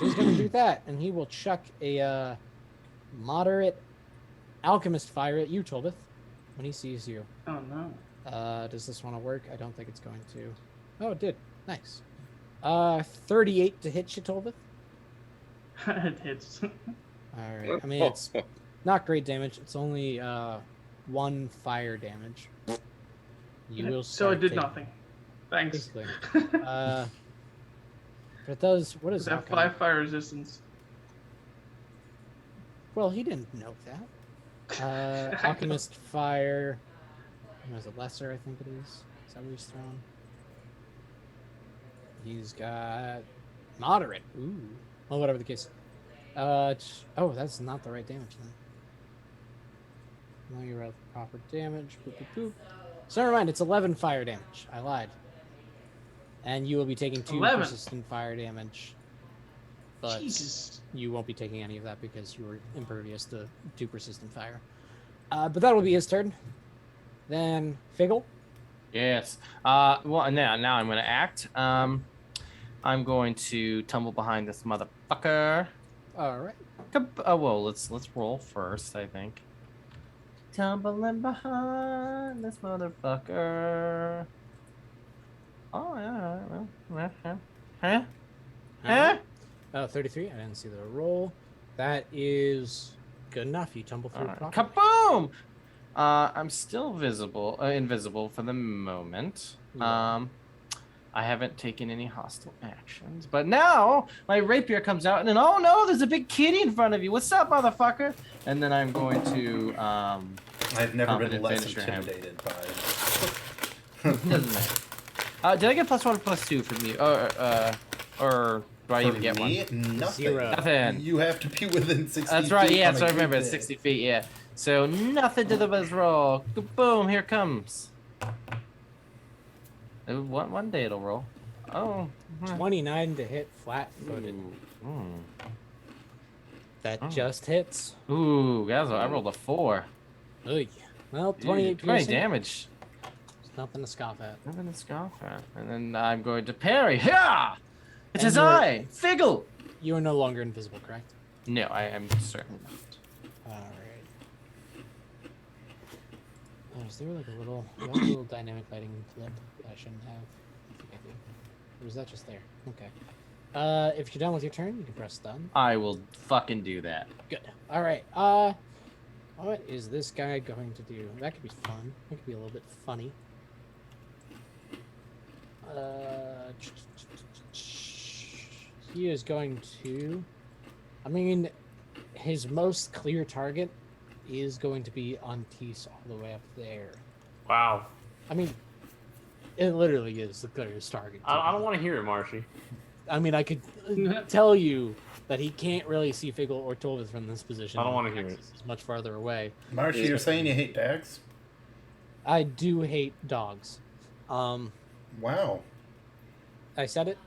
He's gonna do that, and he will chuck a moderate alchemist fire at you, Tolvith, when he sees you. Oh no. Does this want to work? I don't think it's going to. Oh, it did. Nice. 38 to hit you, Tolvith. It hits. All right. I mean, it's not great damage. It's only 1 fire damage. You will. So it start did taking- nothing. Thanks. Basically. But it does. What is Does that that? 5 fire resistance? Well, he didn't know that. Alchemist fire. Was it lesser? I think it is. Is that what he's throwing? He's got moderate. Ooh. Well, whatever the case. Oh, that's not the right damage then. No, you're at proper damage. Boop, boop, boop. So never mind. It's 11 fire damage. I lied. And you will be taking 2 11? persistent fire damage. But Jesus. you won't be taking any of that because you were impervious to 2 persistent fire. But that will be his turn. Then Figgle. Yes. Well, now I'm going to act. I'm going to tumble behind this motherfucker. All right. Well, let's roll first, I think. Tumbling behind this motherfucker. Oh, yeah. Well, huh? Oh, 33. I didn't see the roll. That is good enough. You tumble through properly. Kaboom! I'm still invisible for the moment. Yeah. I haven't taken any hostile actions, but now my rapier comes out, and then oh no, there's a big kitty in front of you. What's up, motherfucker? And then I'm going to I've never been Confident less finisher him. intimidated by. doesn't matter. Did I get +1/+2 from you, or do I even get me, one? nothing. 0. Nothing. You have to be within 60 That's right. feet Yeah, on so I a remember it's grid. 60 feet. Yeah. So nothing to the buzz roll. Boom! Here it comes. One day it'll roll. Oh. 29 to hit flat-footed. Ooh. That Oh. just hits. Ooh, guys, I rolled a 4. Oy. Well, 28 20 piercing. damage. There's nothing to scoff at. Nothing to scoff at. And then I'm going to parry. Yeah! It's And his you're- eye! Figgle! You are no longer invisible, correct? No, I am certainly not. All right. Oh, is there like a little dynamic lighting flip that I shouldn't have? I think I do. Or is that just there? Okay. If you're done with your turn, you can press done. I will fucking do that. Good. All right. What is this guy going to do? That could be fun. That could be a little bit funny. He is going to. I mean, his most clear target is going to be Antis all the way up there. Wow. I mean, it literally is the clearest target. to I me. don't want to hear it, Marshy. I mean, I could tell you that he can't really see Figgle or Tolvith from this position. I don't wanna hear it. It's much farther away. Marsha, you're saying you hate dags? I do hate dogs. Wow. I said it.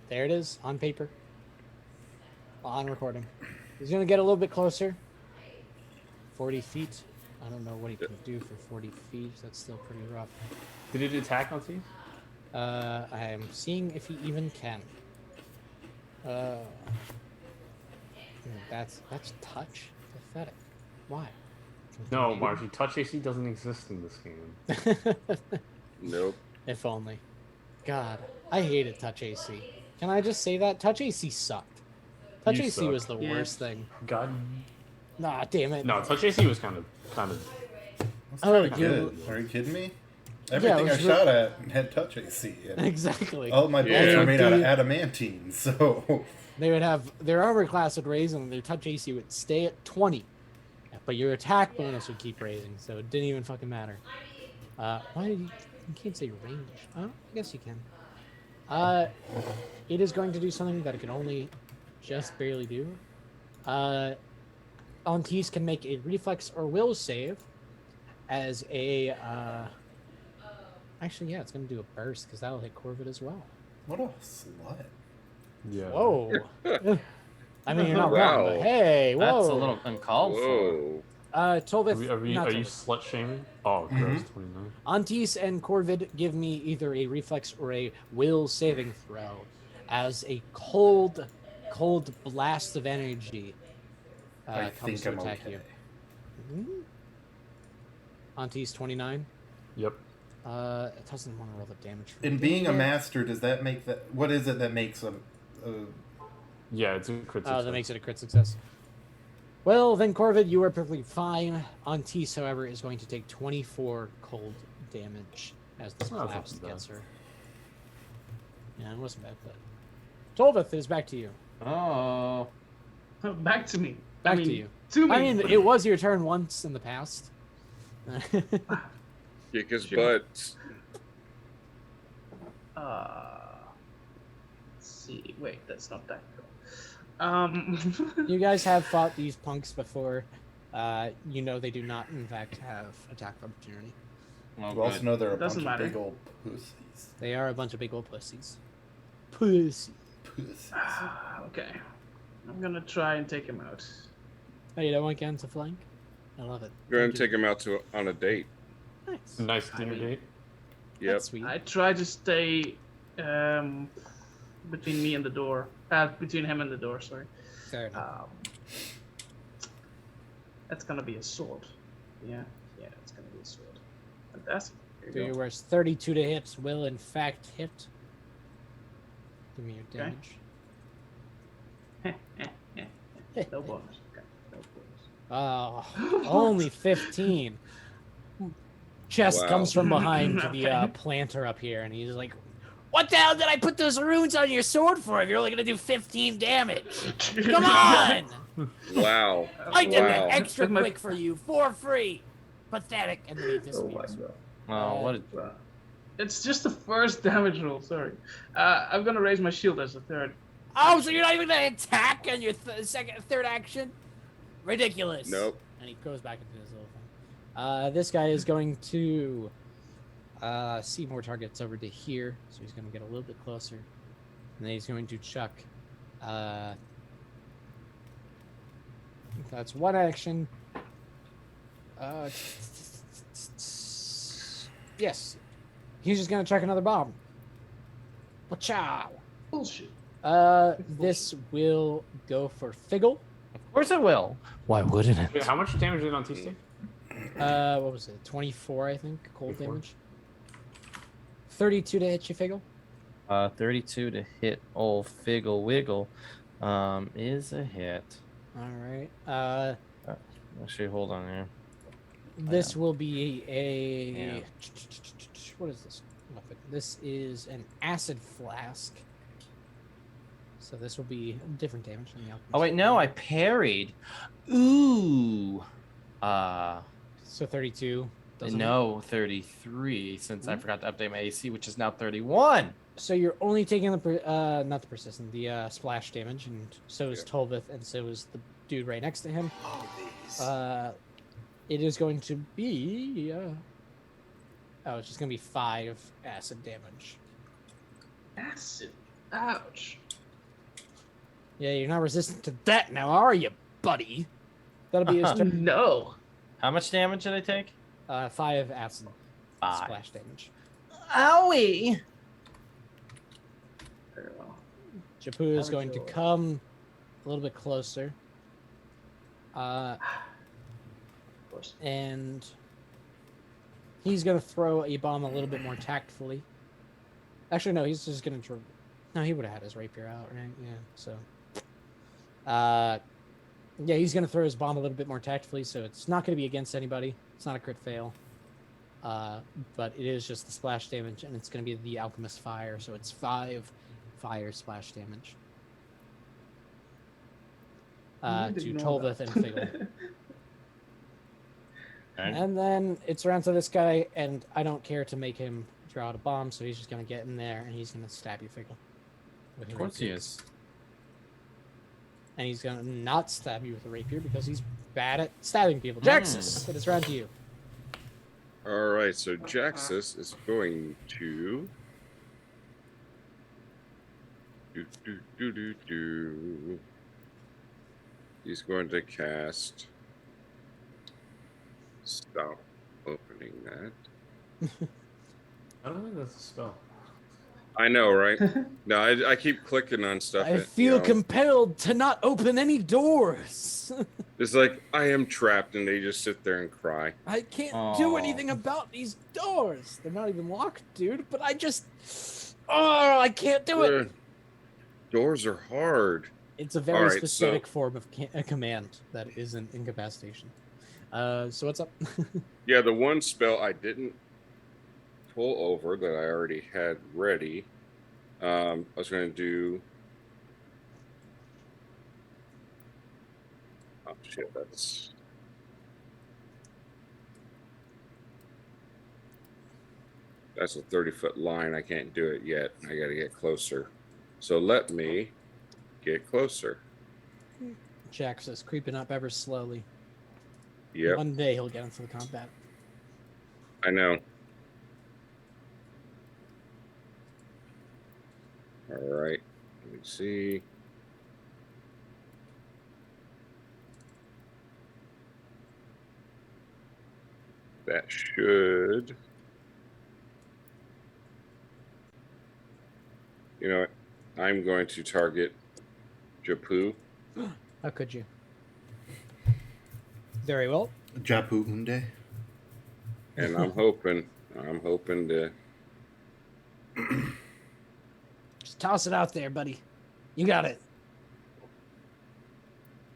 There it is on paper. On recording. He's gonna get a little bit closer. 40 feet. I don't know what he can do for 40 feet. That's still pretty rough. Did it attack on you? I am seeing if he even can. That's touch. Pathetic. Why? No, Marshy. Touch AC doesn't exist in this game. Nope. If only. God, I hated Touch AC. Can I just say that? Touch AC sucked. Touch You AC suck. was the Yeah. worst thing. God. Nah, damn it. No, Touch AC was kind of. That's Oh, kinda you- good. Are you kidding me? Everything it I was shot at had touch AC. And Exactly. all my bullets Yeah. are made out of Dude. adamantine, so They would have their armor class would raise and their Touch AC would stay at 20 But your attack bonus would keep raising, so it didn't even fucking matter. Why did you can't say range? Oh, I guess you can. It is going to do something that it can only just barely do. Antis can make a reflex or will save as a actually, yeah, it's going to do a burst because that'll hit Corvid as well. What a slut. Yeah. Whoa. I mean, you're not Wow. wrong, but hey, whoa. That's a little uncalled for. Whoa. Tolvith, Are you not slut Tolvith. shaming? Oh, gross. 29. Antis and Corvid give me either a reflex or a will saving throw as a cold blast of energy I comes think to I'm attack okay. you. Antis 29. Yep. It doesn't want to roll the damage. In being a master, does that make that? What is it that makes a Yeah, it's a crit Oh, success. that makes it a crit success. Well, then, Corvid, you are perfectly fine. Antis, however, is going to take 24 cold damage as this Oh, that's not blast too bad. gets her. Yeah, it wasn't bad, but... Tolvith is back to you. Oh. Back to me. Back I mean, to you. To me. I mean, it was your turn once in the past. Kick his butt. Let's see. Wait, that's not that cool. You guys have fought these punks before. You know they do not, in fact, have attack of opportunity. Well, You also know they're a bunch Doesn't of matter. big old pussies. They are a bunch of big old pussies. Pussy. Pussies. Okay. I'm gonna try and take him out. Oh, you don't want Gan to flank? I love it. Go ahead and Thank take him out on a date. you. Nice. Nice dinner date. Yep. That's sweet. I try to stay between me and the door. Between him and the door, sorry. Fair enough. That's gonna be a sword. Yeah, it's gonna be a sword. Fantastic. Do Here your you go. worst. 32 to hit will, in fact, hit. Give me your Okay. damage. No bonus. Okay. No bonus. Oh, only 15. Chest Wow. comes from behind Okay. the planter up here, and he's like, "What the hell did I put those runes on your sword for if you're only gonna do 15 damage? Come on! Wow. I did Wow. that extra With my- quick for you, for free. Pathetic." And then he Oh my disappears. god. Oh, what a... It's just the first damage roll. Sorry. I'm gonna raise my shield as a third. Oh, so you're not even gonna attack on your third action? Ridiculous. Nope. And he goes back into his little thing. This guy is going to see more targets over to here, so he's gonna get a little bit closer, and then he's going to chuck. That's one action. Yes, he's just gonna chuck another bomb. Wachow. Bullshit. This will go for Figgle. Of course it will. Why wouldn't Wait, it? how much damage did Antis take? What was it? 24, I think, cold 24. damage. 32 to hit you, Figgle. 32 to hit old Figgle Wiggle is a hit. All right. Actually, hold on here. This will be a. Yeah. What is this weapon? This is an acid flask. So this will be different damage than the alchemist. Oh wait, no, I parried. Ooh. So 32. doesn't it? No, 33. Since I Ooh. forgot to update my AC, which is now 31. So you're only taking the not the persistent, the splash damage, and so is Tolvith, and so is the dude right next to him. It is going to be. It's just going to be 5 acid damage. Acid. Ouch. Yeah, you're not resistant to that now, are you, buddy? That'll be his turn. No. How much damage did I take? 5 acid 5. splash damage. Owie. Very well. Japu is going to come a little bit closer. Of course. And he's going to throw a bomb a little bit more tactfully. Actually, no, he's just going to... No, he would have had his rapier out, right? Yeah, so... yeah, he's going to throw his bomb a little bit more tactfully, so it's not going to be against anybody. It's not a crit fail. But it is just the splash damage, and it's going to be the Alchemist Fire, so it's 5 fire splash damage. I To didn't know Tolvith that. and Figgle. And then it's around to this guy, and I don't care to make him draw out a bomb, so he's just gonna get in there and he's gonna stab you, Fickle. Of course he is. And he's gonna not stab you with a rapier because he's bad at stabbing people. Jaxus, it is round to you. All right, so Jaxus is going to He's going to cast. Stop opening that. I don't think that's a spell. I know, right? No, I keep clicking on stuff. I feel compelled to not open any doors. It's like I am trapped, and they just sit there and cry. I can't do anything about these doors. They're not even locked, dude. But I I can't do it. Doors are hard. It's a very specific form of a command that isn't incapacitation. So what's up? Yeah, the one spell I didn't pull over that I already had ready. I was going to do. Oh shit! That's a 30-foot line. I can't do it yet. I got to get closer. So let me get closer. Jax is creeping up ever slowly. Yep. One day he'll get into the combat. I know. All right. Let me see. That should. You know what? I'm going to target Japu. How could you? Very well. Japu Unde. And I'm hoping to. Just toss it out there, buddy. You got it.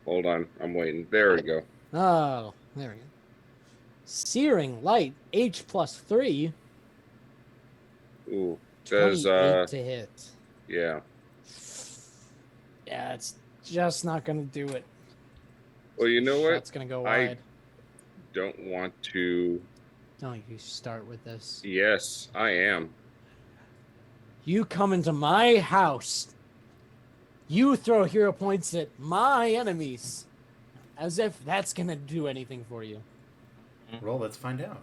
Hold on. I'm waiting. There we go. Oh, there we go. Searing Light, H+3. Ooh. Does, 28 to hit. Yeah. Yeah, it's just not going to do it. Well, you know what? It's going to go wide. Don't want to. Don't you start with this. Yes, I am. You come into my house. You throw hero points at my enemies. As if that's going to do anything for you. Well, let's find out.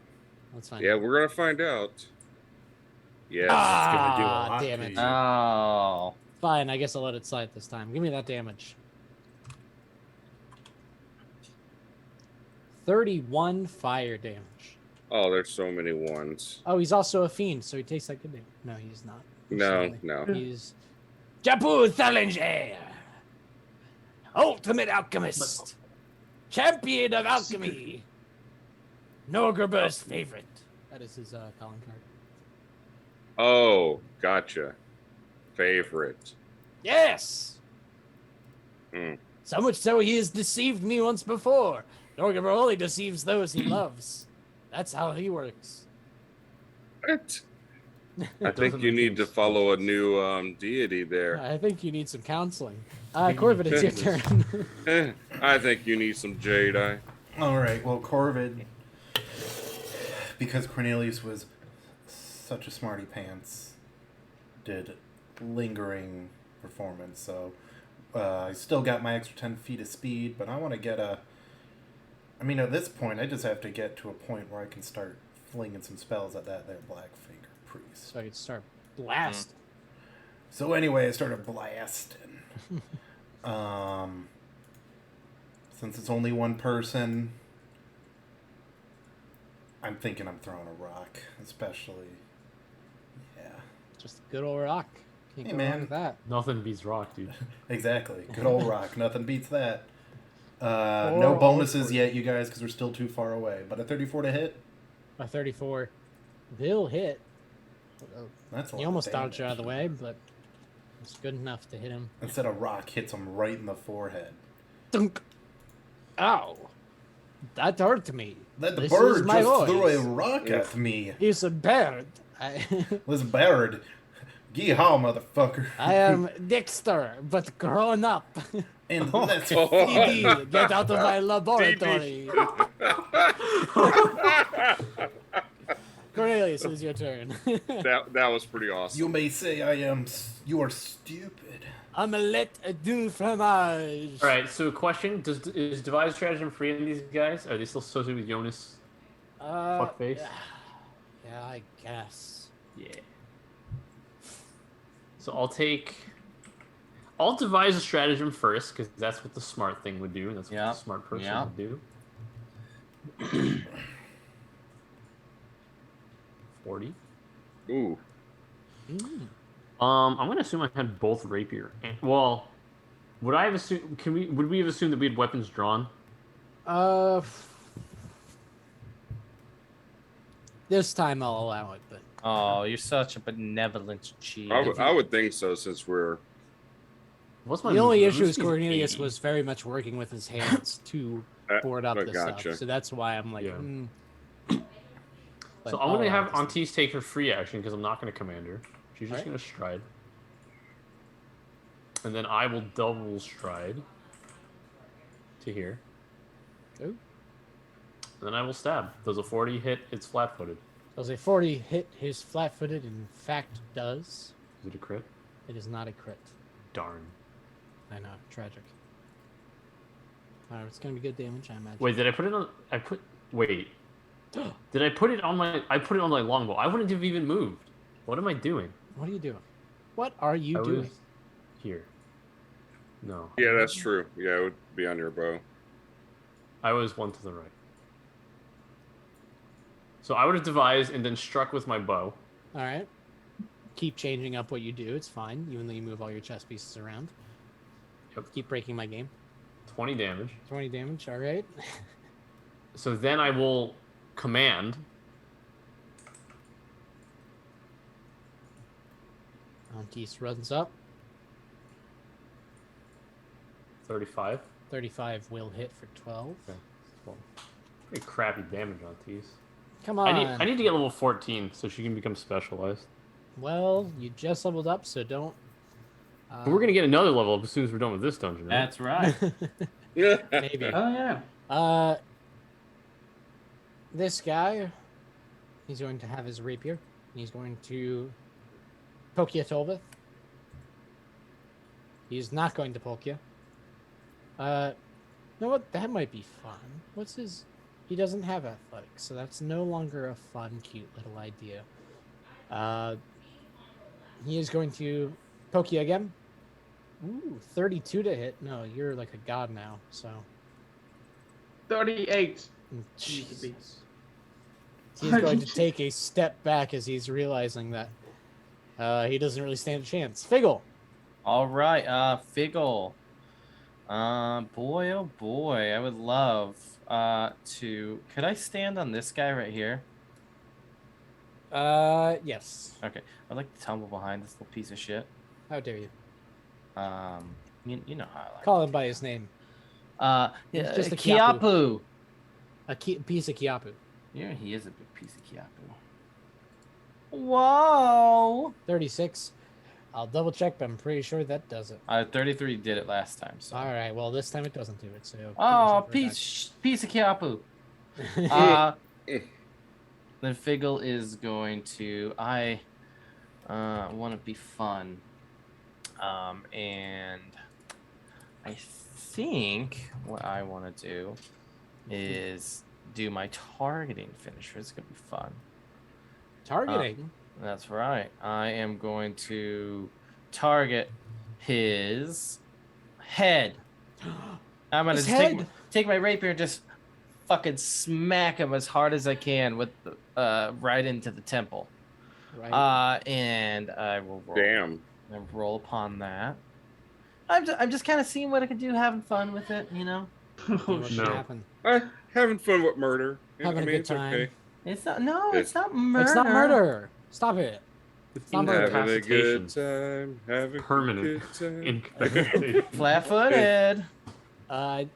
Let's find Yeah, out. we're going to find out. Yes. It's gonna do a lot damn to it. you. Oh. Fine, I guess I'll let it slide this time. Give me that damage. 31 fire damage. Oh, there's so many ones. Oh, he's also a fiend, so he takes that good damage. No, he's not. No, Sadly. no. He's Japu Thalinger, Ultimate Alchemist, Champion of Alchemy, Norgerber's favorite. That is his calling card. Oh, gotcha. Favorite. Yes! Hmm. So much so he has deceived me once before. Norgerber only deceives those he loves. That's how he works. What? I think you need to follow a new deity there. I think you need some counseling. Corvid, it's your turn. I think you need some Jedi. All right. Well, Corvid, because Cornelius was such a smarty pants, did lingering performance. So I still got my extra 10 feet of speed, but I want to get I mean, at this point, I just have to get to a point where I can start flinging some spells at that there Blackfinger priest. So I could start blasting. So anyway, I started blasting. Since it's only one person, I'm thinking I'm throwing a rock, especially. Yeah. Just a good old rock. Can't Hey, go man. wrong with that. Nothing beats rock, dude. Exactly. Good old rock. Nothing beats that. No bonuses yet, you guys, because we're still too far away. But a 34 to hit? A 34 will hit. That's a lot He almost of dodged you out of the damage. way, but it's good enough to hit him. Instead of rock, hits him right in the forehead. Dunk. Ow. That hurt me. That the This bird is my just threw a voice. rock at me. He's a bird. This bird Yeehaw, motherfucker. I am Dexter, but grown up. And let's DD, get out of my laboratory. Cornelius, it is your turn. that was pretty awesome. You may say you are stupid. Omelette du fromage. All right. So, question: is devise stratagem free in these guys? Are they still associated with Jonas? Fuckface. Yeah, I guess. Yeah. So I'll devise a stratagem first because that's what the smart thing would do. And that's what the smart person would do. 40. Ooh. I'm gonna assume I had both rapier. Well, would I have assumed? Would we have assumed that we had weapons drawn? This time I'll allow it, but. Oh, you're such a benevolent cheat. I would think so, since we're. What's my The only movement? issue is Movement Cornelius 80. was very much working with his hands to board up this gotcha. stuff, so that's why I'm like. Yeah. But So I'm gonna I'll have allow this. Antisse take her free action because I'm not gonna command her. She's just Alright. gonna stride, and then I will double stride to here. Oh. And then I will stab. Does a 40 hit? It's flat-footed. Does a 40 hit his flat-footed? In fact, does. Is it a crit? It is not a crit. Darn. I know, tragic. Alright, it's gonna be good damage, I imagine. Wait, did I put it on? Wait. Did I put it on my? I put it on my longbow. I wouldn't have even moved. What am I doing? What are you doing? What are you I doing? was here. No. Yeah, that's true. Yeah, it would be on your bow. I was one to the right. So I would have devised and then struck with my bow. Alright. Keep changing up what you do, it's fine, even though you move all your chess pieces around. Yep. Keep breaking my game. 20 damage. 20 damage, alright. So then I will command. Antisse runs up. 35. 35 will hit for 12. Okay. Well, pretty crappy damage on these. Come on. I need to get level 14 so she can become specialized. Well, you just leveled up, so don't. But we're gonna get another level up as soon as we're done with this dungeon. Right? That's right. Maybe. Oh yeah. This guy, he's going to have his rapier. He's going to poke you, Tolbeth. He's not going to poke you. You know what? That might be fun. What's his... He doesn't have athletics, so that's no longer a fun, cute little idea. He is going to poke you again. Ooh, 32 to hit. No, you're like a god now, so... 38. Jesus. He's going to take a step back as he's realizing that he doesn't really stand a chance. Figgle! All right, Figgle. Boy, oh boy, I would love to... Could I stand on this guy right here? Yes. Okay, I'd like to tumble behind this little piece of shit. How dare you? You know how I like Call him by his name. Yeah, It's just a Kiapu. Piece of Kiapu. Yeah, he is a big piece of Kiapu. Whoa! 36. I'll double check, but I'm pretty sure that does it. 33 did it last time, so... Alright, well, this time it doesn't do it, so... Oh, piece of Kiapu. Then Figgle is going to... I want to be fun. And I think what I want to do is do my targeting finisher. It's going to be fun. Targeting? That's right. I am going to target his head. I'm going to His take my rapier and just fucking smack him as hard as I can with right into the temple. Right. And I will roll. Damn. And roll upon that. I'm just kind of seeing what I can do, having fun with it, you know. What should No. happen? Having fun with murder. Having a good it's time. okay. It's not. No, it's not murder. It's not murder! Stop it! It's not murder. Having a good incapacitation. time. Having Permanent a good time. incapacitation. Flat-footed. I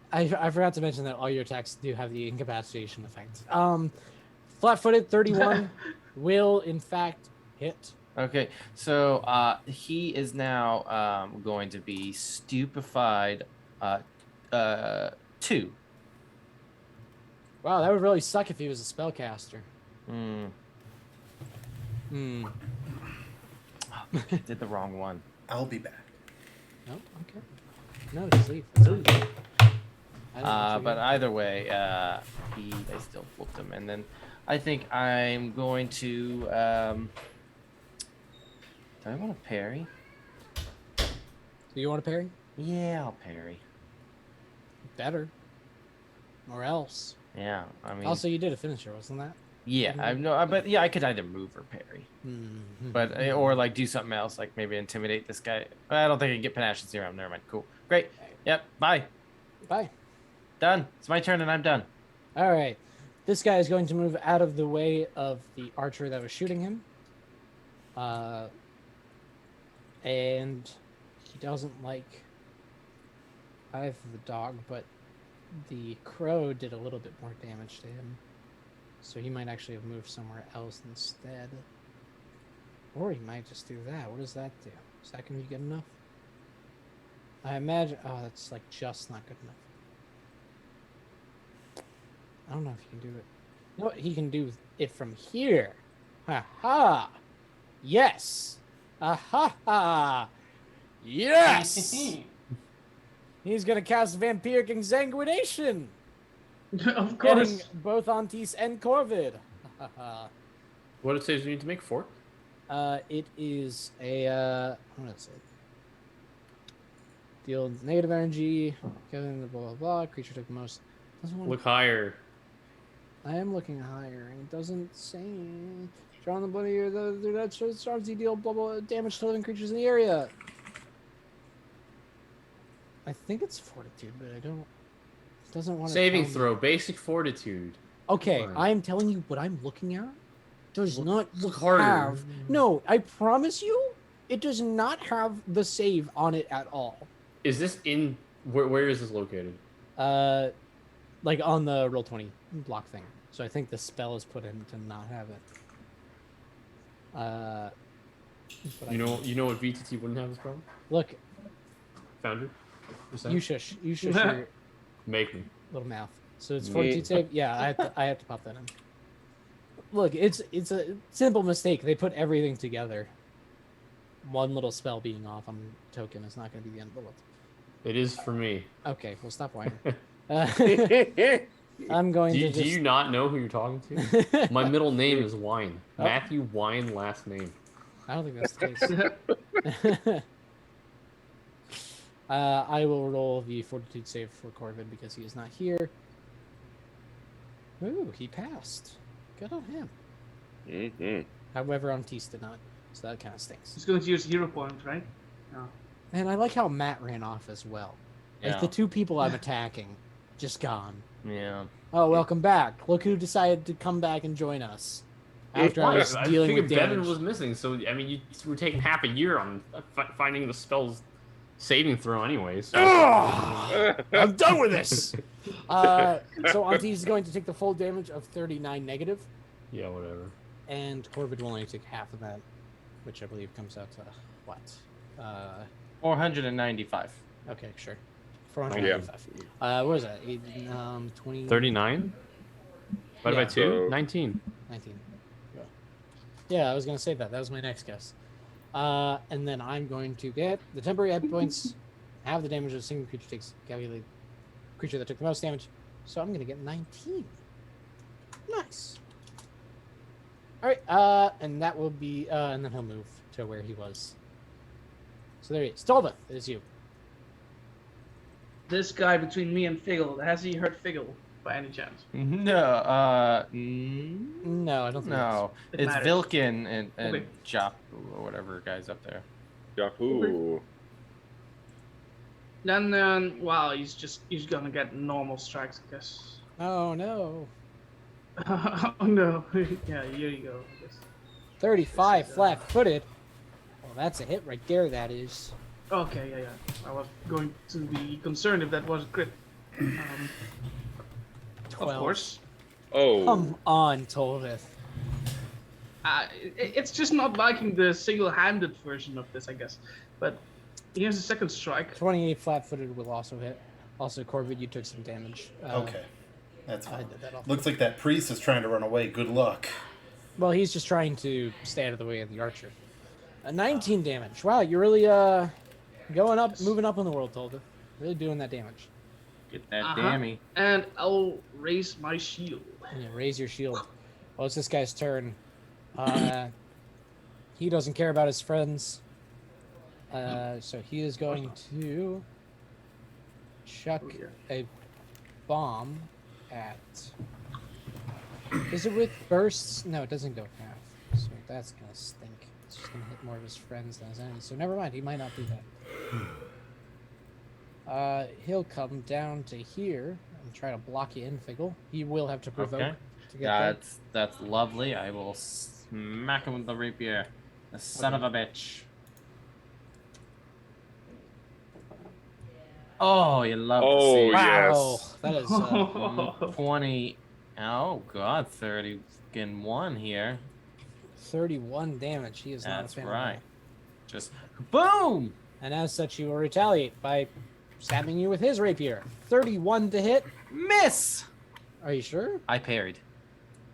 forgot to mention that all your attacks do have the incapacitation effect. Flat-footed 31 will in fact hit. Okay, so he is now going to be stupefied 2. Wow, that would really suck if he was a spellcaster. Did the wrong one. I'll be back. No, okay. No, just leave. That's leave. But either way, I still flipped him, and then I think I'm going to. Do I want to parry? Do you want to parry? Yeah, I'll parry. Better. Or else. Yeah, I mean. Also, you did a finisher, wasn't that? Yeah, but yeah, I could either move or parry, but or like do something else, like maybe intimidate this guy. I don't think I can get panache and serum. Never mind. Cool. Great. Yep. Bye. Bye. Done. It's my turn, and I'm done. All right. This guy is going to move out of the way of the archer that was shooting him. And he doesn't like either the dog, but the crow did a little bit more damage to him. So he might actually have moved somewhere else instead. Or he might just do that. What does that do? Is that going to be good enough? I imagine... Oh, that's like just not good enough. I don't know if he can do it. You know what? He can do it from here. Ha ha! Yes! Ah ha ha! Yes! He's gonna cast Vampiric Exsanguination! Of course. Hitting both Antis and Corvid. What it says you need to make 4? It is a what is it? Deal negative energy. Blah blah blah. Creature took the most. Doesn't want Look higher. I am looking higher, and it doesn't say. Draw on the bloody or that starts you deal blah blah damage to living creatures in the area. I think it's fortitude, but I don't. It doesn't want to. Saving throw, basic fortitude. Okay, Fine. I'm telling you what I'm looking at. Does not look harder. have. No, I promise you, it does not have the save on it at all. Is this in where is this located? Like on the Roll20 block thing. So I think the spell is put in to not have it. But You know what VTT wouldn't have this problem? Look, Founder? you shush your Make me. little mouth. So it's fortitude save. Yeah, I have to pop that in. Look, it's a simple mistake. They put everything together. One little spell being off on token is not going to be the end of the world. It is for me. Okay, well stop whining. I'm going to just... Do you not know who you're talking to? My middle name is Wine. Oh. Matthew Wine, last name. I don't think that's the case. I will roll the fortitude save for Corvid because he is not here. Ooh, he passed. Good on him. Mm-hmm. However, Antis did not, so that kind of stinks. He's going to use hero point, right? No. And I like how Matt ran off as well. Like the two people I'm attacking, just gone. Yeah. Oh, welcome back. Look who decided to come back and join us. After I was dealing with Devin damage. was missing, so I mean, you were taking half a year on finding the spell's saving throw anyway. So. I'm done with this. So Antis is going to take the full damage of 39 negative, Yeah, whatever. and Corvid will only take half of that, which I believe comes out to what? 495. Okay, sure. 495. What was that? 20. 39? Divided by 2? So- 19. 19. Yeah, I was going to say that. That was my next guess. And then I'm going to get the temporary hit points, have the damage of a single creature takes, calculate creature that took the most damage. So I'm going to get 19. Nice. All right, and that will be, and then he'll move to where he was. So there he is. Stolva, it is you. This guy between me and Figgle, has he hurt Figgle by any chance? No, No, I don't think no. It It's matters. Vilken and Okay. Jop or whatever guy's up there. Yahoo! Then, wow, he's gonna get normal strikes, I guess. Oh, no. Oh no. Yeah, here you go. I guess. 35 flat-footed. Well, that's a hit right there, that is. Okay, yeah. I was going to be concerned if that was a crit. 12. Of course. Oh, Come on, Tolvith. It's just not liking the single-handed version of this, I guess. But he has a second strike. 28 flat-footed will also hit. Also, Corbett, you took some damage. Okay. That's I fine. did that off. Looks like that priest is trying to run away. Good luck. Well, he's just trying to stay out of the way of the archer. 19 damage. Wow, you're really going up, moving up in the world, Tolga. Really doing that damage. Get that dammy. And I'll raise my shield. Yeah, raise your shield. Well, it's this guy's turn. He doesn't care about his friends. So he is going to chuck a bomb at... Is it with bursts? No, it doesn't go half. So that's going to stink. It's just going to hit more of his friends than his enemies. So never mind, he might not do that. He'll come down to here and try to block you in, Figgle. He will have to provoke to get there. That's lovely. I will smack him with the rapier. The son of a bitch. Oh, you love to see it. Wow, yes. that is 20. Oh god, 31 here. 31 damage. He is not a That's fan of right. that. Just boom. And as such, he will retaliate by stabbing you with his rapier. 31 to hit. Miss. Are you sure? I parried.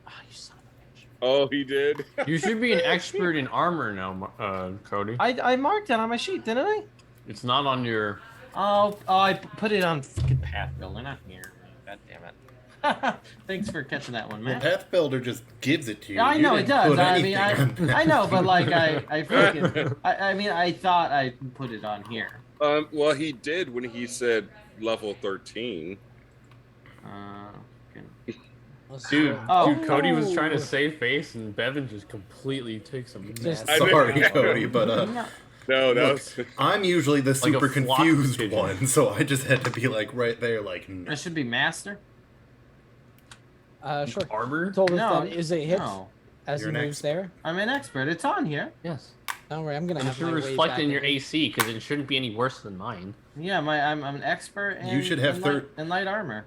Oh, you son of a bitch. Oh, he did. You should be an expert in armor now, Cody. I marked that on my sheet, didn't I? It's not on your. Oh, I put it on fucking Path Builder, not here. God damn it. Thanks for catching that one, Well, man. Path Builder just gives it to you. I You know it didn't does. put I mean, anything on I know, but like, Pathfinder. I freaking, I mean, I thought I put it on here. Well, he did when he said level 13. Okay. Dude, Oh. dude, Cody was trying to save face, and Bevan just completely takes a Just- mess. Sorry, Cody, but No, that look, was. I'm usually the Like a super flock confused pigeon. one, so I just had to be like right there, like. That should be master. Sure. Armor? Told us No, that is a hit no. as You're he an moves there. I'm an expert. It's on here. Yes. Don't worry, I'm gonna And it have should my reflect way in back your AC, because it shouldn't be any worse than mine. Yeah, I'm an expert in, You should have in light armor.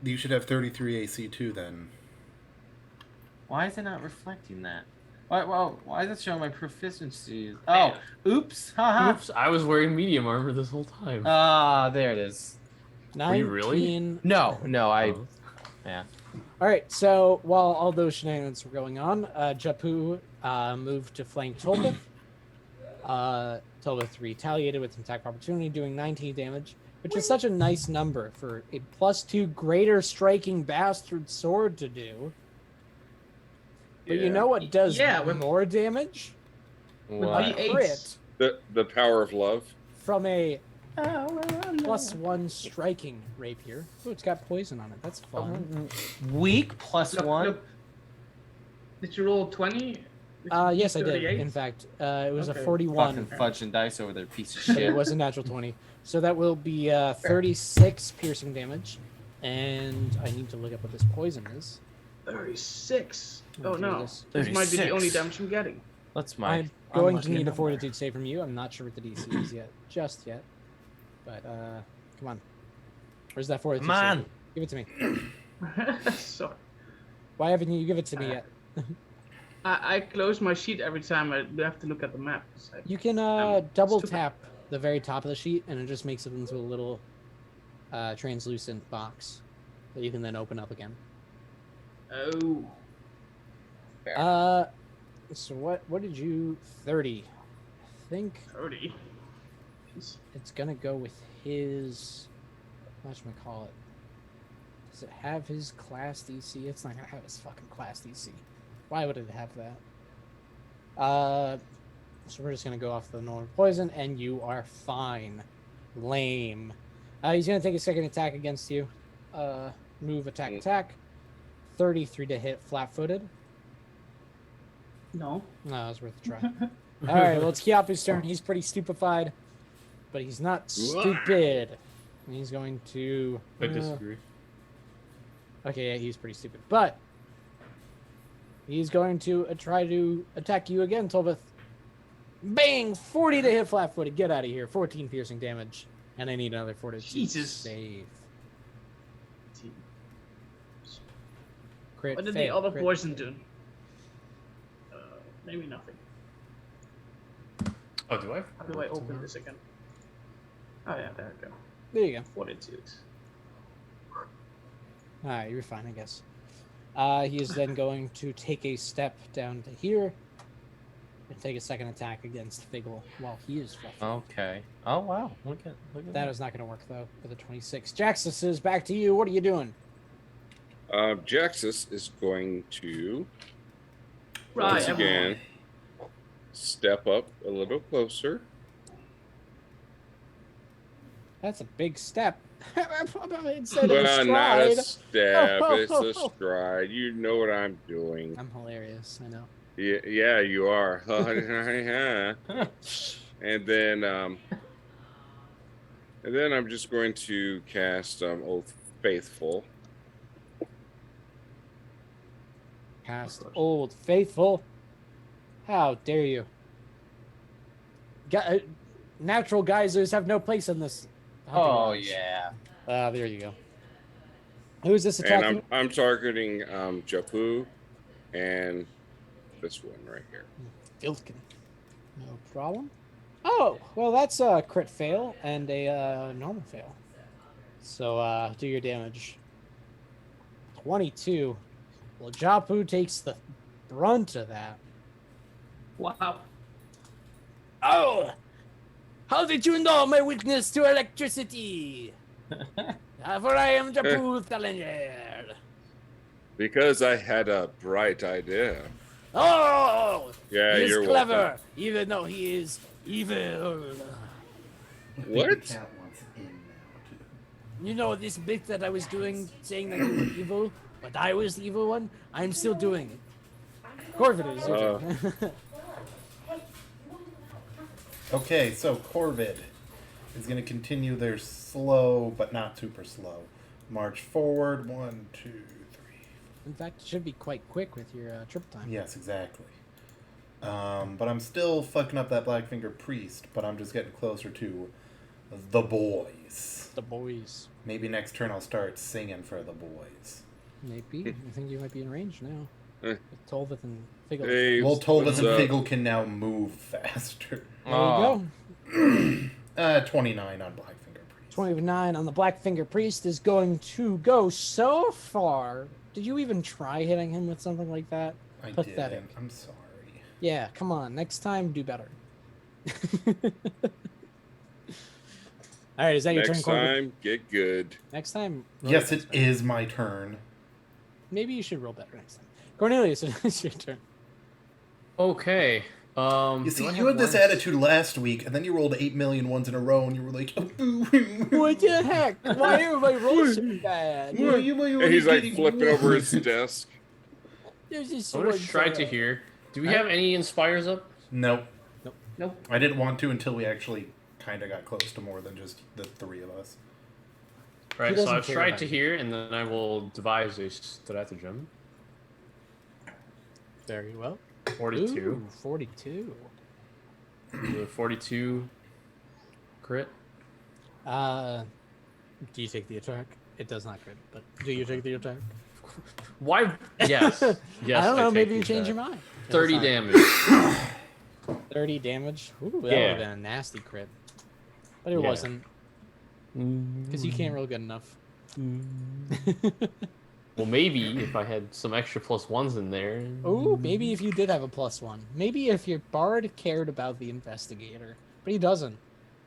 You should have 33 AC too, then. Why is it not reflecting that? Why is it showing my proficiencies? Oh, oops. Haha. Oops, I was wearing medium armor this whole time. Ah, there it is. 19. you really? No, I. Oh. Yeah. All right, so while all those shenanigans were going on, Japu moved to flank Tolbith. Tolbith retaliated with an attack of opportunity, doing 19 damage, which is such a nice number for a +2 greater striking bastard sword to do. But you know what does more damage? What? A crit The power of love. from a +1 striking rapier. Oh, it's got poison on it. That's fun. Weak +1. Look, did you roll 20? Yes, I did. 38? In fact, it was Okay. a 41. Fucking fudge and dice over there, piece of It shit. was a natural 20. So that will be 36 piercing damage. And I need to look up what this poison is. 36. I'll Oh do no. this. This might be the 36. only damage I'm getting. That's my. I'm going to unlucky need a number. fortitude save from you. I'm not sure what the DC is just yet. But come on. Where's that fortitude Come on. save? Give it to me. Sorry. Why haven't you give it to me yet? I close my sheet every time I have to look at the map. You can double tap the very top of the sheet, and it just makes it into a little translucent box that you can then open up again. Oh. So what did you 30? I think 30. it's gonna go with his whatchamacallit. Does it have his class DC? It's not gonna have his fucking class DC. Why would it have that? So we're just gonna go off the normal poison, and you are fine. Lame. He's gonna take a second attack against you. Move, attack. 33 to hit, flat-footed. No. No, it was worth a try. All right, well, it's Kiapu's turn. He's pretty stupefied, but he's not stupid. And he's going to... I disagree. Okay, yeah, he's pretty stupid. But he's going to try to attack you again, Tolbith. Bang! 40 to hit flat-footed. Get out of here. 14 piercing damage. And I need another fortitude Jesus. save. Crit What did fail, the other crit poison fail. do? maybe nothing. Oh, do I? How do I open this again? Oh yeah, there we go. There you go. Fortitude. Alright, you're fine, I guess. He is then going to take a step down to here and take a second attack against Figgle while he is flushing. Okay. Oh wow. Look at That is not going to work though for the 26. Jaxus is back to you. What are you doing? Jaxus is going to Right. once again step up a little closer. That's a big step. Instead of a Well, not a stride. step, Oh, it's a stride. You know what I'm doing. I'm hilarious, I know. Yeah, you are. And then I'm just going to cast Oath Faithful. Cast Old Faithful. How dare you? Natural geysers have no place in this. hunting Oh lodge. yeah. There you go. Who's this attacking? And I'm targeting Japu and this one right here. Filkin. No problem. Oh, well, that's a crit fail and a normal fail. So do your damage. 22. Well, Japu takes the brunt of that. Wow. Oh! How did you know my weakness to electricity? For I am Japu Thallinger. Because I had a bright idea. Oh! Yeah, He is you're clever, welcome. even though he is evil. What? The cat wants in now, too. You know this bit that I was doing, saying that you were evil, but I was the evil one? I'm still doing it. Corvid is your turn. Okay, so Corvid is going to continue their slow, but not super slow, march forward. 1, 2, 3. In fact, it should be quite quick with your trip time. Yes, exactly. But I'm still fucking up that Blackfinger Priest, but I'm just getting closer to the boys. The boys. Maybe next turn I'll start singing for the boys. Maybe. I think you might be in range now. Eh. With Tolvith and Figgle. Hey, Well, Tolvith what's and up? Figgle can now move faster. There you go. 29 on Blackfinger Priest. 29 on the Blackfinger Priest is going to go so far. Did you even try hitting him with something like that? I Pathetic. didn't. I'm sorry. Yeah, come on. Next time, do better. All right, is that your turn, Next Corbin? time, get good. Next time. roll Yes, better. it is my turn. Maybe you should roll better next time. Cornelius, it's your turn. Okay. You see, you had this attitude last week, and then you rolled 8 million ones in a row, and you were like, What the heck? Why are my rolls so bad? And he's like flipping over his desk. There's just I'm gonna try to hear. Do we have any inspires up? Nope. Nope. I didn't want to until we actually kind of got close to more than just the 3 of us. Right, so doesn't I've care tried about to you? hear, and then I will devise a stratagem. Very well. 42. Ooh, 42. The 42 crit. Do you take the attack? It does not crit, but do you take the attack? Why? Yes. Yes. I don't know. Maybe take you the change your attack. mind. 30 It's damage. fine. 30 damage. Ooh, that would Yeah. have been a nasty crit. But it Yeah. wasn't. Because you can't roll good enough. Well, maybe if I had some extra +1s in there. Ooh, maybe if you did have a +1. Maybe if your bard cared about the investigator. But he doesn't.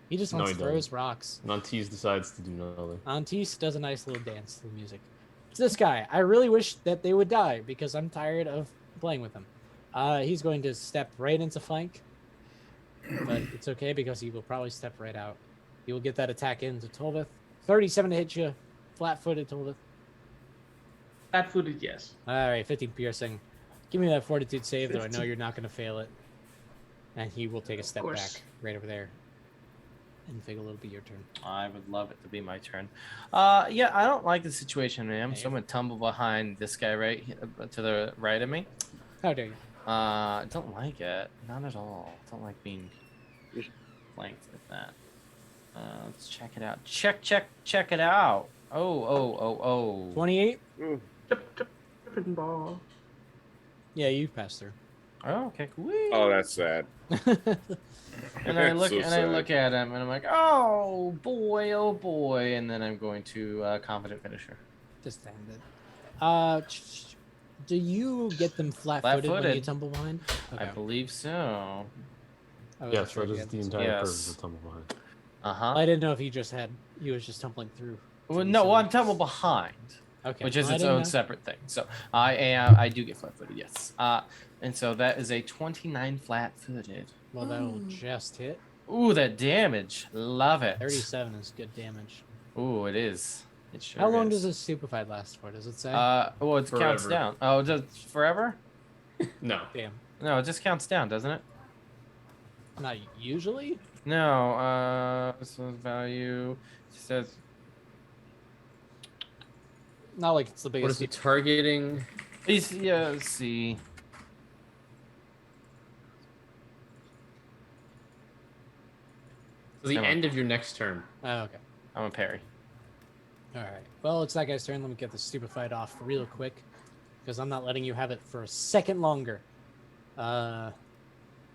He just No, wants he to throw his doesn't. rocks. Nantes decides to do nothing. Antis does a nice little dance to the music. It's this guy. I really wish that they would die because I'm tired of playing with him. He's going to step right into flank. But it's okay because he will probably step right out. He will get that attack into Tolvith. 37 to hit you. Flat-footed Tolvith. Flat-footed, yes. All right, 15 piercing. Give me that fortitude save, though I know you're not going to fail it. And he will take a step course. back right over there. And Figgle, it'll be your turn. I would love it to be my turn. Yeah, I don't like the situation I am, so I'm gonna tumble behind this guy right to the right of me. How dare you? I don't like it. Not at all. Don't like being flanked like that. Let's check it out. Check it out. Oh. 28? Tripping ball. Yeah, you passed through. Oh, okay. Cool. Oh, that's sad. And I look So and I sad. look at him and I'm like, oh boy, and then I'm going to confident finisher. Just end it. Do you get them flat-footed when you Flat-footed. tumble behind? I believe so. I wasn't Yes, sure that if you is had the this. entire purpose Yes. of tumble behind. Uh-huh. I didn't know if he was just tumbling through. Well, trees, no, so- I'm tumble behind, Okay. which is well, I its didn't own know. separate thing. So I do get flat-footed, yes. And so that is a 29 flat-footed. Well, that'll just hit. Ooh, that damage. Love it. 37 is good damage. Ooh, it is. It sure How long is. does this stupefied last for? Does it say? Well, it counts Forever. down. Oh, does forever? No. Damn. No, it just counts down, doesn't it? Not usually. No, this was value. It says Not like it's the What biggest. is it targeting? yeah, let's see. The Come on. end of your next turn. Oh, okay. I'm a parry. All right. Well, it's that guy's turn. Let me get the stupefied off real quick, because I'm not letting you have it for a second longer.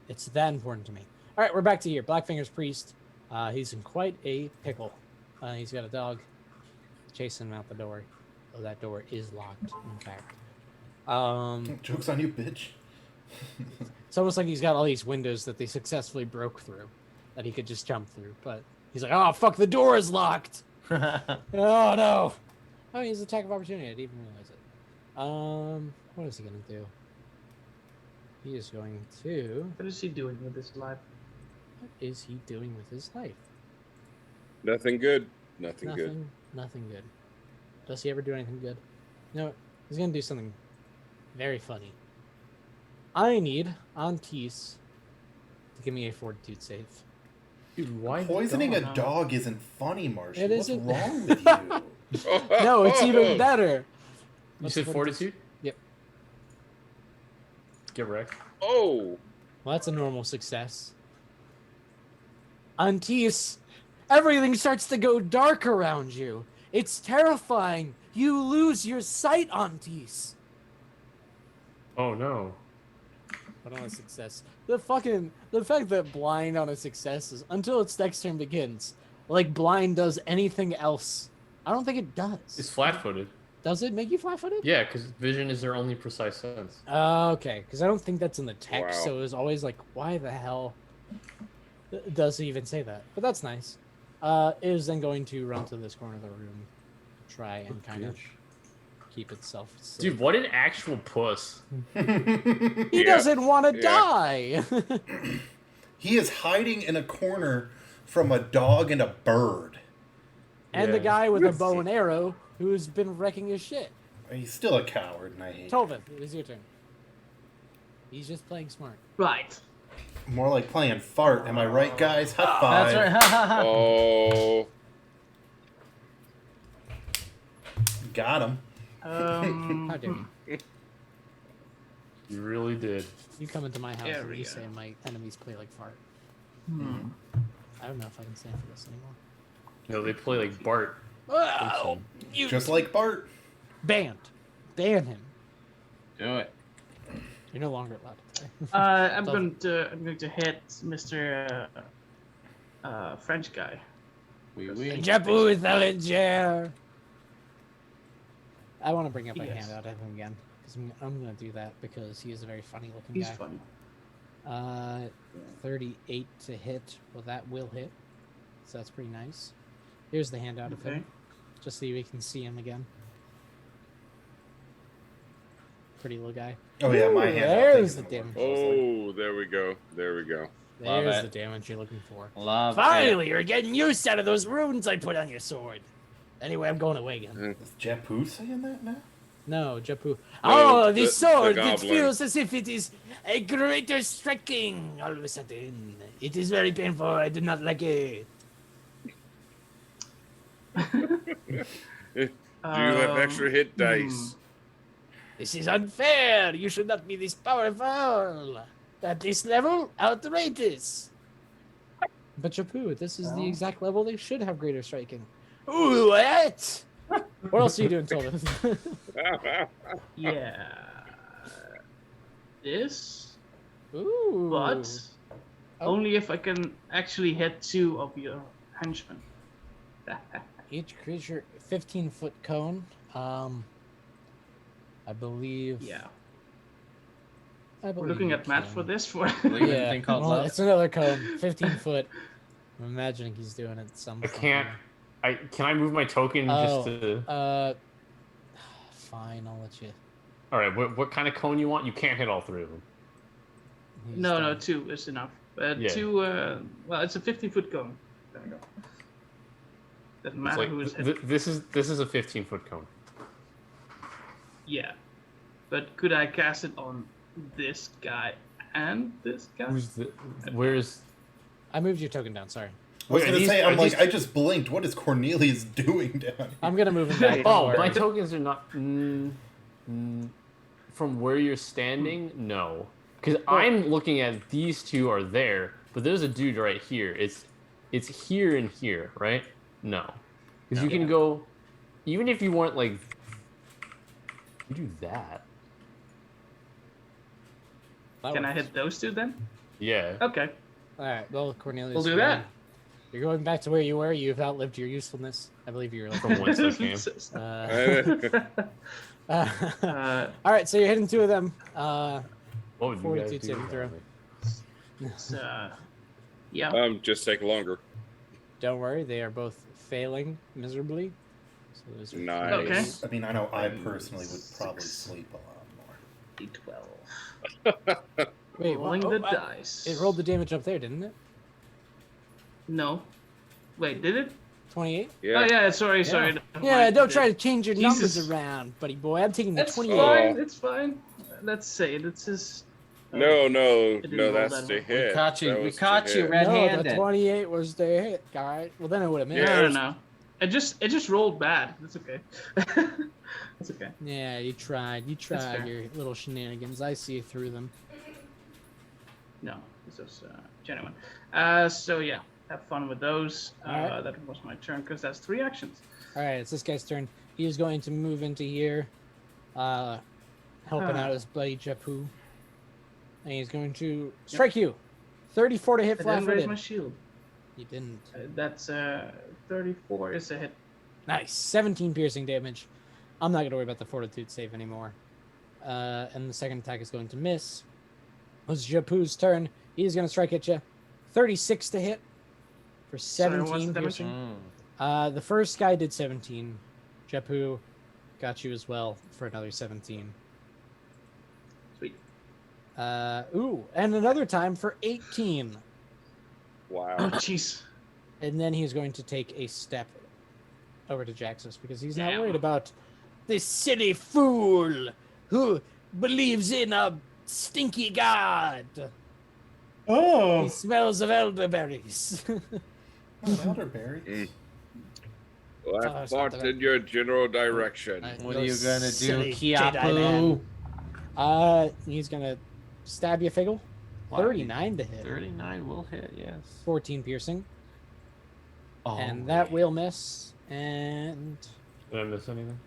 It's that important to me. All right, we're back to here. Blackfinger's priest. He's in quite a pickle. He's got a dog chasing him out the door. Oh, that door is locked, in fact. Joke's on you, bitch. It's almost like he's got all these windows that they successfully broke through, that he could just jump through. But he's like, oh, fuck, the door is locked. Oh, no. Oh, he's attack of opportunity. I didn't even realize it. What is he going to do? He is going to... What is he doing with his life? What is he doing with his life? Nothing good. Nothing good. Nothing good. Does he ever do anything good? No, he's going to do something very funny. I need Antis to give me a fortitude save. Dude, why Poisoning a dog? dog isn't funny, Marshall. It What's isn't. wrong with you? No, it's even better. You What's said the fortitude? Yep. Get wrecked. Oh, Well, that's a normal success. Antis, everything starts to go dark around you. It's terrifying. You lose your sight, Antis. Oh no. But on a success. The fact that blind on a success is until its next turn begins. Like blind does anything else. I don't think it does. It's flat-footed. Does it make you flat-footed? Yeah, because vision is their only precise sense. Okay, because I don't think that's in the text, Wow. so it was always like, why the hell does it even say that? But that's nice. It is then going to run to this corner of the room, try and kind of keep itself safe. Dude, what an actual puss. He Yeah, doesn't want to yeah. die. He is hiding in a corner from a dog and a bird. And the Yeah. guy with a bow and arrow who's been wrecking his shit. He's still a coward, and I hate him. Tovin, it is your turn. He's just playing smart. Right. More like playing fart. Am I right, guys? High five. That's right. oh, Got him. How dare you? You really did. You come into my house and you Area. say my enemies play like fart. Hmm. I don't know if I can stand for this anymore. No, they play like Bart. Oh, you Just like Bart. banned. Ban him. Do it. You're no longer allowed to play. I'm Doesn't- going to hit Mr. French guy. Oui, oui. Japu Thallinger. I want to bring up my Yes. handout of him again. Because I'm going to do that because he is a very funny looking He's guy. funny. 38 to hit. Well, that will hit. So that's pretty nice. Here's the handout of Okay. him. Just so we can see him again. Pretty little guy. Oh yeah, my Ooh, hand. there's the damage. oh, there we go. There we go. Love There's it. the damage you're looking for. Love Finally, you're getting use out of those runes I put on your sword. Anyway, I'm going away again. Is Japu saying that now? No, Japu. No, Oh, the- the sword! the It goblin. feels as if it is a greater striking all of a sudden. It is very painful. I do not like it. Do you have extra hit dice? This is unfair. You should not be this powerful. At this level, outrageous. But Japu, this is the exact level they should have greater striking. Ooh, what? What else are you doing, Tolden? Yeah. This. Ooh. but Oh. only if I can actually hit 2 of your henchmen. Each creature 15-foot cone. I believe. Yeah. I believe We're looking you at Matt can. for this. For Believe in a Yeah, thing called well, love. it's another cone, 15 foot. I'm imagining he's doing it some. I fucking can't. way. Can I move my token just to? Fine, I'll let you. All right. What kind of cone you want? You can't hit all 3 of them. He's no, done. 2 is enough. Yeah. 2. Well, it's a 50-foot cone. There we go. Doesn't It's matter like who is hit. this is a 15-foot cone. Yeah, but could I cast it on this guy and this guy? Where's? I moved your token down. Sorry. I was Wait, gonna these- say, are I'm like, these- I just blinked. What is Cornelius doing down here? I'm gonna move him back. Oh, Don't my worry. tokens are not. From where you're standing, no. Because I'm looking at these 2 are there, but there's a dude right here. It's here and here, right? No. Because you can go, even if you weren't like, you do that. That Can I works. hit those 2 then? Yeah. Okay. All right. Well, Cornelius. We'll do you're- that. You're going back to where you were. You've outlived your usefulness. I believe you're like. From whence I came. All right. So you're hitting 2 of them. What would you guys 42 do? saving throw. It's, yeah. Just take longer. Don't worry. They are both failing miserably. So those are Nice. Okay. I mean, I know I personally would probably sleep a lot more. D12. Wait, Rolling what? the Oh, dice. It rolled the damage up there, didn't it? No. Wait, did it? 28. Yeah. Oh yeah. Sorry. Never Yeah, mind. don't try to change your Jesus. numbers around, buddy boy. I'm taking the That's 28. fine. It's fine. Let's say it. It's just. No, didn't roll that's that the well. hit. caught you. That We was the caught you hit. red- No, the Red-handed. 28 was the hit. All right. Well, then it would have missed. Yeah. I don't know. It just rolled bad. That's okay. That's okay. Yeah, you tried. You tried fair. your little shenanigans. I see through them. No, this is genuine. So yeah, have fun with those. Alright. That was my turn because that's 3 actions. All right, it's this guy's turn. He is going to move into here, helping out his buddy Japu. And he's going to strike you. 34 to hit I didn't raise flat-footed. my shield. You didn't. That's 34 is a hit. Nice. 17 piercing damage. I'm not going to worry about the fortitude save anymore. And the second attack is going to miss. It's Japu's turn. He's going to strike at you. 36 to hit for Sorry, 17 what's the damage? piercing. The first guy did 17. Japu got you as well for another 17. Sweet. Ooh, and another time for 18. Oh Wow. jeez. And then he's going to take a step over to Jaxus because he's not Damn. worried about this silly fool who believes in a stinky god. Oh, He smells of elderberries. elderberries. Well, Oh, I it's not fought the- in your general direction. What are you gonna do, silly Jedi Kiapu? man. He's gonna stab you, Figgle. 39 to hit. 39 will hit, yes. 14 piercing. Oh, And that will miss. And Did I miss anything?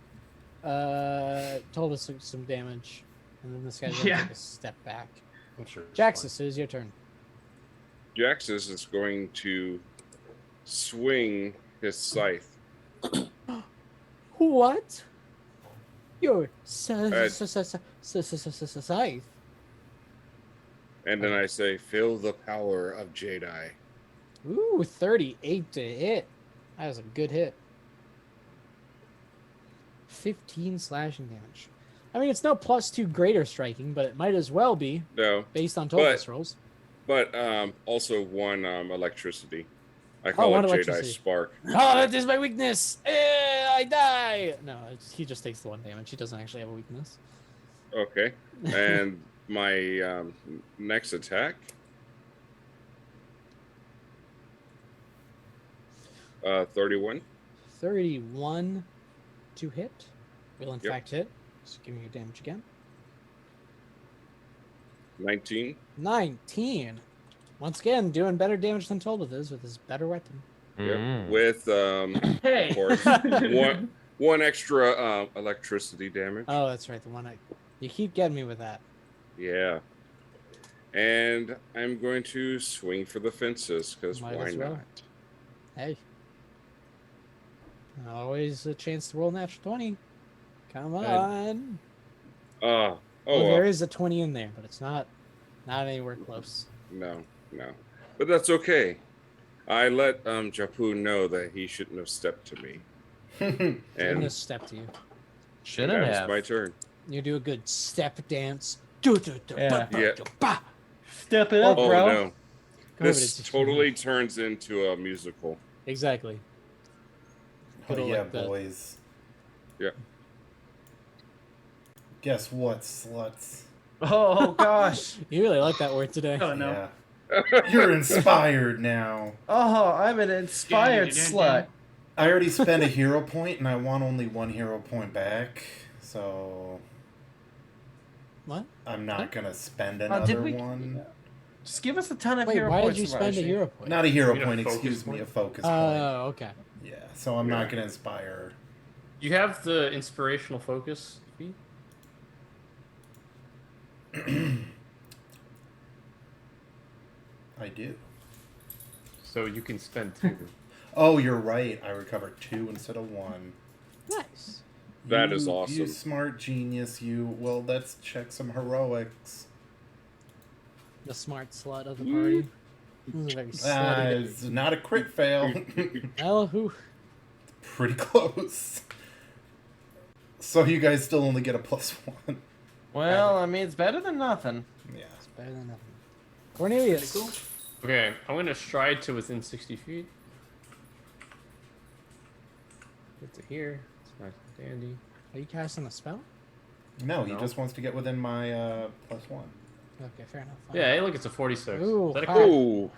told us some damage. And then this guy's gonna Yeah. take a step back. I'm sure. it's Jaxus, it is your turn. Jaxus is going to swing his scythe. What? Your Uh, scythe? And then I say, feel the power of Jedi. Ooh, 38 to hit. That was a good hit. 15 slashing damage. I mean, it's no +2 greater striking, but it might as well be No, based on total But- rolls. but also one electricity. I call one it Jedi electricity. Spark. Oh, that is my weakness. I die. No, he just takes the 1 damage. He doesn't actually have a weakness. Okay. And my next attack. 31. 31 to hit. Will in Yep. fact hit. Just give me your damage again. 19. 19. Once again, doing better damage than Toldeth is with his better weapon. Yep. With Hey. of course one extra electricity damage. Oh, that's right. The one you keep getting me with that. Yeah. And I'm going to swing for the fences because Might why as well. not? Hey. Always a chance to roll natural 20. Come on. Oh, Well, well, there is a 20 in there, but it's not anywhere close. no. But that's okay. I let Japu know that he shouldn't have stepped to me. I'm gonna And step to you. Shouldn't that is have. my turn. You do a good step dance. Yeah. Yeah. Step it up, Oh bro. no. Go This over to totally turns into a musical. Exactly. Oh Good old, yeah, like, the- boys. Yeah. Guess what, sluts? Oh gosh. You really like that word today. Oh no. Yeah. You're inspired now. Oh, I'm an inspired slut. I already spent a hero point, and I want only 1 hero point back, so What? I'm not gonna spend Did another we- one. Just give us a ton of Wait, hero why points. did you spend a Rashi. hero point? Not a hero You mean a point, focus excuse me, point? a focus Oh, point. okay. Yeah, so I'm Yeah. not gonna inspire. You have the inspirational focus feat? I do. So you can spend 2. Oh, you're right. I recovered 2 instead of 1. Nice. That is You awesome. smart genius, you. Well, let's check some heroics. The smart slut of the party. This is a very Ah, slutty. it's not a crit fail. Well, who? Pretty close. So you guys still only get a +1. Well, I mean, it's better than nothing. Yeah. It's better than nothing. Cornelius. Okay, I'm gonna stride to within 60 feet. Get to here. It's nice and dandy. Are you casting a spell? No, he No. just wants to get within my +1. Okay, fair enough. Yeah, hey, look, it's a 46. Ooh, Is that a hi. crit? Ooh.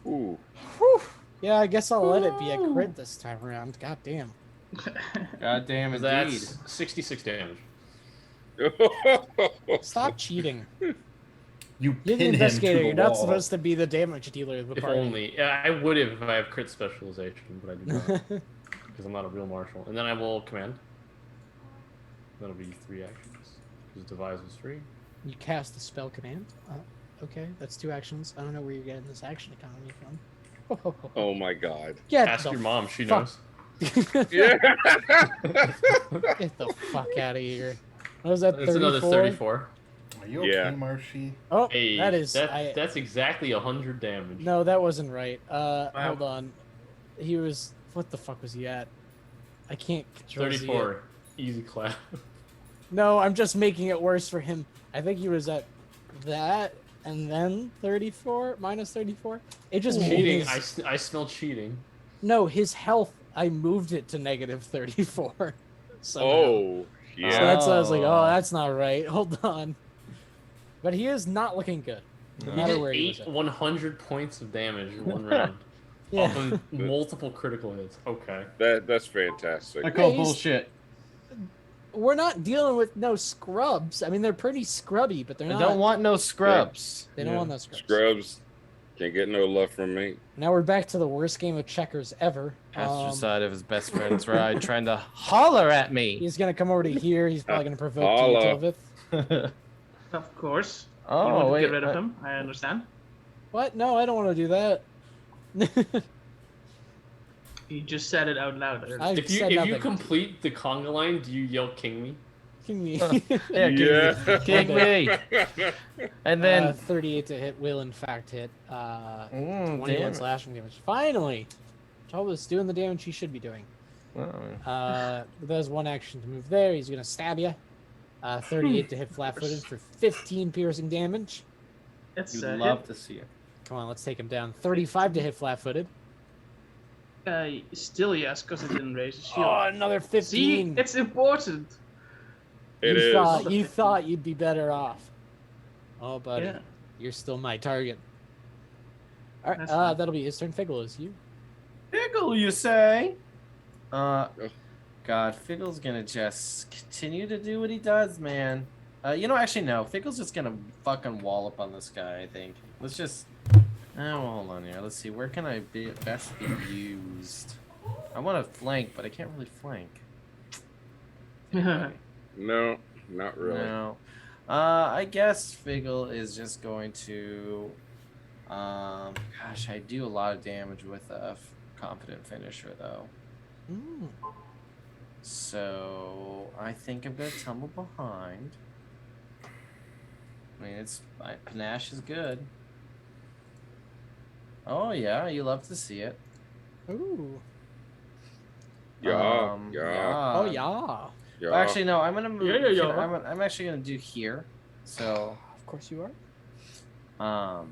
Ooh. Whew. Yeah, I guess I'll let it be a crit this time around. God damn. God damn indeed. That's 66 damage. Stop cheating. You You're pin the him to investigator. the You're not wall. supposed to be the damage dealer of the If party. only. Yeah, I would if I have crit specialization, but I do not. Because I'm not a real marshal. And then I will command. That'll be 3 actions. Because devise was 3. You cast the spell command. Okay, that's 2 actions. I don't know where you're getting this action economy from. Oh my god. Get Ask the your mom, she fuck- knows. Yeah. Get the fuck out of here. What was that? It's another 34. Are you okay, Yeah. Marshy? Oh, Hey, that is. that's exactly 100 damage. No, that wasn't right. Hold on. He was. What the fuck was he at? I can't control Z. 34. Easy clap. No, I'm just making it worse for him. I think he was at that and then 34 minus 34. It just moved Cheating. his- I smell cheating. No, his health. I moved it to negative 34. somehow. Oh. So Yeah. that's why I was like, Oh. oh, that's not right. Hold on. But he is not looking good. No He matter did where he was 8 at. 100 points of damage in one round. Yeah. Off of multiple critical hits. Okay. That's fantastic. I call Yeah, he's- bullshit. We're not dealing with no scrubs. I mean, they're pretty scrubby, but they're I not. don't want no scrubs. They don't Yeah. want no scrubs. Scrubs can't get no love from me. Now we're back to the worst game of checkers ever. Passenger side of his best friend's ride, trying to holler at me. He's gonna come over to here. He's probably gonna provoke Holla. you, Tovith. Of course. You Oh want to wait, get rid of him. I understand. What? No, I don't want to do that. You just said it out loud. earlier. I If you said if nothing. you complete the conga line, do you yell "King me"? King me. Yeah, Yeah. kick me. And then 38 to hit will in fact hit. 21 damn. slashing damage. Finally, Tovith's doing the damage he should be doing. There's one action to move there. He's gonna stab you. 38 to hit flat-footed for 15 piercing damage. It's You'd hit. love to see it. Come on, let's take him down. 35 to hit flat-footed. Still yes, because it didn't raise his shield. Oh, another 15. See, it's important. It you is. thought you'd be better off. Oh, buddy, Yeah. you're still my target. All right, That's fine. that'll be his turn. Figgle is you. Figgle, you say? God, Figgle's gonna just continue to do what he does, man. Actually, no. Figgle's just gonna fucking wallop on this guy, I think. Let's just... well, hold on here. Let's see. Where can I best be used? I want to flank, but I can't really flank. No, not really. No. I guess Figgle is just going to. Gosh, I do a lot of damage with a confident finisher though. Mm. So I think I'm gonna tumble behind. I mean, panache is good. Oh yeah, you love to see it. Ooh. Yeah, yeah, Oh yeah. yeah. Well, actually, no. I'm gonna move. Yeah, yeah. I'm actually gonna do here. So, Of course you are.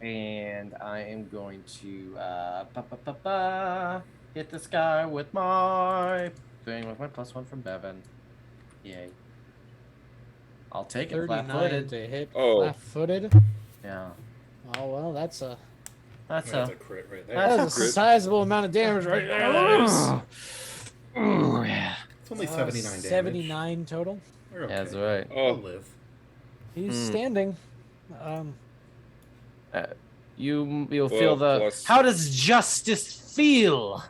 and I am going to hit this guy with my +1 from Bevan. Yay! I'll take it 39 flat-footed. to hit. Oh. Flat-footed. Yeah, Oh well, that's a that's That's a. a crit right there. that's a Crit. sizable amount of damage right there. Oh yeah. It's only 79 damage. 79 total. We're okay. That's right. I'll Oh, live. He's Hmm. standing. You'll Well, feel the. plus- How does justice feel?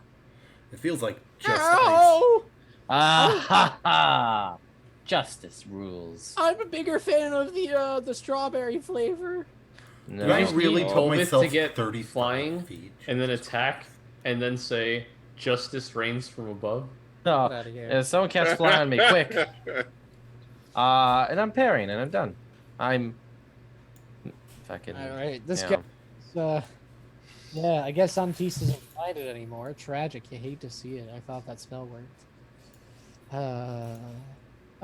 It feels like just ice. Ow! Ah ha ha! Justice rules. I'm a bigger fan of the strawberry flavor. No. Do I just really need put Tolbith myself to get 30 flying feet? and then attack, and then say, "Justice reigns from above." No. Get out of here. If someone casts fly on me, quick. And I'm parrying, and I'm done. I'm fucking. All right, this yeah. guy's yeah, I guess Antis doesn't find it anymore. Tragic. You hate to see it. I thought that spell worked.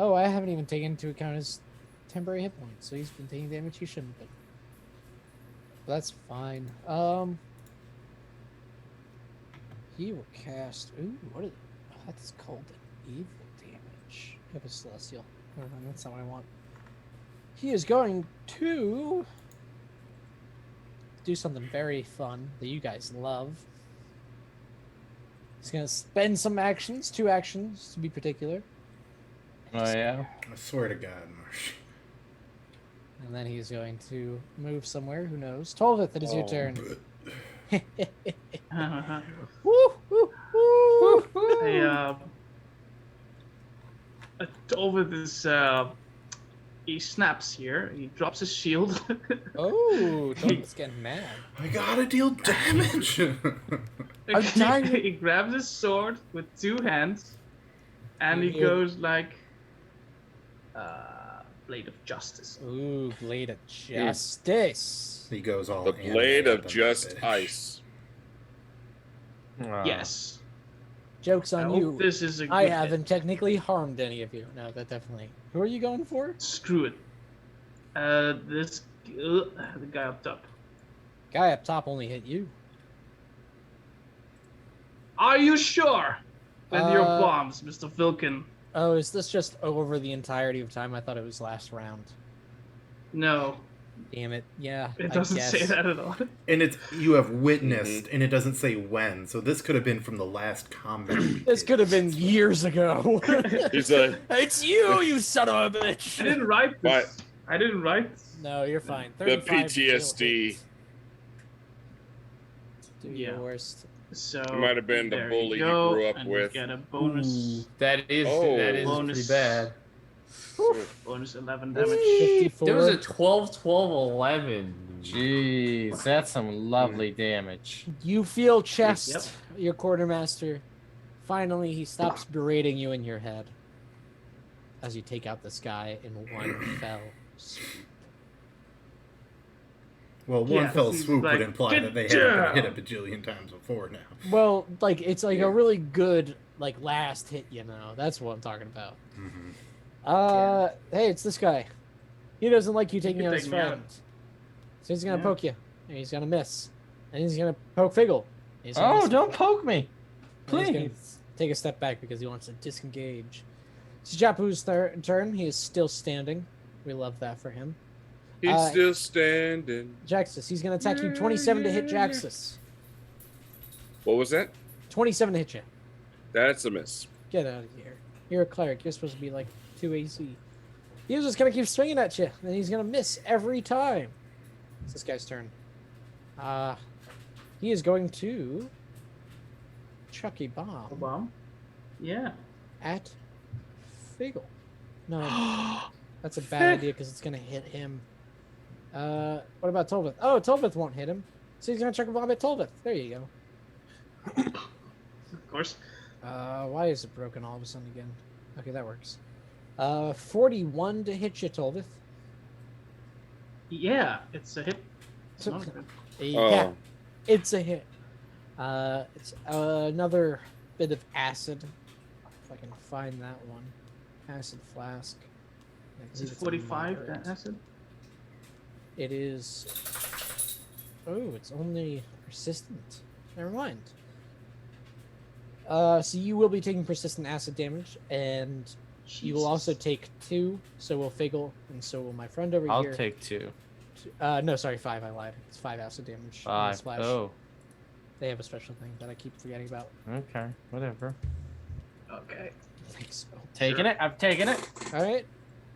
Oh, I haven't even taken into account his temporary hit points, so he's been taking damage he shouldn't have been. But that's fine. He will cast. Ooh, what is? Oh, that's called evil damage. Yep, a celestial. Never mind, that's not what I want. He is going to do something very fun that you guys love. He's gonna spend some actions, 2 actions to be particular, Oh yeah. I swear to God, Marsh. and then he's going to move somewhere. Who knows? Tolvith, it is your Oh. turn. Hey, Woo, woo, woo. over this, he snaps here. He drops his shield. Oh, Tolvith's getting mad. I gotta deal damage. I'm trying to- He grabs his sword with 2 hands, and he Yeah. goes like, Blade of Justice. Ooh, Blade of Justice. He goes all the anime blade of on that just bitch. ice. Yes. Joke's I on hope you. this is a good I hit. haven't technically harmed any of you. No, that definitely. Who are you going for? Screw it. The guy up top. Guy up top only hit you. Are you sure? With your Uh, bombs, Mr. Vilken. Oh, is this just over the entirety of time? I thought it was last round. No, Damn it. Yeah. it I doesn't guess. say that at all. And it's you have witnessed, and it doesn't say when. So this could have been from the last combat. we This did. could have been years ago. He's like, It's you, you son of a bitch. I didn't write this. What? I didn't write this. No, you're fine. the 35 still PTSD. hits. Do Yeah. your worst. So It might have been the there bully you he go, grew up and with. You get a bonus, That is Oh. pretty bad. bonus 11 damage. 54. There was a 12, 12, 11. Jeez, that's some lovely damage. You feel chest, your quartermaster. Finally, he stops berating you in your head as you take out this guy in one fell swoop. Well, one Yeah, fell he's swoop like, would imply "Get that they haven't been down!" hit a bajillion times before now. Well, like it's like a really good like last hit, you know. That's what I'm talking about. Mm-hmm. Hey, it's this guy. He doesn't like you taking can out his take me out. friend. So he's gonna Yeah. poke you. And he's gonna miss. And he's gonna poke Figgle. He's gonna Oh, miss. don't poke me, And he's gonna please. take a step back because he wants to disengage. It's Japu's turn. He is still standing. We love that for him. He's still standing. Jaxus, he's going to attack you. 27 to hit Jaxus. What was that? 27 to hit you. That's a miss. Get out of here. You're a cleric. You're supposed to be like 2 AC. He's just going to keep swinging at you, and he's going to miss every time. It's this guy's turn. He is going to chuck a bomb Bomb. Yeah. at Figgle. No. That's a bad idea because it's gonna hit him. What about Tolbeth? Oh, Tolbeth won't hit him. So he's gonna chuck a bomb at Tolbeth. There you go. Of course. Why is it broken all of a sudden again? Okay, that works. 41 to hit you, Tolbeth. Yeah, it's a hit. It's So- not good. Yeah, it's a hit. It's another bit of acid. If I can find that one. Acid flask. I Is believe it it's a 45, moderate. that acid? It is. Oh, it's only persistent. Never mind. So you will be taking persistent acid damage, and you will also Jesus. take 2. So will Figgle, and so will my friend over I'll here. take 2. No, sorry, 5. I lied. It's 5 acid damage. on the 5. Splash. Oh, They have a special thing that I keep forgetting about. okay. Whatever. Okay. Thanks. So. Taking it. I've taken it. All right.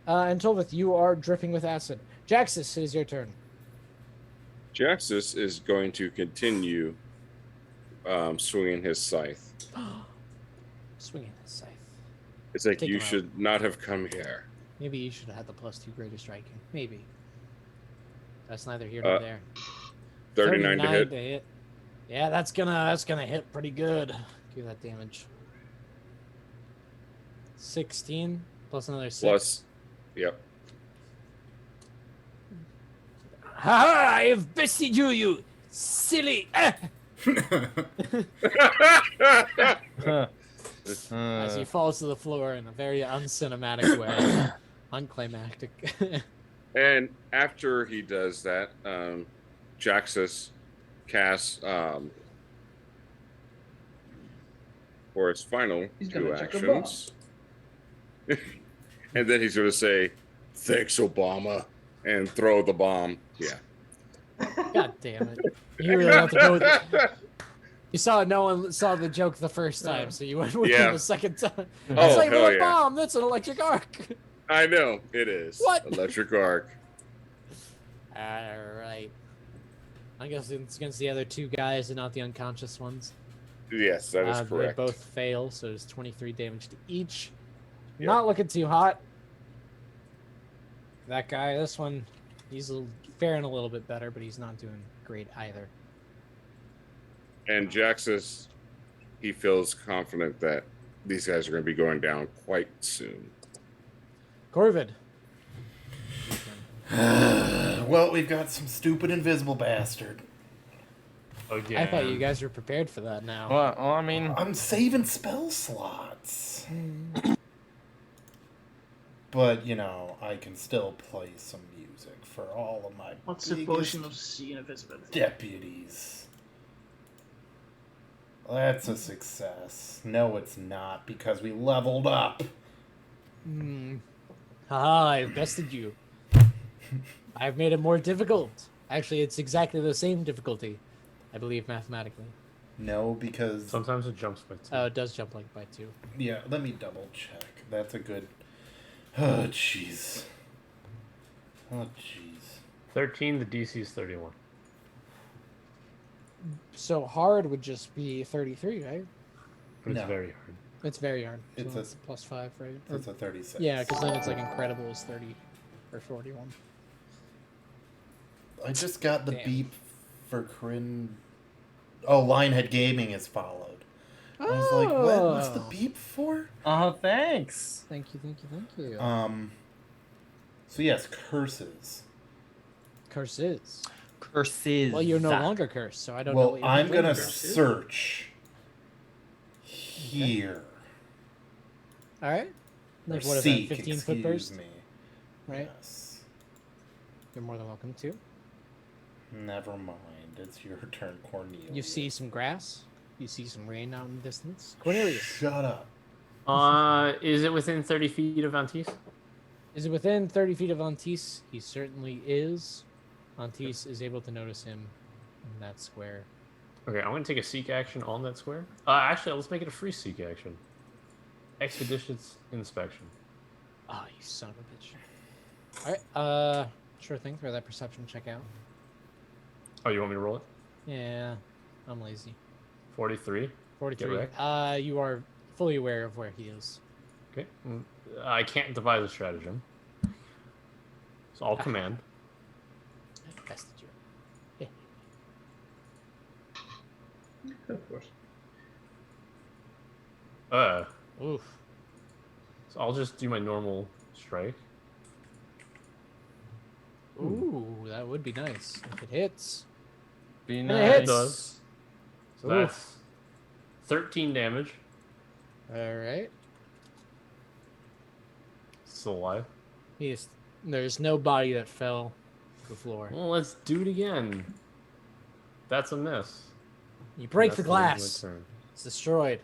And Tolbeth, you are dripping with acid. Jaxus, it is your turn. Jaxus is going to continue swinging his scythe. Swinging his scythe. It's like Take you him out. should not have come here. Maybe you should have had the +2 greater striking. Maybe. That's neither here nor there. 39 to hit. Yeah, that's gonna hit pretty good. Give that damage. 16 plus another 6. Plus, yep. Ha! I have bested you, you silly! Ah! As he falls to the floor in a very uncinematic way, unclimactic. And after he does that, Jaxus casts for his final He's 2 gonna check a bomb. actions. And then he's going to say, "Thanks, Obama," and throw the bomb. Yeah. God damn it! You really have to go with it. You saw no one saw the joke the first time, so you went with Yeah. it the second time. Oh, It's like hell a yeah. bomb. That's an electric arc. I know, it is. What? Electric arc. All right. I guess it's against the other 2 guys and not the unconscious ones. Yes, that is correct. They both fail, so it's 23 damage to each. Yep. Not looking too hot. That guy, this one, he's faring a little bit better, but he's not doing great either. And Jaxus, he feels confident that these guys are going to be going down quite soon. Corvid. Well, we've got some stupid invisible bastard. Again. I thought you guys were prepared for that now. Well, I mean, I'm saving spell slots. But, you know, I can still play some music for all of my What's the biggest potion of sea invisibility? deputies. That's a success. No, it's not, because we leveled up. Haha, I've bested you. I've made it more difficult. Actually, it's exactly the same difficulty, I believe, mathematically. No, because... Sometimes it jumps by 2. Oh, it does jump like by 2. Yeah, let me double check. That's a good... Oh, jeez. Oh, jeez. 13, the DC is 31. So hard would just be 33, right? But it's No. very hard. It's very hard. So It's a- it's +5, right? Or- It's a 36. yeah, because then it's like incredible is 30 or 41. I just got the Damn. beep for Corinne. Oh, Lionhead Gaming is followed. I was like, what? What's the Oh. beep for? oh, thanks. Thank you, thank you, thank you. So yes, curses. Curses. Curses. Well, you're no longer cursed, so I don't know Well, what you're I'm doing gonna here. search here. All right. Or Like, what is seek, that, 15 foot excuse burst? me. Right. Yes. You're more than welcome to. Never mind. It's your turn, Cornelius. You see some grass. You see some rain out in the distance. Cornelius, Shut up. Is it within 30 feet of Antis? is it within 30 feet of Antis? He certainly is. Antis is able to notice him in that square. Okay, I'm going to take a seek action on that square. Actually, let's make it a free seek action. Expeditious inspection. Oh, you son of a bitch. All right. Sure thing. Throw that perception check out. Oh, you want me to roll it? Yeah, I'm lazy. 43. 43. wrecked. You are fully aware of where he is. Okay. I can't devise a stratagem. It's all command. Bested you. Of course. Oof. So I'll just do my normal strike. Ooh, that would be nice if it hits. Be It nice. hits. does. So that's 13 damage. All right. Still alive. There's no body that fell to the floor. Well, let's do it again. That's a miss. You break That's the the end of my glass. turn. It's destroyed.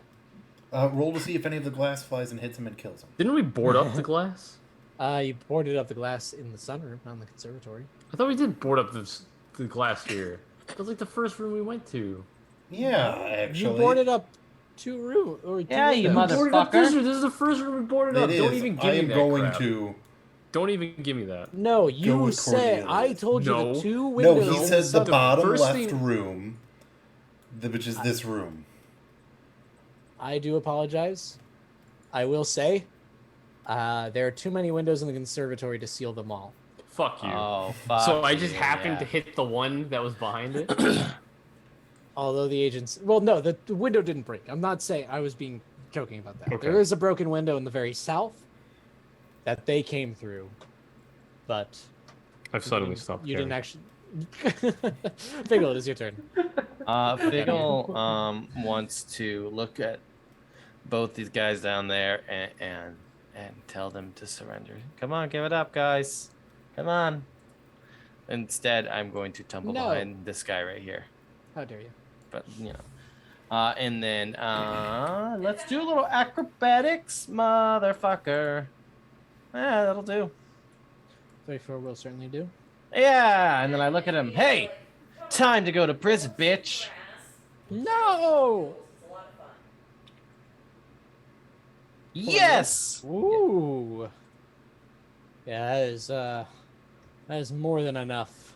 Roll to see if any of the glass flies and hits him and kills him. Didn't we board up the glass? You boarded up the glass in the sunroom, not in the conservatory. I thought we did board up the glass here. That was like the first room we went to. Yeah, actually. You boarded up 2 rooms or 2 Yeah, you windows. Boarded up this Motherfucker. room. This is the first room we boarded It up. Don't is. even I give me am that going crap. to. Don't even give me that. No, Go you with said Cordelia. I told you No. the 2 No, windows. he in said the sunroom. bottom First left thing- room, which is this room. I do apologize. I will say, there are too many windows in the conservatory to seal them all. Fuck you. Oh, fuck. So I just you, happened yeah. to hit the one that was behind it. Although the agents, well, no, the window didn't break. I'm not saying I was being joking about that. Okay. There is a broken window in the very south that they came through, but I've suddenly stopped. you didn't caring. actually. Figgle, it is your turn. Figgle wants to look at both these guys down there and tell them to surrender. Come on, give it up, guys. Come on. Instead, I'm going to tumble No. behind this guy right here. How dare you? But you know. And then let's do a little acrobatics, motherfucker. Yeah, that'll do. 34 will certainly do. Yeah, and then I look at him. Hey, time to go to prison, bitch. No! Yes. Ooh. Yeah, that is more than enough.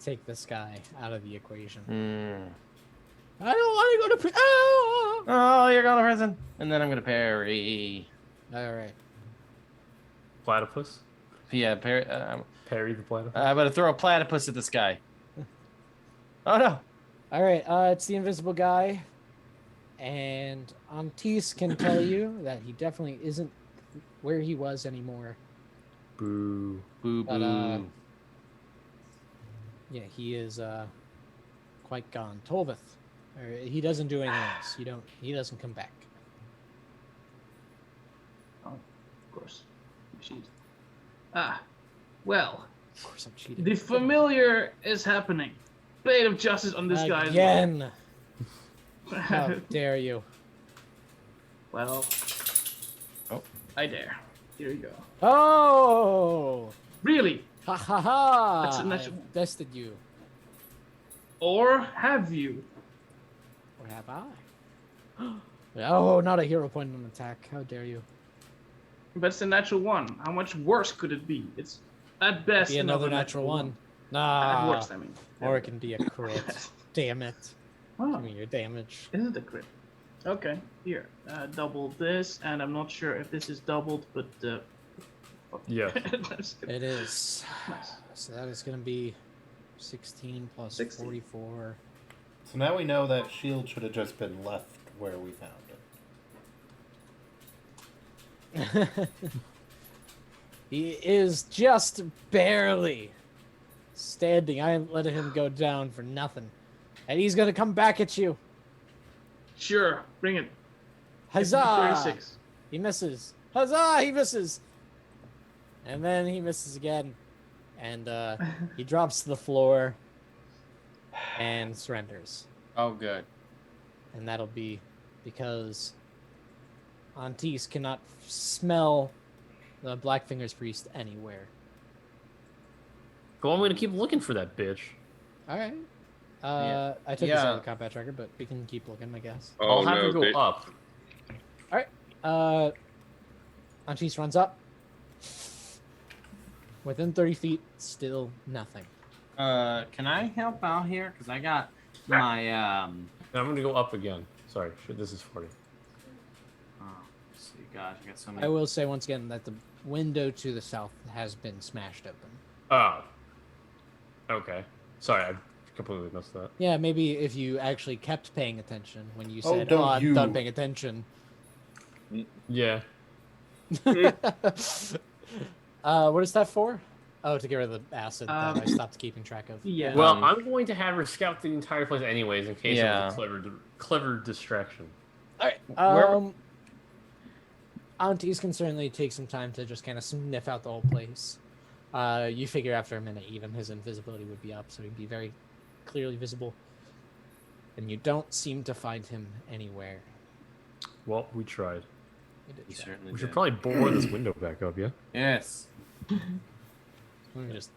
Take this guy out of the equation. I don't want to go to prison. Ah! Oh, you're going to prison. And then I'm gonna parry. All right. Platypus. Yeah, parry. Parry the platypus. I'm gonna throw a platypus at this guy. Oh no. All right. It's the invisible guy, and Antis can tell you that he definitely isn't where he was anymore. Boo. Boo But, boo. Yeah, he is quite gone. Tolvith, he doesn't do anything else. He doesn't come back. Oh, of course. Machines. Ah, well, Of course, I'm cheating. the familiar is happening. Blade of justice on this guy. Again. How dare you? Well, Oh. I dare. Here you go. Oh! Really? Ha ha ha! That's a I natural- bested you. Or have you? Or have I? Oh, not a hero point on attack. How dare you? But it's a natural one. How much worse could it be? It's at best Be another natural one. Nah. At worst, I mean. Or it can be a crit. Damn it. Oh, Give me your damage. is it a crit? Okay, here. Double this, and I'm not sure if this is doubled, but Yeah. That's good. It is. Nice. So that is going to be 16 plus 16. 44. So now we know that shield should have just been left where we found it. He is just barely standing. I let him go down for nothing. And he's going to come back at you. Sure, bring it. Huzzah! 36. He misses. Huzzah! He misses. And then he misses again. And he drops to the floor and surrenders. Oh good. And that'll be because Antis cannot smell the Blackfinger's priest anywhere. Well, I'm gonna keep looking for that bitch. All right. Yeah. I took this out Yeah. of the combat tracker, but we can keep looking, I guess. Oh I'll have no! to go up. Antis runs up. Within 30 feet, still nothing. Can I help out here? Cause I got my And I'm gonna go up again. Sorry, shit, this is 40. see, gosh, I got so I many. will say once again that the window to the south has been smashed open. Oh. Okay. Sorry, I completely missed that. Yeah, maybe if you actually kept paying attention when you Oh, said, don't I'm you. done paying attention. Yeah. What is that for? Oh, to get rid of the acid that I stopped keeping track of. Yeah. Well, I'm going to have her scout the entire place anyways in case Yeah. of a clever distraction. All right. Aunties can certainly take some time to just kind of sniff out the whole place. You figure after a minute, even his invisibility would be up, so he'd be very clearly visible. And you don't seem to find him anywhere. Well, we tried. You did We try. certainly We should did. probably bore this window back up, yeah? Yes. Let me just.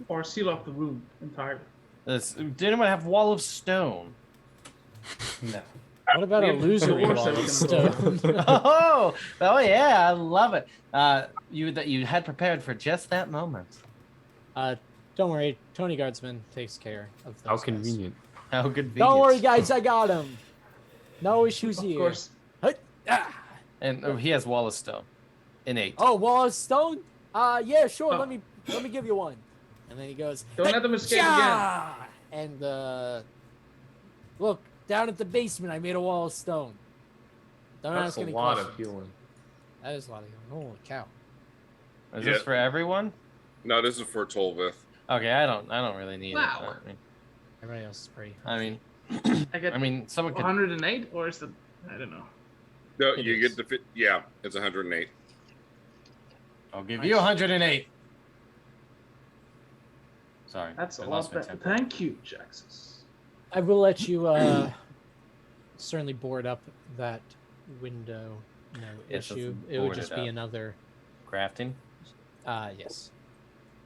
Or seal off the room entirely. Did anyone have wall of stone? No. What about a We have illusory doors wall that we of can stone? Oh yeah, I love it. You had prepared for just that moment. Don't worry, Tony Guardsman takes care of those How guys. convenient. How convenient. Don't worry, guys, I got him. No issues Of here. course. And he has wall of stone. Innate. Oh, wall of stone? Yeah, sure. Oh. Let me give you one. And then he goes, Don't let them escape "Hi-ya!" And look, down at the basement, I made a wall of stone. Don't That's ask a any lot questions. of healing. That is a lot of healing. Holy cow! Is Yeah. this for everyone? No, this is for Tolvith. Okay, I don't really need Wow. it. Everybody else is pretty. I mean, I get someone could. 108, or is it? I don't know. No, It you is. get the yeah, it's 108. I'll give you 108. Sorry. That's I a lost lot my better. temper. Thank you, Jaxus. I will let you certainly board up that window. No Yes, let's issue. It would board just it be up. another. Crafting. Yes.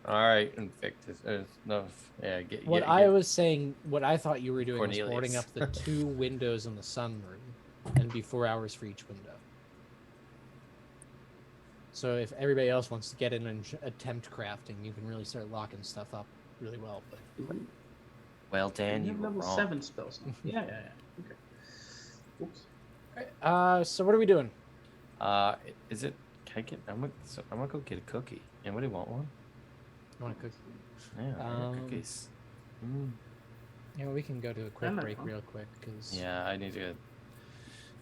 All right, Invictus. No, yeah. What I was saying, what I thought you were doing was boarding Cornelius. up the 2 windows in the sunroom, and be 4 hours for each window. So if everybody else wants to get in and attempt crafting, you can really start locking stuff up really well. But Well, Dan, you you have were level wrong. 7 spells. Yeah. Okay. Oops. so what are we doing? Is it? Can I get? I'm gonna go get a cookie. Anybody want one? You want to cook? Yeah, I got Um, cookies. Yeah, we can go to a quick I'm not break wrong. real quick because Yeah, I need to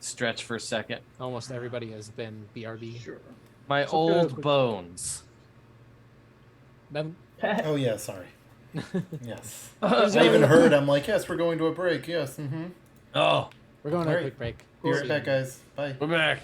stretch for a second. almost everybody has been BRB. Sure. My So go old quick- bones. Bevan? Oh, yeah, sorry. Yes. Is I even there- heard, I'm like, yes, we're going to a break. Yes, mm-hmm. Oh, We're going to a Alright. quick break. Be See right you. back, guys. Bye. we're back.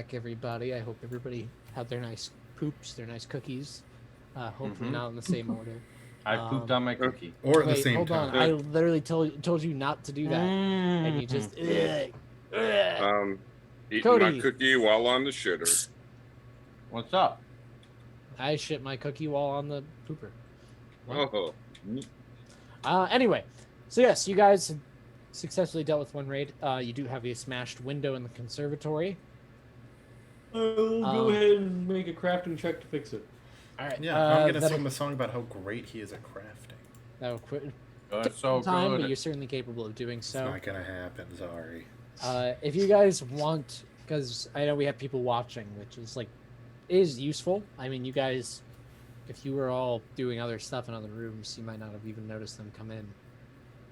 back, everybody. I hope everybody had their nice poops, their nice cookies. Hopefully Mhm. not in the same order. I pooped on my cookie. Or at the Wait, same hold time. on. I literally told you not to do that, and you just. Eating my Cody. cookie while on the shitter. What's up? I shit my cookie while on the pooper. Oh, Anyway, so yes, you guys successfully dealt with one raid. You do have a smashed window in the conservatory. I'll go ahead and make a crafting check to fix it. All right. Yeah, I'm gonna that'll- sing a song about how great he is at crafting. That'll quit That's so time, good. but you're certainly capable of doing It's so. not gonna happen. Sorry. If you guys want, because I know we have people watching, which is useful. I mean, you guys, if you were all doing other stuff in other rooms, you might not have even noticed them come in,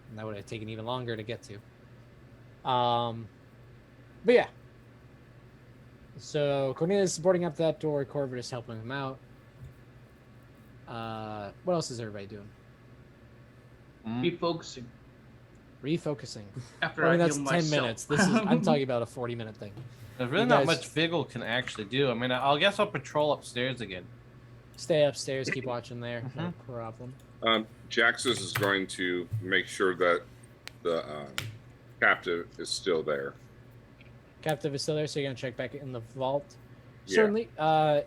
and that would have taken even longer to get to. But yeah. So Cornelius is boarding up that door. Corvid is helping him out. What else is everybody doing? Refocusing. Refocusing. After I mean, I that's heal 10 myself. minutes. This is I'm talking about a 40-minute thing. There's really You not guys- much Vigil can actually do. I mean, guess I'll patrol upstairs again. Stay upstairs, keep watching there. No problem. Jaxus is going to make sure that the captive is still there. Captive is still there, so you're gonna check back in the vault. Yeah. Certainly. Oh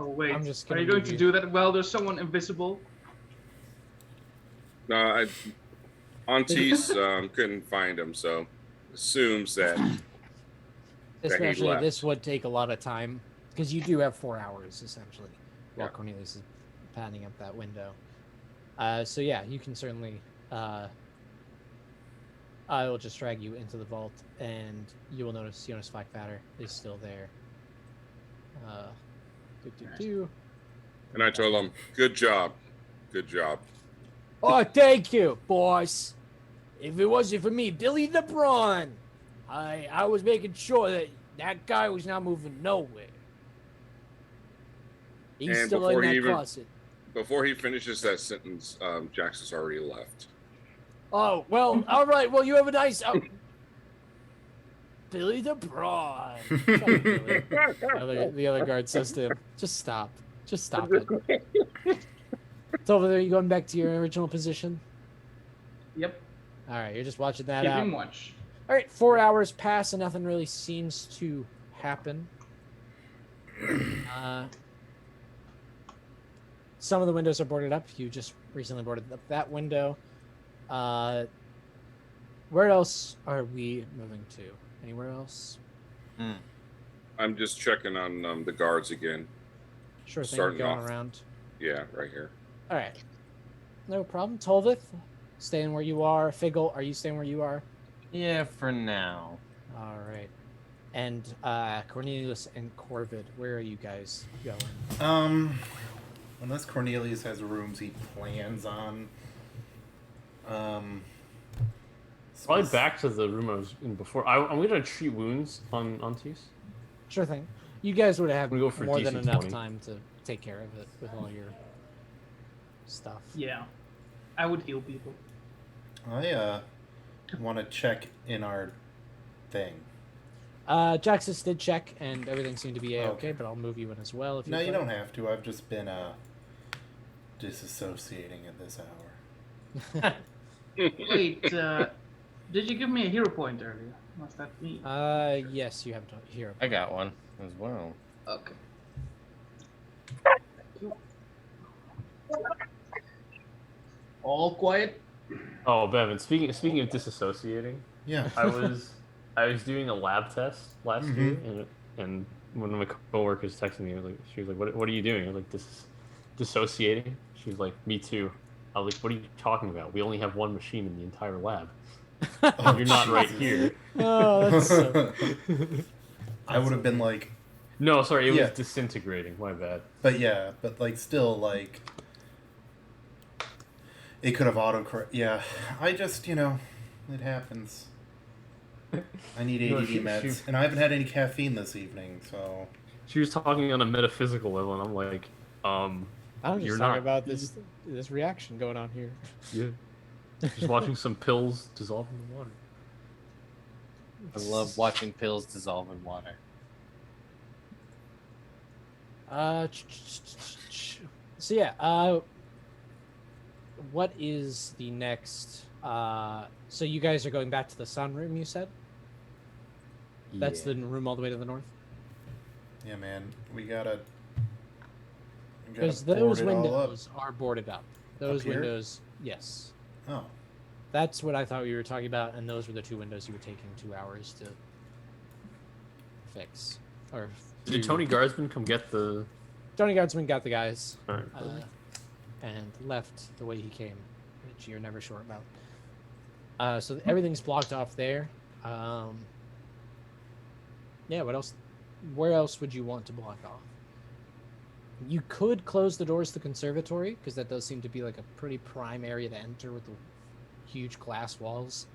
wait, I'm just are gonna you going move to you. do that while there's someone invisible? No, Aunties couldn't find him, so assumes that Especially left. this would take a lot of time because you do have 4 hours essentially while Yeah. Cornelius is panning up that window. So yeah, you can certainly. I will just drag you into the vault, and you will notice Jonas Fackfatter is still there. and I told him, "Good job, good job." Oh, thank you, boss. If it wasn't for me, Billy the Brawn, I was making sure that guy was not moving nowhere. He's And still in before he that even- closet. Before he finishes that sentence, Jaxus already left. Oh, well, all right. Well, you have a nice... Billy the Brawn. Shut up, Billy. The other guard says to him, just stop. Just stop it. So over there, you going back to your original position? Yep. All right, you're just watching that Keeping out. watch. All right, 4 hours pass and nothing really seems to happen. Some of the windows are boarded up. You just recently boarded up that window. Where else are we moving to? Anywhere else? I'm just checking on the guards again. Sure thing. Starting Going off. around. Yeah, right here. All right. No problem. Tolvith, staying where you are. Figgle, are you staying where you are? Yeah, for now. All right. And Cornelius and Corvid, where are you guys going? Unless Cornelius has rooms he plans on. Probably back to the room I was in before. I'm gonna treat wounds on Aunties. Sure thing. You guys would have We go for more than DC enough 20. time to take care of it with all your stuff. Yeah. I would heal people. I want to check in our thing. Jaxus did check, and everything seemed to be a-okay, Okay. but I'll move you in as well if No, you'd you like. don't have to. I've just been disassociating at this hour. Wait, did you give me a hero point earlier? Must that be? Yes, you have to hear. I got one as well. Okay. All quiet. Oh, Bevan. Speaking of disassociating, Yeah. I was doing a lab test last year, and one of my coworkers texted me. She was like, "What are you doing?" I was like, "Dissociating." She was like, "Me too." I was like, "What are you talking about? We only have one machine in the entire lab. Oh, You're not right Jesus. here." Oh, that's so... I would have been like, No, sorry, it Yeah. was disintegrating. My bad. but like still like it could have autocorrect. Yeah, I just it happens. I need No, ADD she- meds, she- and I haven't had any caffeine this evening, so She was talking on a metaphysical level, and I'm like, I'm just You're talking not- about this reaction going on here. yeah. Just watching some pills dissolve in the water. I love watching pills dissolve in water. So yeah, what is the next? So you guys are going back to the sun room, you said? That's the room all the way to the north? Yeah, man. We gotta Because board those it all up. windows are boarded up. Those Up here? windows, yes. Oh. That's what I thought we were talking about, and those were the two windows you were taking 2 hours to fix. Or Did Tony Guardsman come get the? Tony Guardsman got the guys Alright, and left the way he came, which you're never sure about. So everything's blocked off there. Yeah, what else? Where else would you want to block off? You could close the doors to the conservatory, because that does seem to be like a pretty prime area to enter with the huge glass walls.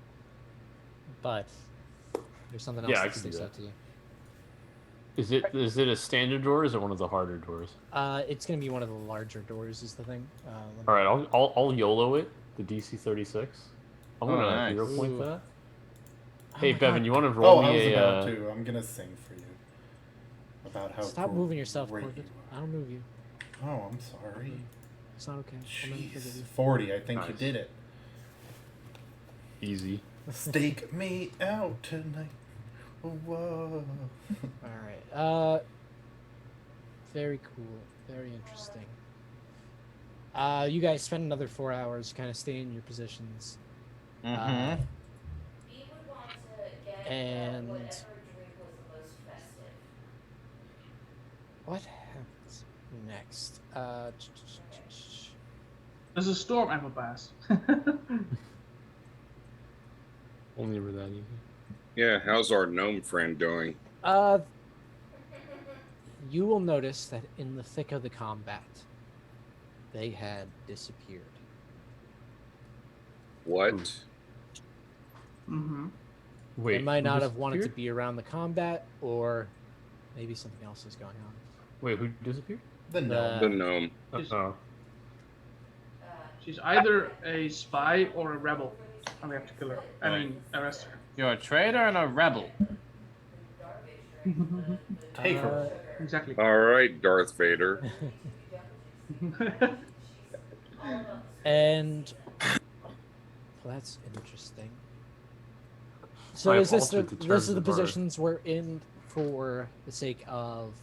But there's something else Yeah, I that could do sticks that. out to you. Is it a standard door or is it one of the harder doors? It's gonna be one of the larger doors, is the thing. All right, I'll YOLO it. The DC 36. I'm Oh, gonna nice. hero point Ooh. that. Oh Hey my Bevan, God. you want to roll Oh, I was me about a? to. I'm gonna sing for you about how. Stop moving yourself, great Corbett. you I don't move you. are. Oh, I'm sorry. It's not okay. I'll never forgive Jeez, you. 40. I think you Nice. did it. Easy. Stake me out tonight. Whoa. All right. Very cool. Very interesting. You guys spend another 4 hours kind of staying in your positions. Mm-hmm. We would want to get And- whatever drink was the most festive. What happens next? There's a storm apple pass. Only ever that easy. Yeah, how's our gnome friend doing? You will notice that in the thick of the combat, they had disappeared. What? Mm-hmm. Wait, They might who not have wanted to disappeared? be around the combat, or maybe something else is going on. Wait, who disappeared? The gnome. The gnome. Just- Oh, She's either a spy or a rebel, and we have to kill her. I mean, arrest her. You're a traitor and a rebel. Take her. Exactly. All right, Darth Vader. And well, that's interesting. So I is this the halted to turn this is to the the bar. positions we're in for the sake of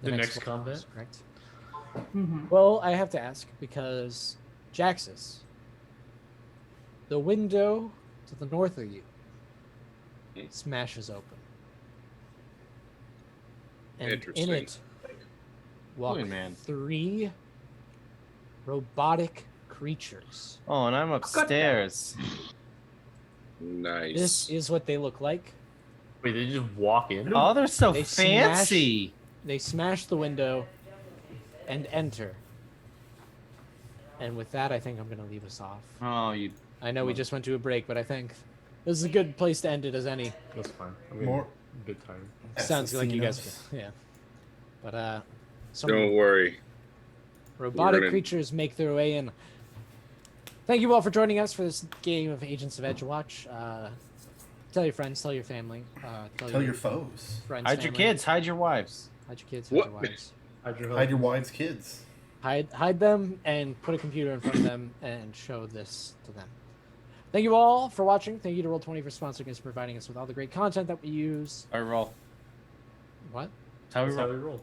The next one, combat? correct? Mhm. Well, I have to ask because Jaxus, the window to the north of you Hmm. smashes open, and in Interesting. it walk Holy man. 3 robotic creatures. Oh, and I'm upstairs. Nice. This is what they look like. wait, they just walk in? Oh, they're so They fancy. They smash the window and enter. And with that, I think I'm going to leave us off. Oh, you. I know we just went to a break, but I think this is a good place to end it as any. That's fine. I'm getting More. a bit tired. Sounds like you guys. Assassinos. Yeah. But some Don't worry. robotic gonna- creatures make their way in. Thank you all for joining us for this game of Agents of Edgewatch. Tell your friends, tell your family, Tell your foes. friends, Hide your family. kids. Hide your wives. Hide your kids, hide What? your wives. Hide your wives' kids. Hide them and put a computer in front of them and show this to them. Thank you all for watching. Thank you to Roll20 for sponsoring us, providing us with all the great content that we use. I roll. What? That's how we That's how roll. we roll.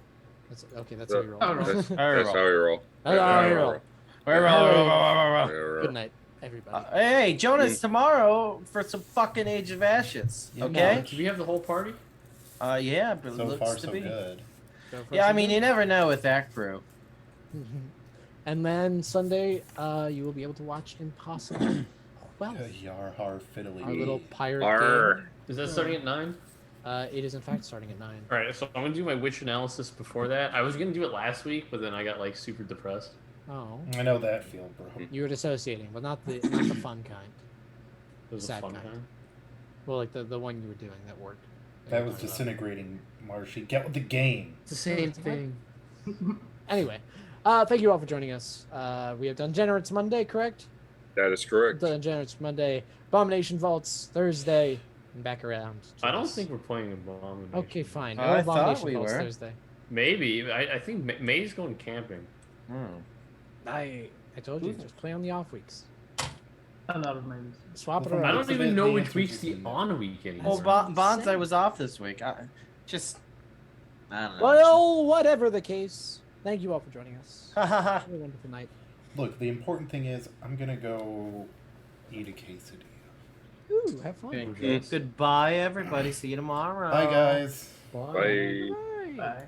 That's okay. That's how you roll. Oh, no. That's, I that's roll. how we roll. That's how you roll. We roll. Good night, everybody. Hey, Jonas, tomorrow for some fucking Age of Ashes. Yeah. Okay? Do we have the whole party? Yeah, but it So looks far, to so be. good. Go for Yeah, I some mean, good. you never know with that crew. And then Sunday, you will be able to watch Impossible 12, Yar har fiddly. our little pirate Arr. game. Is that starting at 9? It is in fact starting at 9. All right, so I'm gonna do my witch analysis before that. I was gonna do it last week, but then I got like super depressed. Oh, I know that feel, bro. you were dissociating, but not the fun kind. It was Sad a fun kind. time. Well, like the one you were doing that worked. That was disintegrating, Marshy. Get with the game. It's the same thing. Anyway, thank you all for joining us. We have done Generates Monday, correct? That is correct. Done Generates Monday, Abomination Vaults Thursday, and back around. to I don't us. think we're playing a bomb. Okay, fine. No I thought Abomination we Vaults were. Thursday. Maybe. I think May's going camping. I told you, just play on the off weeks. A lot of maybe. Swap it Well, around. I What's don't the even know answer which week's to the that? on week Well, anymore. Bonsai was off this week. I don't know. Well, whatever the case, thank you all for joining us. Hahaha. Have a wonderful night. Look, the important thing is I'm gonna go eat a quesadilla. Ooh, have fun. Goodbye, everybody. See you tomorrow. Bye, guys. Bye. Bye. Bye. Bye.